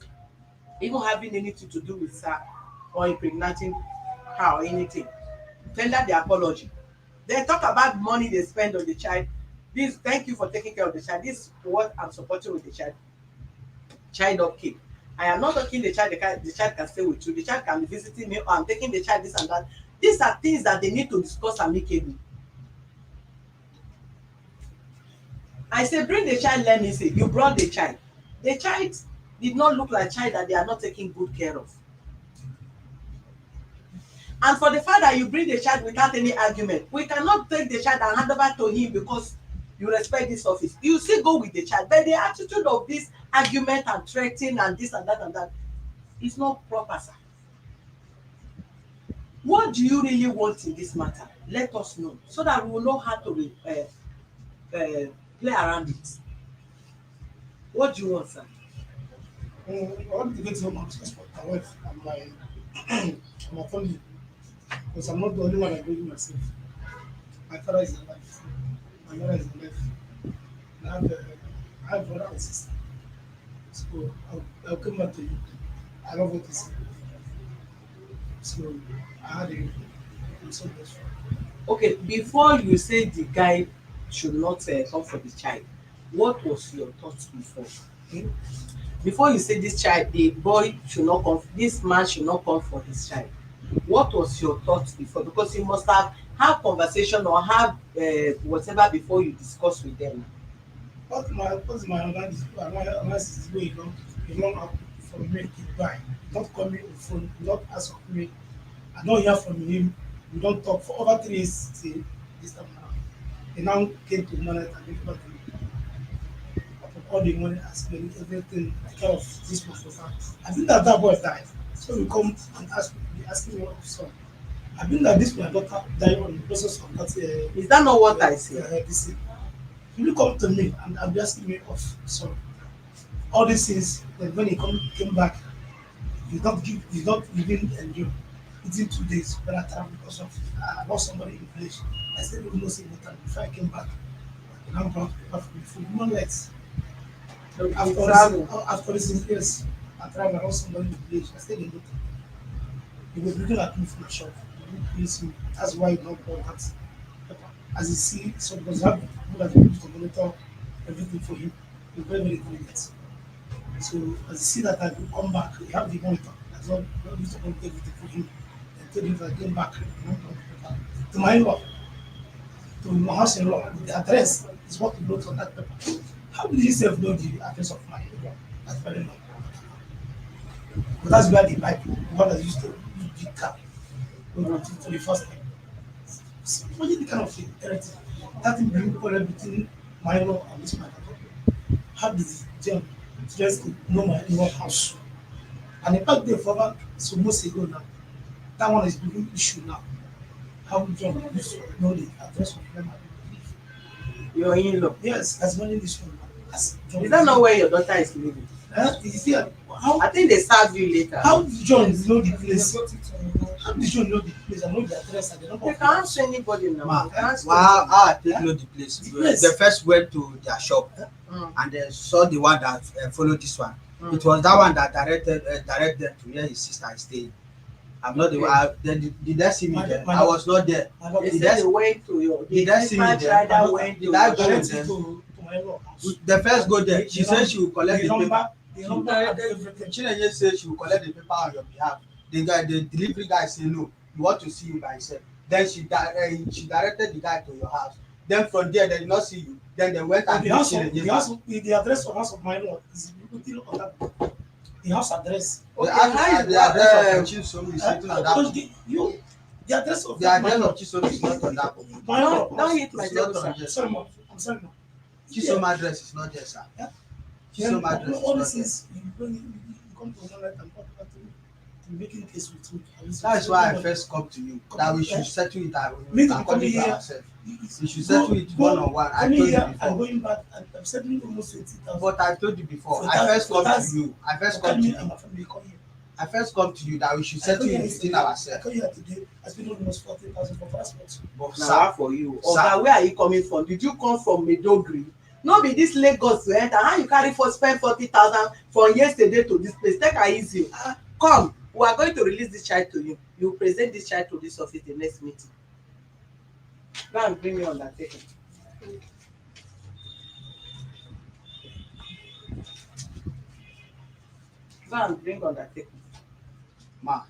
even having anything to do with her or impregnating her or anything. Tender the apology. Then talk about money they spend on the child. This, thank you for taking care of the child. This is what I'm supporting with the child. Child upkeep. I am not talking the child can stay with you. The child can be visiting me, or I'm taking the child this and that. These are things that they need to discuss amicably. I say bring the child, let me see. You brought the child. The child did not look like a child that they are not taking good care of. And for the fact that you bring the child without any argument, we cannot take the child and hand over to him because you respect this office. You still go with the child, but the attitude of this argument and threatening and this and that is not proper, sir. What do you really want in this matter? Let us know so that we will know how to play around it. What do you want, sir? I want to get some access for my wife and my family, because I'm not the only one agreeing myself. My father is alive, my mother is alive, and I have brother and sister. So I'll come back to you. I love what you say. So I had a, I'm so grateful. Okay, before you say the guy should not come for the child, what was your thoughts before? Okay? Before you say this child, the boy should not come, this man should not come for his child. What was your thoughts before? Because you must have have conversation or have whatever before you discuss with them. What's my advice is where you don't have from me goodbye. Don't call me on phone, you don't ask of me. I don't hear from him. We don't talk for over 3 years till this time around. He now came to Manette and everybody all the money and spending everything care of this my profile. I think that that boy died. So we come and ask be asking me what son. I think that this my daughter died on the process of that Is that not what I say? this thing. He will come to me and be asking me of son. All these things then when he came back, you didn't endure. Within 2 days by that time because of I lost somebody in the village. I said we will not see water before I came back. And I'm brought paper for me food. More lights. Okay, After this yes, I tried I lost somebody in the village. I stayed in Luton. He was looking at me from the shop. He didn't please me. That's why he don't bought that paper. As you see, so because you have people that able to monitor everything for him. He's very, very brilliant. So as you see that I will come back, you have the monitor. That's all you need to monitor everything for him. And tell him that I came back to my in-law, to my house in law, the address is what he wrote on that paper. How did he self know the address of my in-law? That's very long. But that's where the bike, the one that used to use the car, for the first time. So, imagine the kind of thing, everything. That thing bring quarrel between my in-law and this my daughter. How did John just know my in-law house? And the fact they for some months ago now, that one is becoming issue now. How John used to know the address of them. Your in-law. Yes, that's one issue now. That's John. Is that not where your daughter is living? Is there, how I think they serve you later. how did John know the They place? got it on your How did John know the place and know the address and the number They of can't house? ask anybody now. Ma, They can't ask wow, anybody. I take know the place. The place. They first went to their shop Mm. and they saw the one that followed this one. Mm. It was that one that directed them to where his sister is staying. I'm not the Okay. one. Did they see me My- there? my- I was not there. My They daughter, Did said they- they went to your. did they see me dispatch there? rider My went to did I your go shop. with directed them? to my in-law house. They first go there. The She said she will collect the paper. The number and everything. Chinenye said she will collect the paper on your behalf. The delivery guy say no, you want to see you by yourself. Then she directed the guy to your house. Then from there they did not see you. Then they went and The house, of, Chinenye the house, the address of house of my in-law is written on that. The house address. The Okay, how the you- address of Chisom is written on that Because book. the address of The my address in-law. of Chisom is not on that book. My in-law Don't house. hit my It's not table, on sir. there. Sorry, ma. I'm sorry, ma. Chisom address is not there, sir. Yeah. Chisom Then address is all not these there. things you come to one night and talk about to making case with me. That is why I first come to you. That we should settle it Me to be according coming to here. ourselves. We should settle it one on one. I Coming told you here and before. going back and I'm settling almost 20,000. But I told you before. For I that- first for come that- to you. I first For come to me and you. my family come here. I first come to you that we should I settle come it here within yesterday. I ourselves. come here today. I spent almost 14,000 for passport. But Now, sir, how for you? Sir. Oga, where are you coming from? Did you come from Medogri? No be this Lagos to enter. How you carry for spend 40,000 from yesterday to this place? Take am easy. Come, we are going to release this child to you. You present this child to this office the next meeting. Go and bring me undertaking. Go and bring undertaking. ma,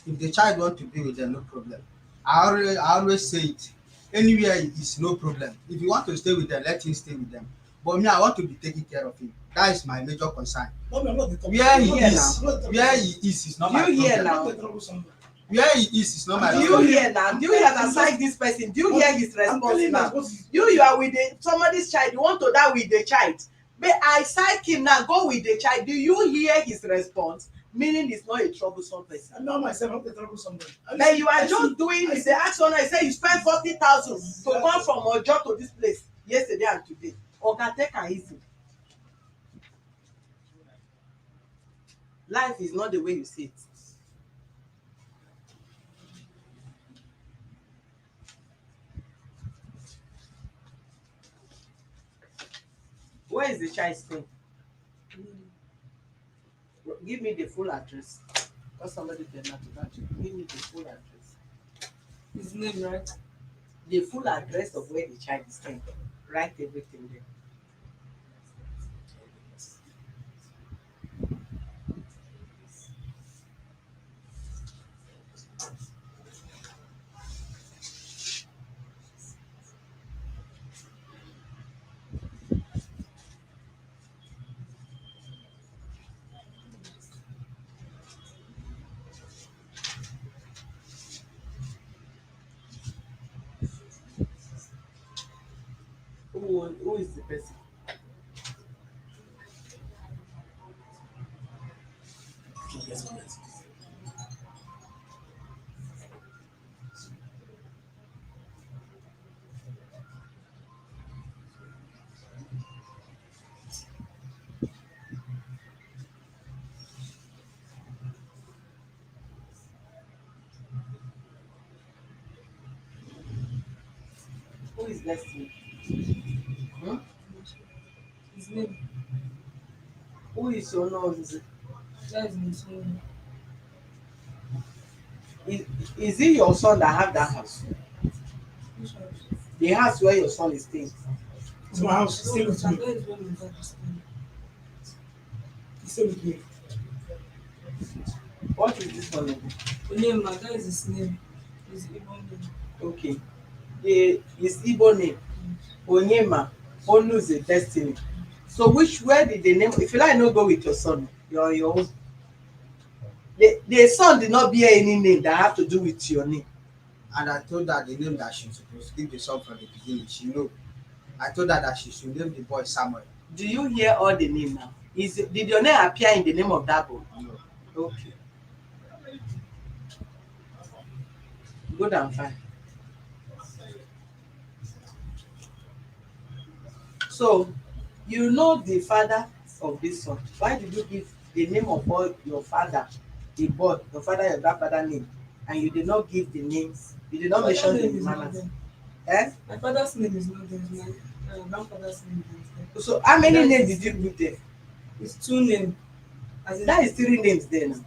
if the child want to be with them, no problem. I always say it. Anywhere is no problem. If you want to stay with them, let him stay with them. But me, I want to be taking care of him. That is my major concern. Mommy, I'm not the top. Where he Here is, where he is not Do my you hear problem. now? I'm not the troublesome. Where he is not my Do you problem. hear now? Do you hear that side this person? Do you hear his I'm response telling you now? what is You are with the somebody's child. You want to die with the child. But I psych him now. Go with the child. Do you hear his response? Meaning he's not a troublesome person. I'm not myself, I'm not the troublesome. But you are just doing. If they ask one, I say you spend 40,000 to come from Ojo to this place yesterday and today. Oga, take am easy. Life is not the way you see it. Where is the child staying? Give me the full address. Because somebody did not do that. Give me the full address. his name, right? The full address of where the child is staying. Write everything there. who is the person? Yes, yes. Who is Destiny? Hmm? His name. Who is Ononze? That is my son. Is, is it your son that have that house? Which house? The house where your son is staying? It's my house. Stay with And me. that is where my dad is staying. Stay with me. What is this one? Onyema, that is his name. His Igbo name. Okay. His Igbo name, Onyema, Onuze, Destiny. So where did the name, if you like, no go with your son, your own. The son did not bear any name that have to do with your name. And I told her the name that she supposed to give the son from the beginning. She know. I told her that she should name the boy Samuel. Do you hear all the name now? Did your name appear in the name of that boy? No. Okay. Good and fine. So, you know the father of this son. Why did you give the name of all your father, the boy, your father, your grandfather name, and you did not give the names? You did not My mention father's the name is not manners. there. Eh? My father's name is not there. My grandfather's name is there. So, how many That names is- did you put there? It's two names. As in That is 3 names there now.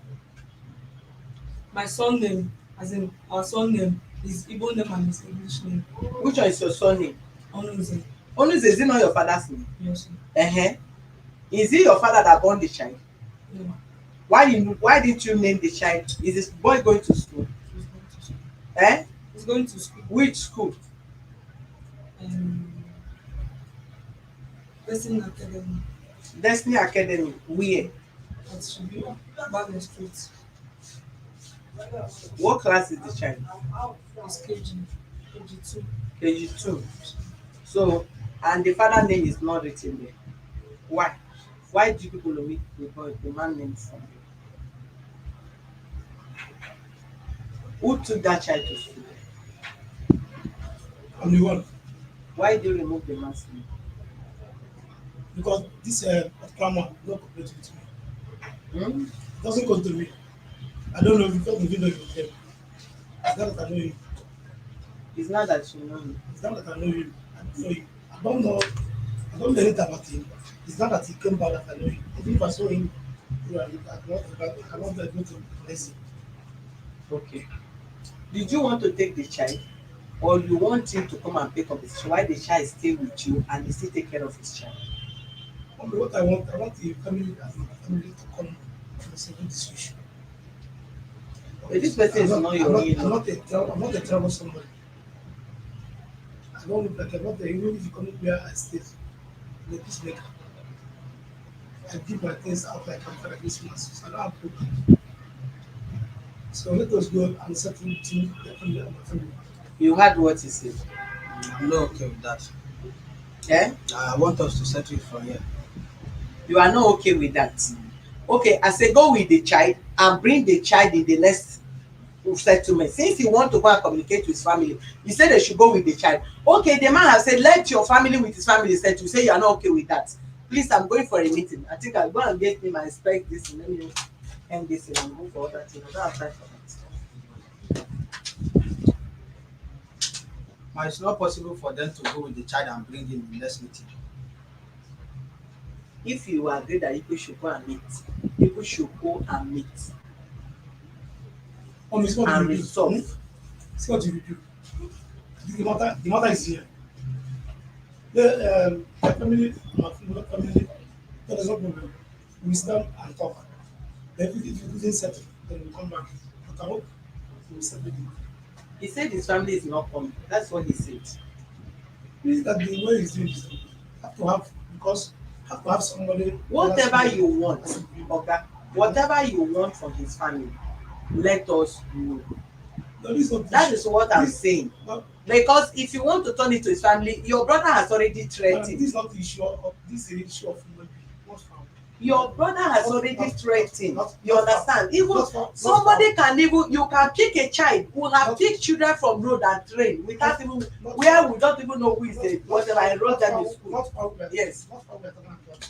my son name, as in our son name, his Igbo name and his English name. Which one is your son name? Onuze. Onuze, is it not your father's name? Yes. Uh-huh. Is it your father that born the child? No. Why didn't you name the child? Is this boy going to school? He's going to school. Eh? He's going to school. Which school? Um, Person Academy. Destiny Academy. Where? That should be Bale Street. What class is the child? It's KG2. KG2. So, and the father name is not written there. Why? Why do people omit the boy, the man name from there? Who took that child to school? I'm the one. Why do you remove the man's name? Because this particular man not cooperating with me. Hmm? It doesn't come to me. I don't know if you come to know him. It's not that I know him. It's not that you know him. It's not that I know him. I know him. I don't know. I don't know anything about him. It's not that he came back that I know him. Even if I saw him, I want to go to place him. Okay. Did you want to take the child, or you want him to come and pick up his child while the child stay with you and you still take care of his child? What I want the family as my family to come to a single decision. But this person is not your in-law. I'm not a trouble somebody. I don't look like I'm not the even if you come where I stay, the peacemaker. I give my things out like I'm for Christmas. So I don't have problem. So let us go and settle between the family and my family. You heard what he said. I'm not okay with that. Eh? I want us to settle it from here. You are not okay with that. Okay, I say go with the child and bring the child in the next settlement. Since you want to go and communicate with his family, you say they should go with the child. Okay, the man has said let your family with his family settle. You say you are not okay with that. Please, I'm going for a meeting. I think I'll go and get him and inspect this and let me end this and go for other things. I don't have time for that. But it's not possible for them to go with the child and bring him in the next meeting. If you agree that people should go and meet, people should go and meet It's what and you do. resolve. See what you do. The matter is here. The family, my family, there is no problem. We stand and talk. Then if you didn't settle, then we come back. But I hope we will settle it. He said his family is not coming. That's what he said. Please, that the way he's doing this, have to have because have to have somebody. Whatever you want, okay, whatever you want from his family, let us know. No, this is not That issue. is what I'm This, saying. no, Because if you want to turn it to his family, your brother has already madam, threatened. this is not the issue of this is an issue of human being. Not found. Your brother has Not- already not- threatened. not- You not understand? Even Not found. somebody can even, you can pick a child who have Not- picked children from road and train without even, not where found. we don't even know who is the Not whatever, found. enroll Not them in found. school. Not found. Yes. Not found. We're talking about.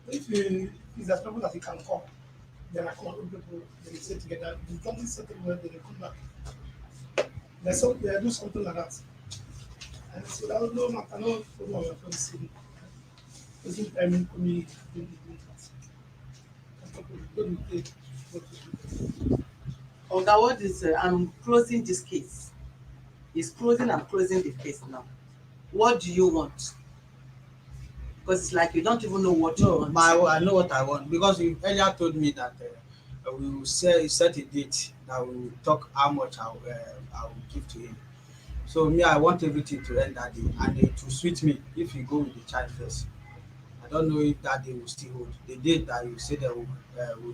If you is there's people that you can call, then I call people. They sit together. If something settled well, then they come back. There's some they do something like that. And so that was no matter no problem with your friends. Doesn't time for me doing that. Oga, what is I'm closing this case. He's closing, I'm closing the case now. What do you want? Because it's like you don't even know what you No, want. I know what I want because you earlier told me that we will set a date that we will talk how much I will give to him. So me, I want everything to end that day, and it will suit me if you go with the child first. I don't know if that day will still hold. The date that you say that we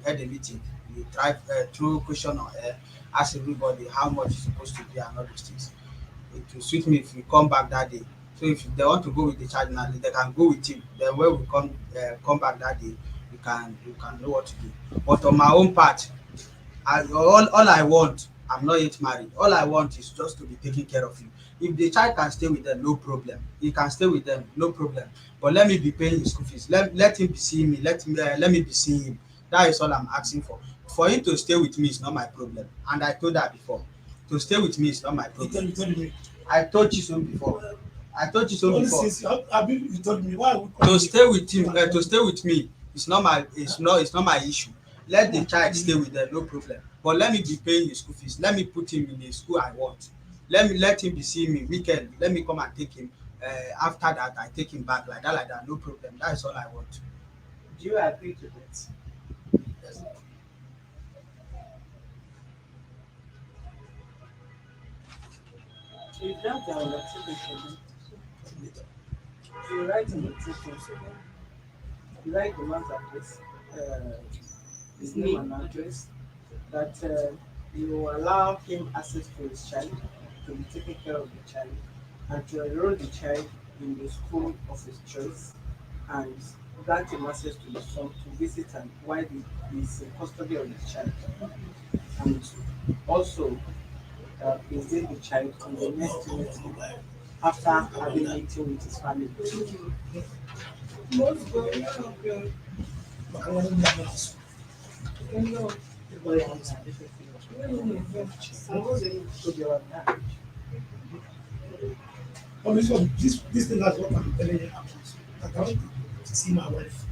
had a meeting, you try through question on air, ask everybody how much is supposed to be and all those things. It will suit me if you come back that day. So if they want to go with the child now, they can go with him. Then when we come back that day, you can know what to do. But on my own part, all I want, I'm not yet married. All I want is just to be taking care of him. If the child can stay with them, no problem. He can stay with them, no problem. But let me be paying his school fees. Let him be seeing me. Let me be seeing him. That is all I'm asking for. For him to stay with me is not my problem. And I told her before. To stay with me is not my problem. You told me. I told you so before. I told you so Only before. since you told me why we To stay with him, to stay with me, it's not my issue. Let the child stay with them, no problem. But let me be paying his school fees. Let me put him in a school I want. Let him be seeing me weekend. Let me come and take him. After that, I take him back like that, no problem. That is all I want. Do you agree to that? Yes. If that's the understanding, you write in the ticket, you write the man's address, his name and address, that you allow him access to his child, to be taking care of the child, and to enroll the child in the school of his choice, and grant him access to the son to visit and while he is in custody of the child, and also visit the child on the next meeting after having meeting with his family. Everybody has a different feeling. So they are married. This thing that's what I'm telling you about. I want to see my wife.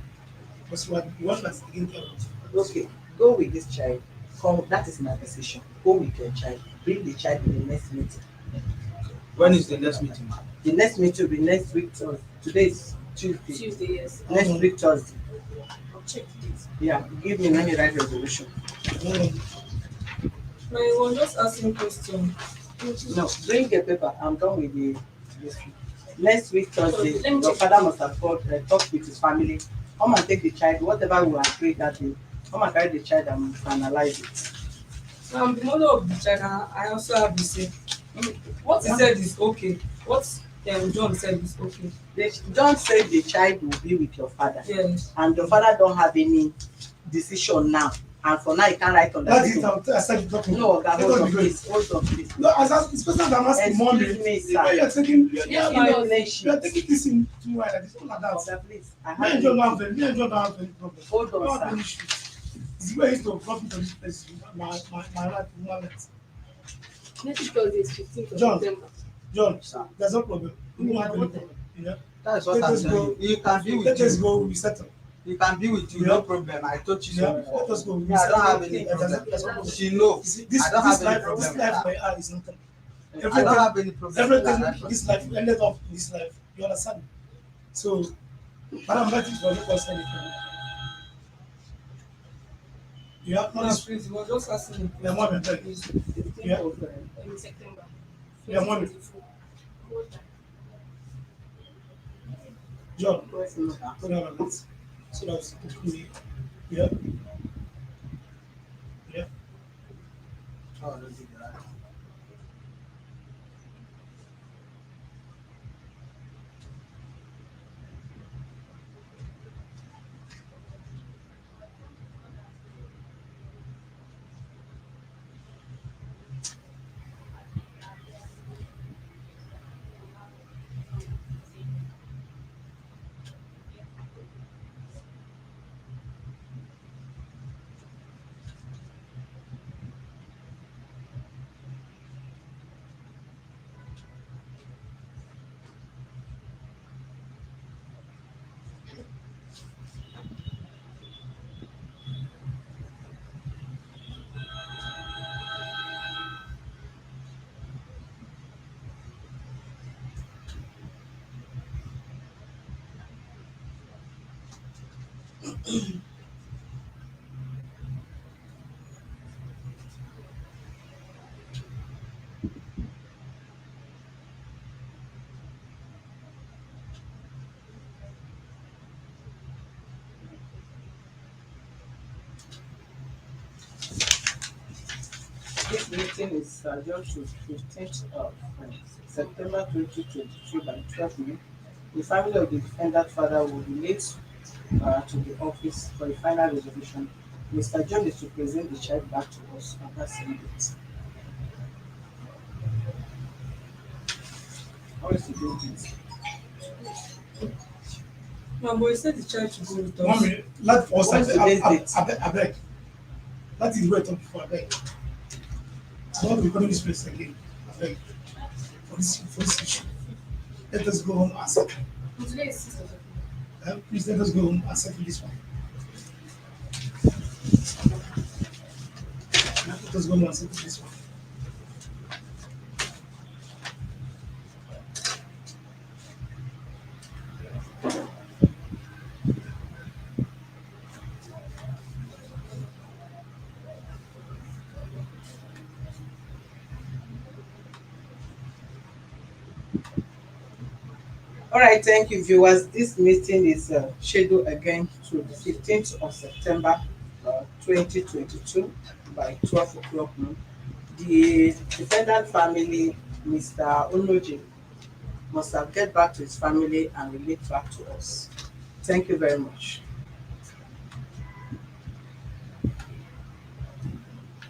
Because what that's taking care of. Okay, go with this child. Come, that is my decision. Go with your child. Bring the child in the next meeting. When is the next meeting? The next meeting will be next week. Today is Tuesday. Tuesday, yes. Next week Thursday. I'll check it. Yeah, give me, let me write resolution. I was just asking question. No, bring the paper. I'm done with the this week. Next week Thursday, Let me your check. father must have called, talked with his family. Come and take the child. Whatever we agree that day. Come and carry the child and finalize it. The mother of the child, I also have the same. What he said is okay. What John said is okay. Don't say the child will be with your father. Yes. And your father don't have any decision now. And for now, you can't write on the That's it. paper. I started talking. No, God, hold on, please. Hold on, please. No, it's person that I'm asking mommy. Excuse me, Why sir. you're taking Yes, Give me my flesh. you're taking this in too wide like this, all like that. Okay, please. I Me and have John you. don't have any problem. Hold I don't on, have any sir. issue. It's where it's to come to this place. My life moment. Next Thursday is 15th of John. September. John, Sir. there's no problem. We don't have any what problem. Yeah. That is what Let I'm us telling go. you. He can be Let with us you. go. We settle. He can be with you, Yeah. no problem. I told you Yeah. so Let before. us go. We Me, I don't settle. have any Yeah, there's problem. no problem. She know. You see, this I don't have any life, problem this with life that. by her is nothing. I don't have any problem with Everything that. this life ended up in this life. You understand? So, Madam, that is for the first anything. You have No, money. please, he was just asking. Your mom and dad. Please. Yeah. In September. Your money. 2024. What time? John, Yes, no. put on a list. So that's yeah. Yeah. Oh, don't do that. This meeting is adjourned to 15th of September 2022 by 12 noon. The family of the defendant father will relate to the office for a final resolution. Mr. John is to present the child back to us on that same date. How is to do this? No, but you said the child should go with us. Mommy, let us What's today's date? I beg. That is where I talk before I beg. I don't want to be calling this place again. I beg. For this issue. Let us go home and settle. Today is 6th of September. Please let us go home and settle this one. Let us go home and settle this one. All right, thank you, viewers. This meeting is scheduled again to the 15th of September 2022 by 12 o'clock noon. The defendant family, Mr. Onoji, must have get back to his family and relate back to us. Thank you very much.